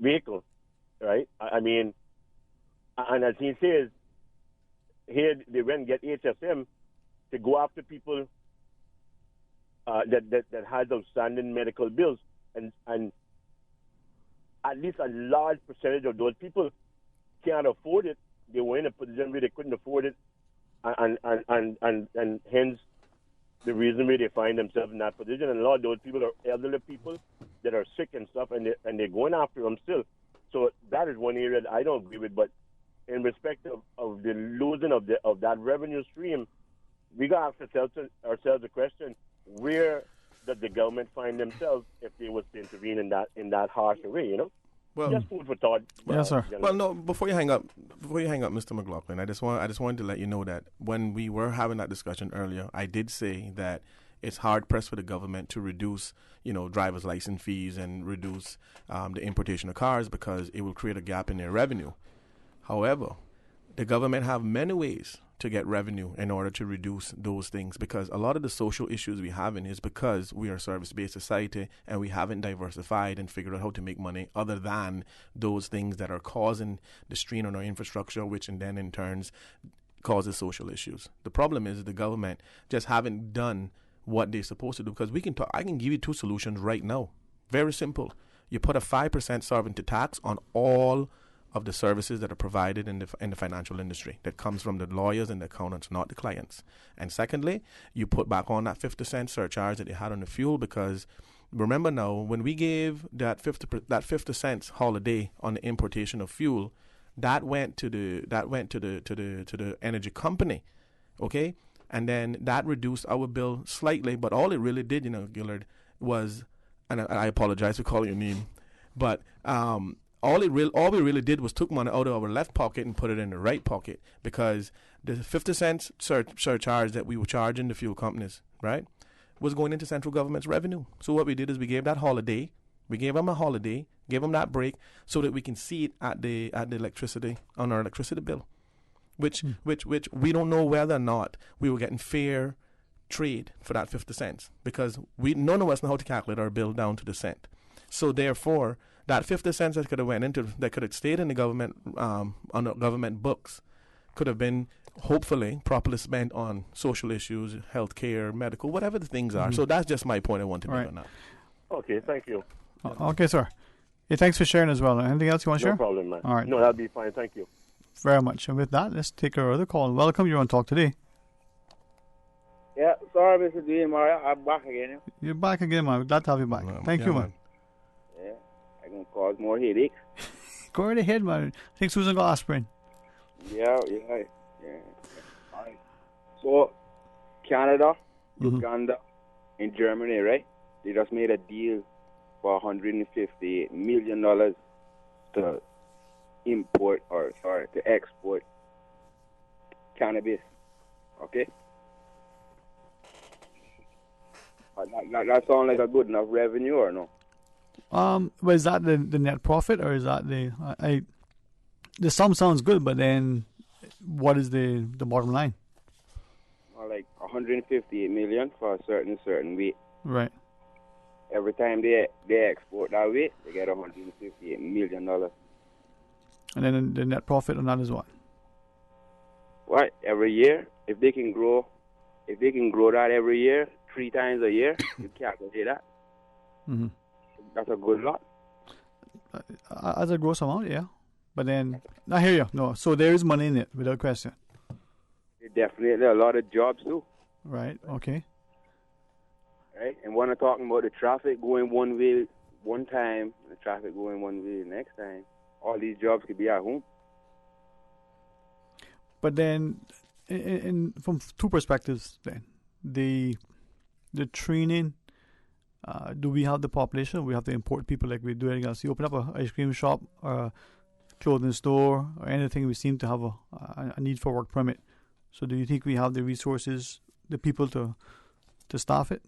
vehicle, right? I mean, and as he says here, they went and get HSM to go after people that has outstanding medical bills, and at least a large percentage of those people can't afford it. They were in a position where they couldn't afford it, and hence the reason why they find themselves in that position. And a lot of those people are elderly people that are sick and stuff, and they're going after them still. So that is one area that I don't agree with. But in respect of the losing of that revenue stream, we got to ask ourselves the question: where does the government find themselves if they was to intervene in that harsh way?
Well,
just food for thought.
Yes, sir.
Generally.
Well, no. Before you hang up, Mr. McLaughlin, I just wanted to let you know that when we were having that discussion earlier, I did say that it's hard pressed for the government to reduce, driver's license fees and reduce the importation of cars, because it will create a gap in their revenue. However, the government have many ways to get revenue in order to reduce those things, because a lot of the social issues we have is because we are a service-based society and we haven't diversified and figured out how to make money other than those things that are causing the strain on our infrastructure, which and then in turns causes social issues. The problem is the government just haven't done what they're supposed to do, because I can give you two solutions right now. Very simple. You put a 5% sovereignty tax on all of the services that are provided in the financial industry that comes from the lawyers and the accountants, not the clients. And secondly, you put back on that 50-cent surcharge that they had on the fuel, because remember now, when we gave that 50 cents holiday on the importation of fuel, that went to the energy company, okay? And then that reduced our bill slightly, but all it really did, Gillard, was, and I apologize for calling your name, but all we really did was took money out of our left pocket and put it in the right pocket, because the 50 cents surcharge that we were charging the fuel companies, right, was going into central government's revenue. So what we did is we gave that holiday. We gave them a holiday, gave them that break, so that we can see it at the electricity, on our electricity bill, which we don't know whether or not we were getting fair trade for that 50 cents, because none of us know how to calculate our bill down to the cent. So therefore, that 50 cents that could have stayed in the government, on the government books, could have been hopefully properly spent on social issues, healthcare, medical, whatever the things are. So that's just my point I want to make on that.
Okay, thank you.
Okay, sir. Yeah, thanks for sharing as well. Anything else you want to share?
No problem, man.
All right.
No, that'll be fine. Thank you.
Very much. And with that, let's take our other call. Welcome. You're on Talk Today.
Yeah, sorry, Mr. Dwayne, Mario. I'm back again.
You're back again, man. Glad to have you back. Thank you, man.
Yeah, I can cause more headaches.
Go right ahead, man. I think Susan got aspirin.
Yeah. All right. So, Canada, Uganda, and Germany, right? They just made a deal for $158 million to export cannabis. Okay? That sound like a good enough revenue or no?
But is that the net profit, or is that the sum sounds good, but then what is the bottom line?
Like $158 million for a certain weight.
Right.
Every time they export that weight, they get $158 million.
And then the net profit on that is what?
What? Every year, if they can grow that every year, 3 times a year, you calculate that.
Mm-hmm.
That's a good lot.
As a gross amount, yeah. But then, I hear you. No, so there is money in it, without question.
Definitely a lot of jobs too.
Right. Okay.
Right, and when I'm talking about the traffic going one way one time, the traffic going one way the next time, all these jobs could be at home.
But then, from two perspectives, then the training. Do we have the population? We have to import people like we do anything else. You open up an ice cream shop or a clothing store or anything, we seem to have a need for work permit. So do you think we have the resources, the people to staff it?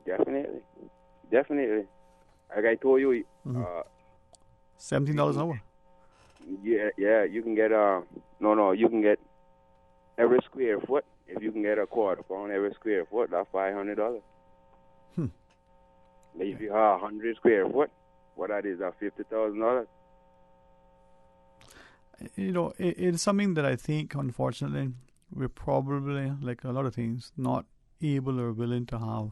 Definitely. Like I told you,
$17 an hour.
Yeah. You can get you can get every square foot. If you can get a quarter pound every square foot, that's $500. If you have 100 square foot, what that is, that $50,000.
It's something that I think, unfortunately, we're probably, like a lot of things, not able or willing to have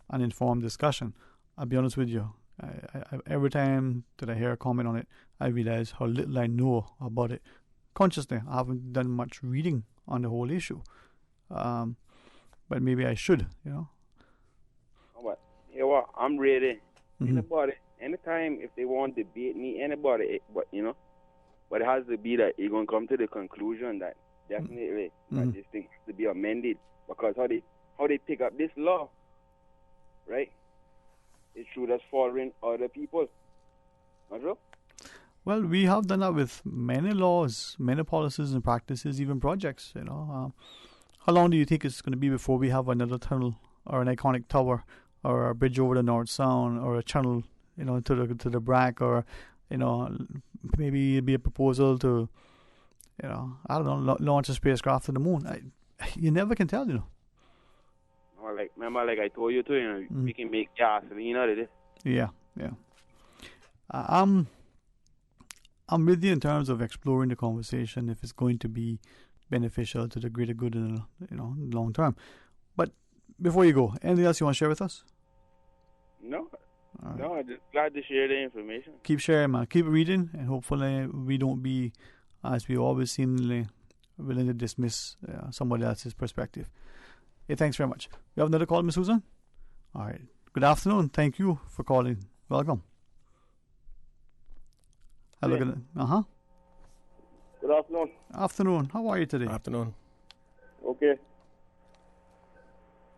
an informed discussion. I'll be honest with you. I every time that I hear a comment on it, I realize how little I know about it. Consciously, I haven't done much reading on the whole issue. But maybe I should,
But you know what? I'm ready. Anybody, anytime if they want to debate me, anybody, but it has to be that you're going to come to the conclusion that definitely that this thing has to be amended, because how they pick up this law, right? It should have following other people. Not true?
Well, we have done that with many laws, many policies and practices, even projects. How long do you think it's going to be before we have another tunnel or an iconic tower or a bridge over the North Sound or a channel, to the BRAC, or maybe it'd be a proposal to, I don't know, launch a spacecraft to the moon. You never can tell,
Or remember, I told you too, we can make gasoline out of this.
Yeah. I'm with you in terms of exploring the conversation if it's going to be beneficial to the greater good in the long term. But before you go, anything else you want to share with us?
No. Right. No, I'm just glad to share the information.
Keep sharing, man. Keep reading, and hopefully we don't be, as we always seemingly willing to dismiss somebody else's perspective. Hey, thanks very much. We have another call, Ms. Susan? All right. Good afternoon. Thank you for calling. Welcome. Hello.
Yeah. Good afternoon.
Afternoon. How are you today?
Afternoon.
Okay.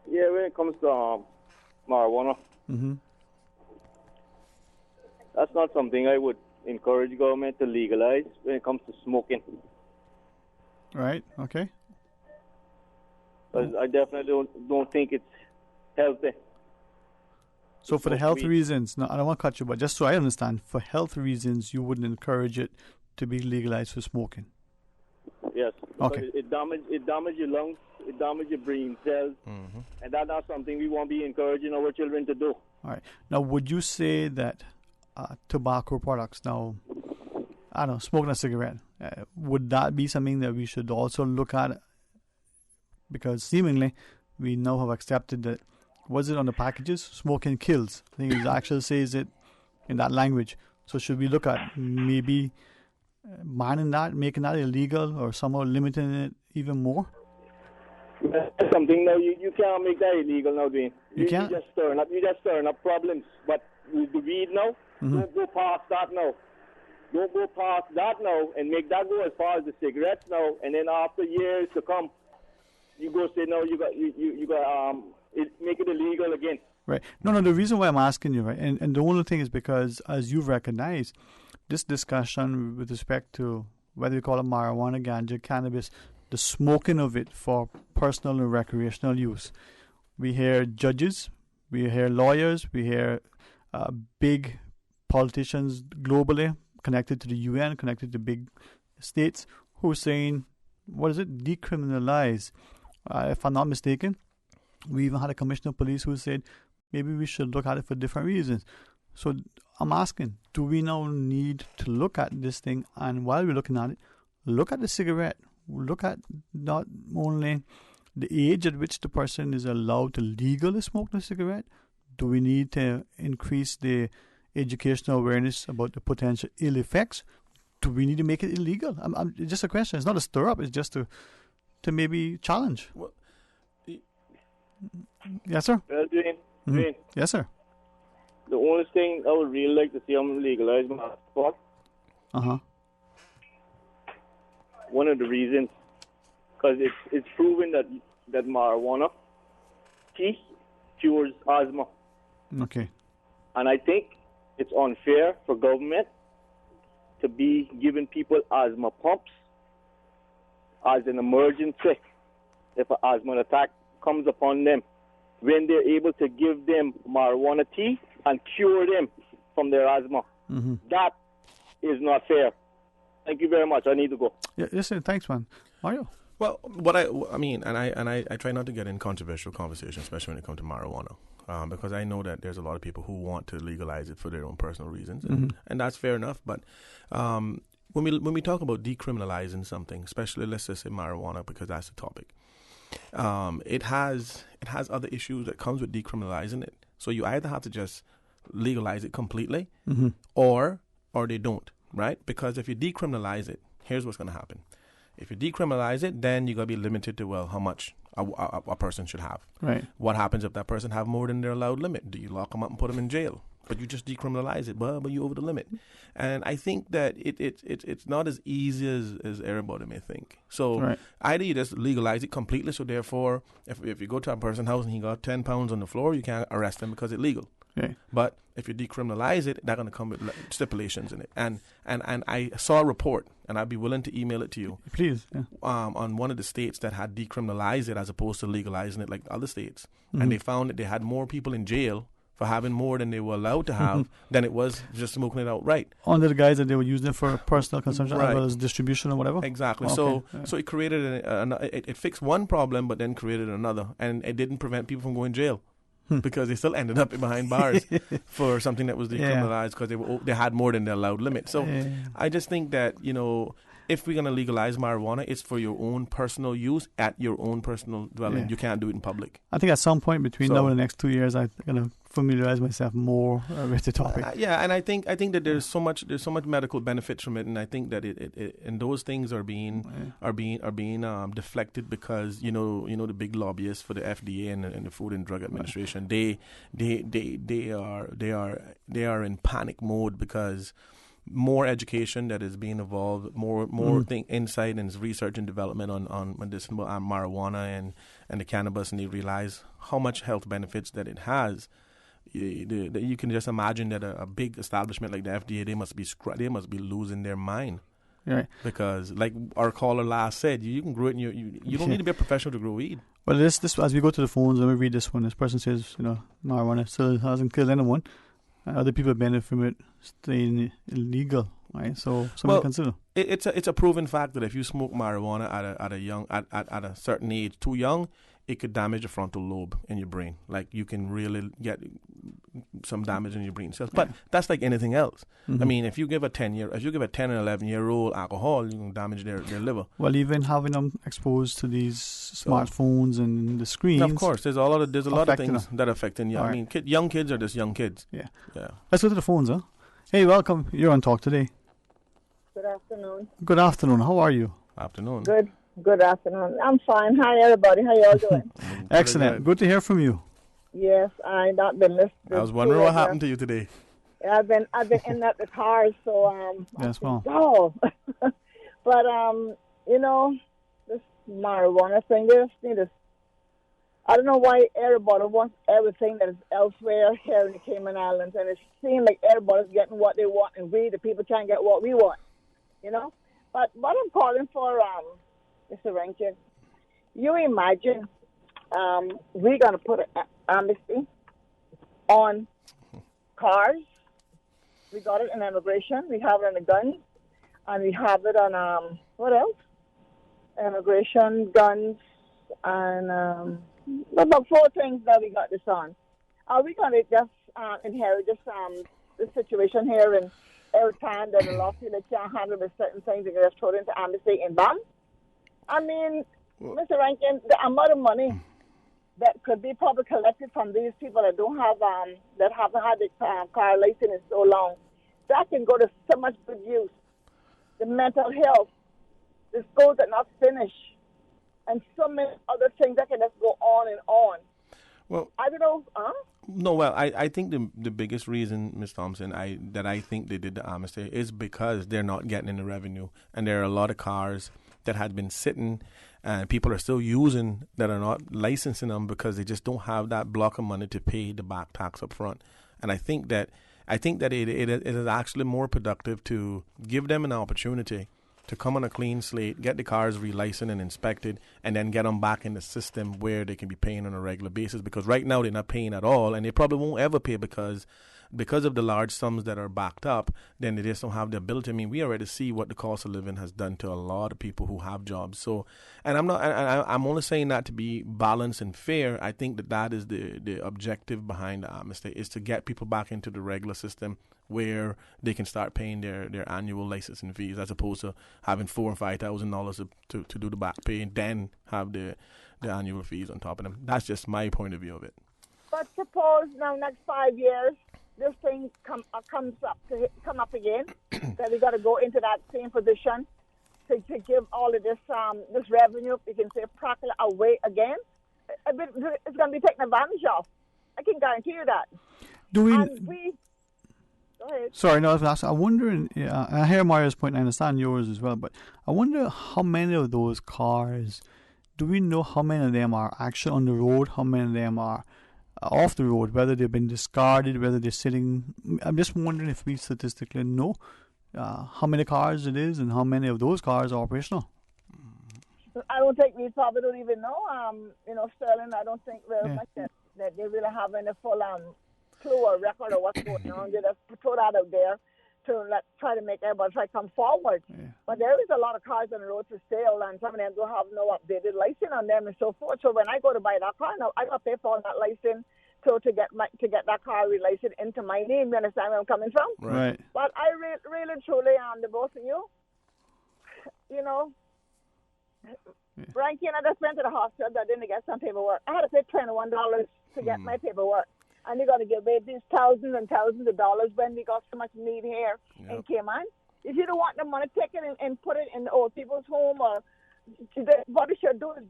Yeah, when it comes to marijuana, that's not something I would
encourage government to legalize when it comes to smoking.
Right. Okay.
Because I definitely don't think it's healthy.
So for the health reasons, no, I don't want to cut you, but just so I understand, for health reasons, you wouldn't encourage it to be legalized for smoking.
Yes.
Okay.
It damages your lungs, it damages your brain cells, and that's not something we want to be encouraging our children to do.
All right. Now, would you say that tobacco products, now, I don't know, smoking a cigarette, would that be something that we should also look at? Because seemingly, we now have accepted that, was it on the packages? Smoking kills. I think it actually says it in that language. So should we look at maybe banning that, making that illegal, or somehow limiting it even more?
That's something now you can't make that illegal now, Dwayne.
You can't?
You just stirring up problems. But with the weed now, don't go past that now. Don't go past that now and make that go as far as the cigarettes now. And then after years to come, you go say no, you got make it illegal again.
Right. No, the reason why I'm asking you, right, and the only thing is because, as you've recognized, this discussion with respect to whether you call it marijuana, ganja, cannabis, the smoking of it for personal and recreational use. We hear judges, we hear lawyers, we hear big politicians globally connected to the UN, connected to big states, who are saying, decriminalize. If I'm not mistaken, we even had a commissioner of police who said maybe we should look at it for different reasons. So I'm asking, do we now need to look at this thing? And while we're looking at it, look at the cigarette. Look at not only the age at which the person is allowed to legally smoke the cigarette. Do we need to increase the educational awareness about the potential ill effects? Do we need to make it illegal? It's just a question. It's not a stir up. It's just to maybe challenge.
Well,
yes, sir.
Well, Dwayne.
Yes, sir.
The only thing I would really like to see them legalize my spot. One of the reasons, because it's proven that marijuana tea cures asthma.
Okay.
And I think it's unfair for government to be giving people asthma pumps as an emergency if an asthma attack comes upon them, when they're able to give them marijuana tea and cure them from their asthma. That is not fair. Thank you very much. I need to go.
Yeah, listen, thanks, man. Mario?
Well, what I mean, and I try not to get in controversial conversations, especially when it comes to marijuana, because I know that there's a lot of people who want to legalize it for their own personal reasons, and that's fair enough. But when we talk about decriminalizing something, especially let's just say marijuana, because that's the topic, it has other issues that comes with decriminalizing it. So you either have to just legalize it completely, or they don't, right? Because if you decriminalize it, here's what's going to happen. If you decriminalize it, then you're going to be limited to, how much a person should have.
Right.
What happens if that person have more than their allowed limit? Do you lock them up and put them in jail? But you just decriminalize it, but you over the limit. And I think that it's not as easy as everybody may think. So either you just legalize it completely, so therefore, if you go to a person's house and he got 10 pounds on the floor, you can't arrest him because it's legal.
Okay.
But if you decriminalize it, they're going to come with stipulations in it. And I saw a report, and I'd be willing to email it to you.
Please. Yeah.
On one of the states that had decriminalized it as opposed to legalizing it like other states. And they found that they had more people in jail for having more than they were allowed to have than it was just smoking it outright.
Under the guise that they were using it for personal consumption as well as distribution or whatever?
Exactly.
Okay.
So it created, it fixed one problem but then created another. And it didn't prevent people from going to jail. Because they still ended up behind bars for something that was decriminalized because they had more than their allowed limit. So I just think that, if we're going to legalize marijuana, it's for your own personal use at your own personal dwelling. You can't do it in public.
I think at some point between now and the next 2 years, I'm going to familiarize myself more with the topic.
And I think that there's so much medical benefits from it, and I think that it and those things are being deflected because the big lobbyists for the FDA and the Food and Drug Administration they are in panic mode because more education that is being evolved, more insight and research and development on medicinal marijuana and the cannabis, and they realize how much health benefits that it has. you can just imagine that a big establishment like the FDA, they must be losing their mind.
Right.
Because, like our caller last said, you can grow it. You don't need to be a professional to grow weed.
Well, this as we go to the phones, let me read this one. This person says, marijuana still hasn't killed anyone. Other people benefit from it staying illegal. Right. So something to consider.
It's a proven fact that if you smoke marijuana at a certain age, too young, it could damage the frontal lobe in your brain. Like, you can really get some damage in your brain cells. But that's like anything else.
Mm-hmm.
I mean, if you give a 10 or 11-year-old alcohol, you can damage their liver.
Well, even having them exposed to these smartphones and the screens.
Of course, there's a lot of things that affect them. I mean, young kids are just young kids.
Yeah.
Yeah.
Let's go to the phones, huh? Hey, welcome. You're on Talk Today.
Good afternoon.
Good afternoon. How are you?
Afternoon.
Good afternoon. I'm fine. Hi, everybody. How y'all doing?
Excellent. Good to hear from you.
Yes, I not been listening.
I was wondering what happened to you today.
Yeah, I've been in the cars, so
Yes, well.
Oh, but this marijuana thing. They just need to. I don't know why everybody wants everything that is elsewhere here in the Cayman Islands, and it seems like everybody's getting what they want, and we, the people, can't get what we want. But what I'm calling for, Mr. Rankin, you imagine we're going to put an amnesty on cars. We got it in immigration. We have it on the guns. And we have it on, what else? Immigration, guns, and about 4 things that we got this on. Are we going to just inherit this situation here, and every time that a lawsuit that can't handle with certain things, they can just throw it into amnesty and bam? I mean, Mr. Rankin, the amount of money that could be probably collected from these people that don't have, that haven't had the car license in so long, that can go to so much good use. The mental health, the schools that not finished, and so many other things that can just go on and on.
Well,
I don't know, huh?
No, well, I think the biggest reason, Ms. Thompson, I think they did the amnesty is because they're not getting any revenue, and there are a lot of cars that had been sitting and people are still using that are not licensing them because they just don't have that block of money to pay the back tax up front. And I think that it is actually more productive to give them an opportunity to come on a clean slate, get the cars relicensed and inspected, and then get them back in the system where they can be paying on a regular basis. Because right now they're not paying at all, and they probably won't ever pay because of the large sums that are backed up. Then they just don't have the ability. I mean, we already see what the cost of living has done to a lot of people who have jobs. So, and I'm only saying that to be balanced and fair. I think that is the objective behind the amnesty, is to get people back into the regular system where they can start paying their annual licensing fees, as opposed to having $4,000 or $5,000 to do the back pay and then have the annual fees on top of them. That's just my point of view of it.
But suppose now next 5 years this thing come up again, that we got to go into that same position to give all of this revenue, you can say, practically away again. It's going to be taken advantage of. I can guarantee you that. Go ahead.
Sorry, no, I wonder, I hear Mario's point, and I understand yours as well, but I wonder how many of those cars, do we know how many of them are actually on the road, how many of them are off the road, whether they've been discarded, whether they're sitting. I'm just wondering if we statistically know how many cars it is and how many of those cars are operational.
I don't think we probably don't even know, Sterling, I don't think very much that they really have any full clue or record of what's going on. They just throw that out there to try to make everybody try to come forward. Yeah. But there is a lot of cars on the road for sale, and some of them don't have no updated license on them and so forth. So when I go to buy that car now, I got to pay for that license to get that car relicensed into my name. You understand where I'm coming from?
Right.
But I really, truly, the both of you, Rankin, I just went to the hospital. I didn't get some paperwork. I had to pay $21 to get my paperwork. And you're going to give away these thousands and thousands of dollars when we got so much need here in Cayman. If you don't want the money, take it and put it in the old people's home, or what you should do is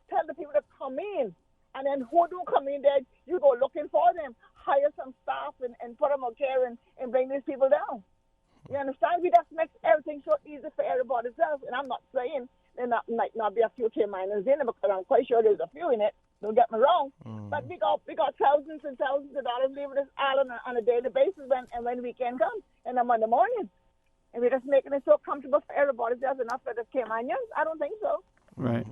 tell the people to come in. And then who do come in there, you go looking for them, hire some staff and put them out there and bring these people down. You understand? We just make everything so easy for everybody else. And I'm not saying there might not be a few Caymaners in it, because I'm quite sure there's a few in it. Don't get me wrong. But we got thousands and thousands of dollars leaving this island on a daily basis when weekend comes and on Monday morning. And we're just making it so comfortable for everybody. There's enough for the Caymanians? I don't think so.
Right.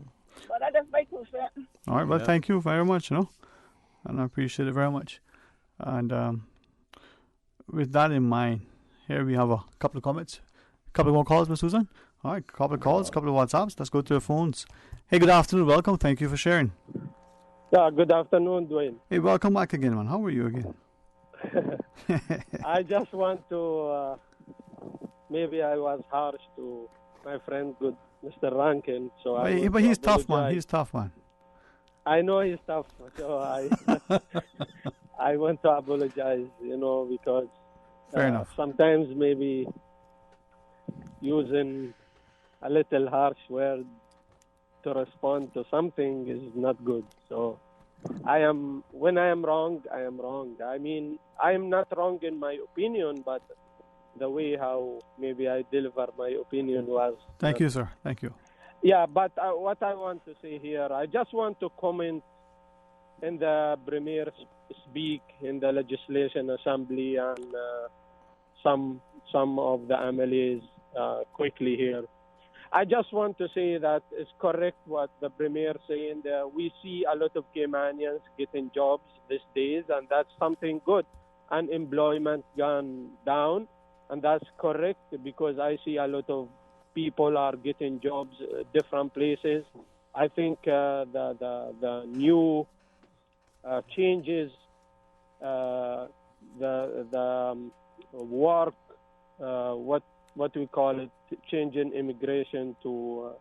But that's my 2 cents.
All right, well, thank you very much, and I appreciate it very much. And with that in mind, here we have a couple of comments. A couple more calls, Ms. Susan. All right, couple of calls, couple of WhatsApps. Let's go to the phones. Hey, good afternoon. Welcome. Thank you for sharing.
Yeah, good afternoon, Dwayne.
Hey, welcome back again, man. How are you again?
I just want to, maybe I was harsh to my friend, good Mr. Rankin. So
but he's tough, man. He's tough, man.
I know he's tough, so I want to apologize, because
Fair enough.
Sometimes maybe using a little harsh word to respond to something is not good. So when I am wrong, I am wrong. I mean, I am not wrong in my opinion, but the way how maybe I deliver my opinion was...
Thank you, sir. Thank you.
Yeah, but what I want to say here, I just want to comment in the Premier speak in the Legislation Assembly and some of the MLAs quickly here. I just want to say that it's correct what the Premier saying. We see a lot of Caymanians getting jobs these days, and that's something good. Unemployment gone down, and that's correct because I see a lot of people are getting jobs different places. I think the new changes, the work, what we call it, changing immigration to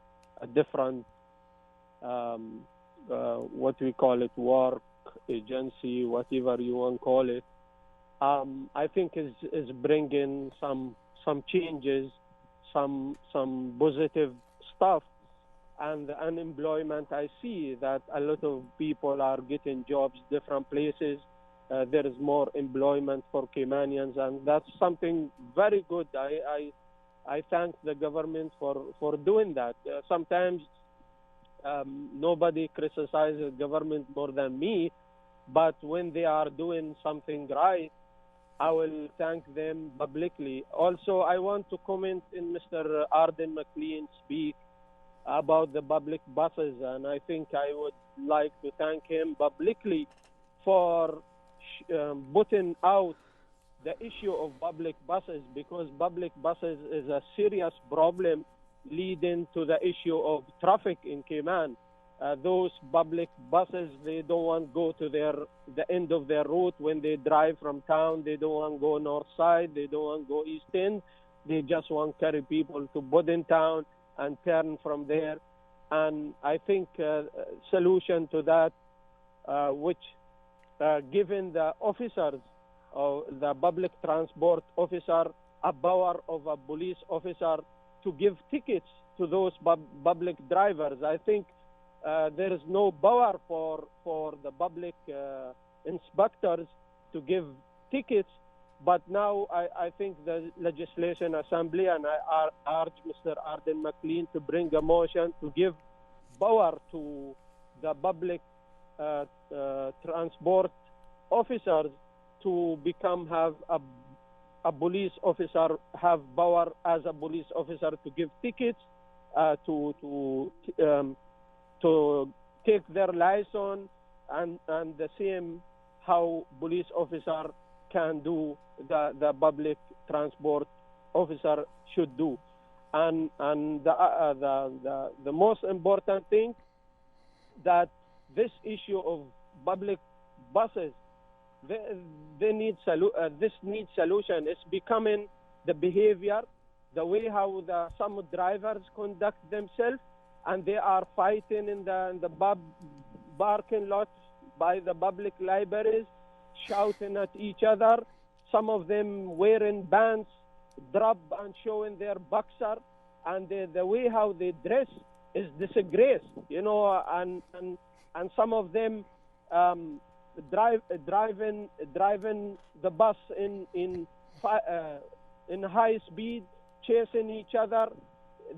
a different, what we call it, work agency, whatever you want to call it. I think is bringing some changes, some positive stuff. And the unemployment, I see that a lot of people are getting jobs different places. There is more employment for Caymanians, and that's something very good. I thank the government for doing that. Sometimes nobody criticizes the government more than me, but when they are doing something right, I will thank them publicly. Also, I want to comment in Mr. Arden McLean's speak about the public buses, and I think I would like to thank him publicly for putting out the issue of public buses, because public buses is a serious problem leading to the issue of traffic in Cayman. Those public buses, they don't want to go to the end of their route when they drive from town. They don't want to go north side. They don't want to go east end. They just want to carry people to Bodin town and turn from there. And I think solution to that, which given the officers, the public transport officer, a power of a police officer to give tickets to those public drivers. I think there is no power for the public inspectors to give tickets, but now I think the Legislation Assembly, and I urge Mr. Arden McLean to bring a motion to give power to the public transport officers to have a police officer have power as a police officer to give tickets, to take their license, and the same how police officer can do the public transport officer should do. And the most important thing, that this issue of public buses, this needs solution. It's becoming the behavior, the way how some drivers conduct themselves, and they are fighting in the parking lots by the public libraries, shouting at each other. Some of them wearing bands, drop and showing their boxer, and the way how they dress is disgrace, and some of them driving the bus in high speed, chasing each other.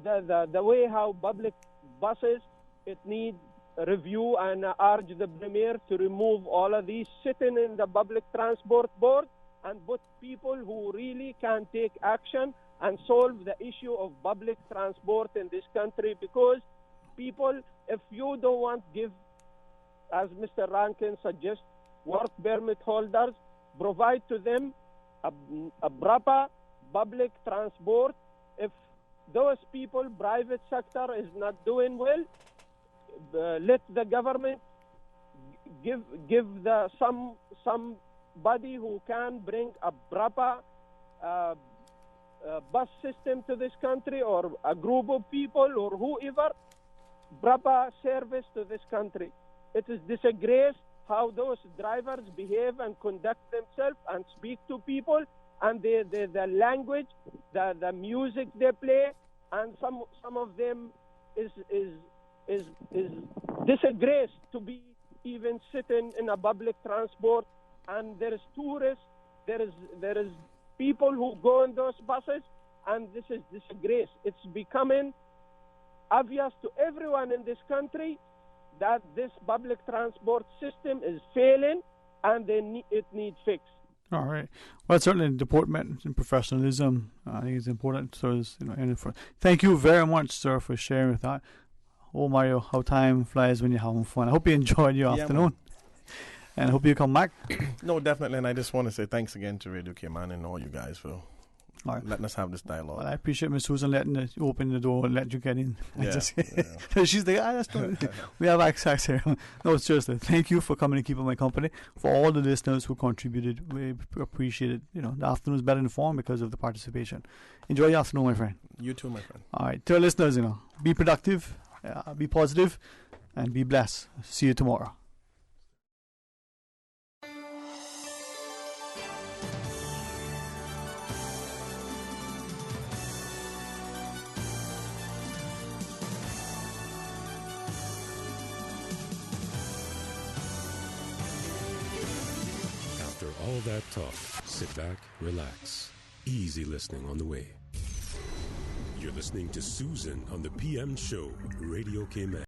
The way how public buses, it needs review and urge the Premier to remove all of these sitting in the public transport board and put people who really can take action and solve the issue of public transport in this country. Because people, if you don't want to give, as Mr. Rankin suggests, work permit holders, provide to them a proper public transport. If those people, private sector is not doing well, let the government give somebody who can bring a proper bus system to this country, or a group of people, or whoever, proper service to this country. It is disgrace how those drivers behave and conduct themselves and speak to people, and the language, the music they play, and some of them is disgrace to be even sitting in a public transport. And there is tourists, there is people who go in those buses, and this is disgrace. It's becoming obvious to everyone in this country that this public transport system is failing, and it needs fixed.
All right. Well, certainly deportment and professionalism, I think it's important. So, thank you very much, sir, for sharing with that. Oh, Mario, how time flies when you're having fun. I hope you enjoyed your afternoon. Man. And I hope you come back.
No, definitely. And I just want to say thanks again to Radio Cayman and all you guys for letting us have this dialogue.
Well, I appreciate Miss Susan letting open the door and let you get in.
Yeah,
She's like, we have access here. No, seriously. Thank you for coming and keeping my company. For all the listeners who contributed, we appreciate it. The afternoon is better informed because of the participation. Enjoy your afternoon, my friend.
You too, my friend.
All right. To our listeners, be productive, be positive, and be blessed. See you tomorrow.
All that talk, sit back, relax. Easy listening on the way. You're listening to Susan on the PM Show, Radio Cayman.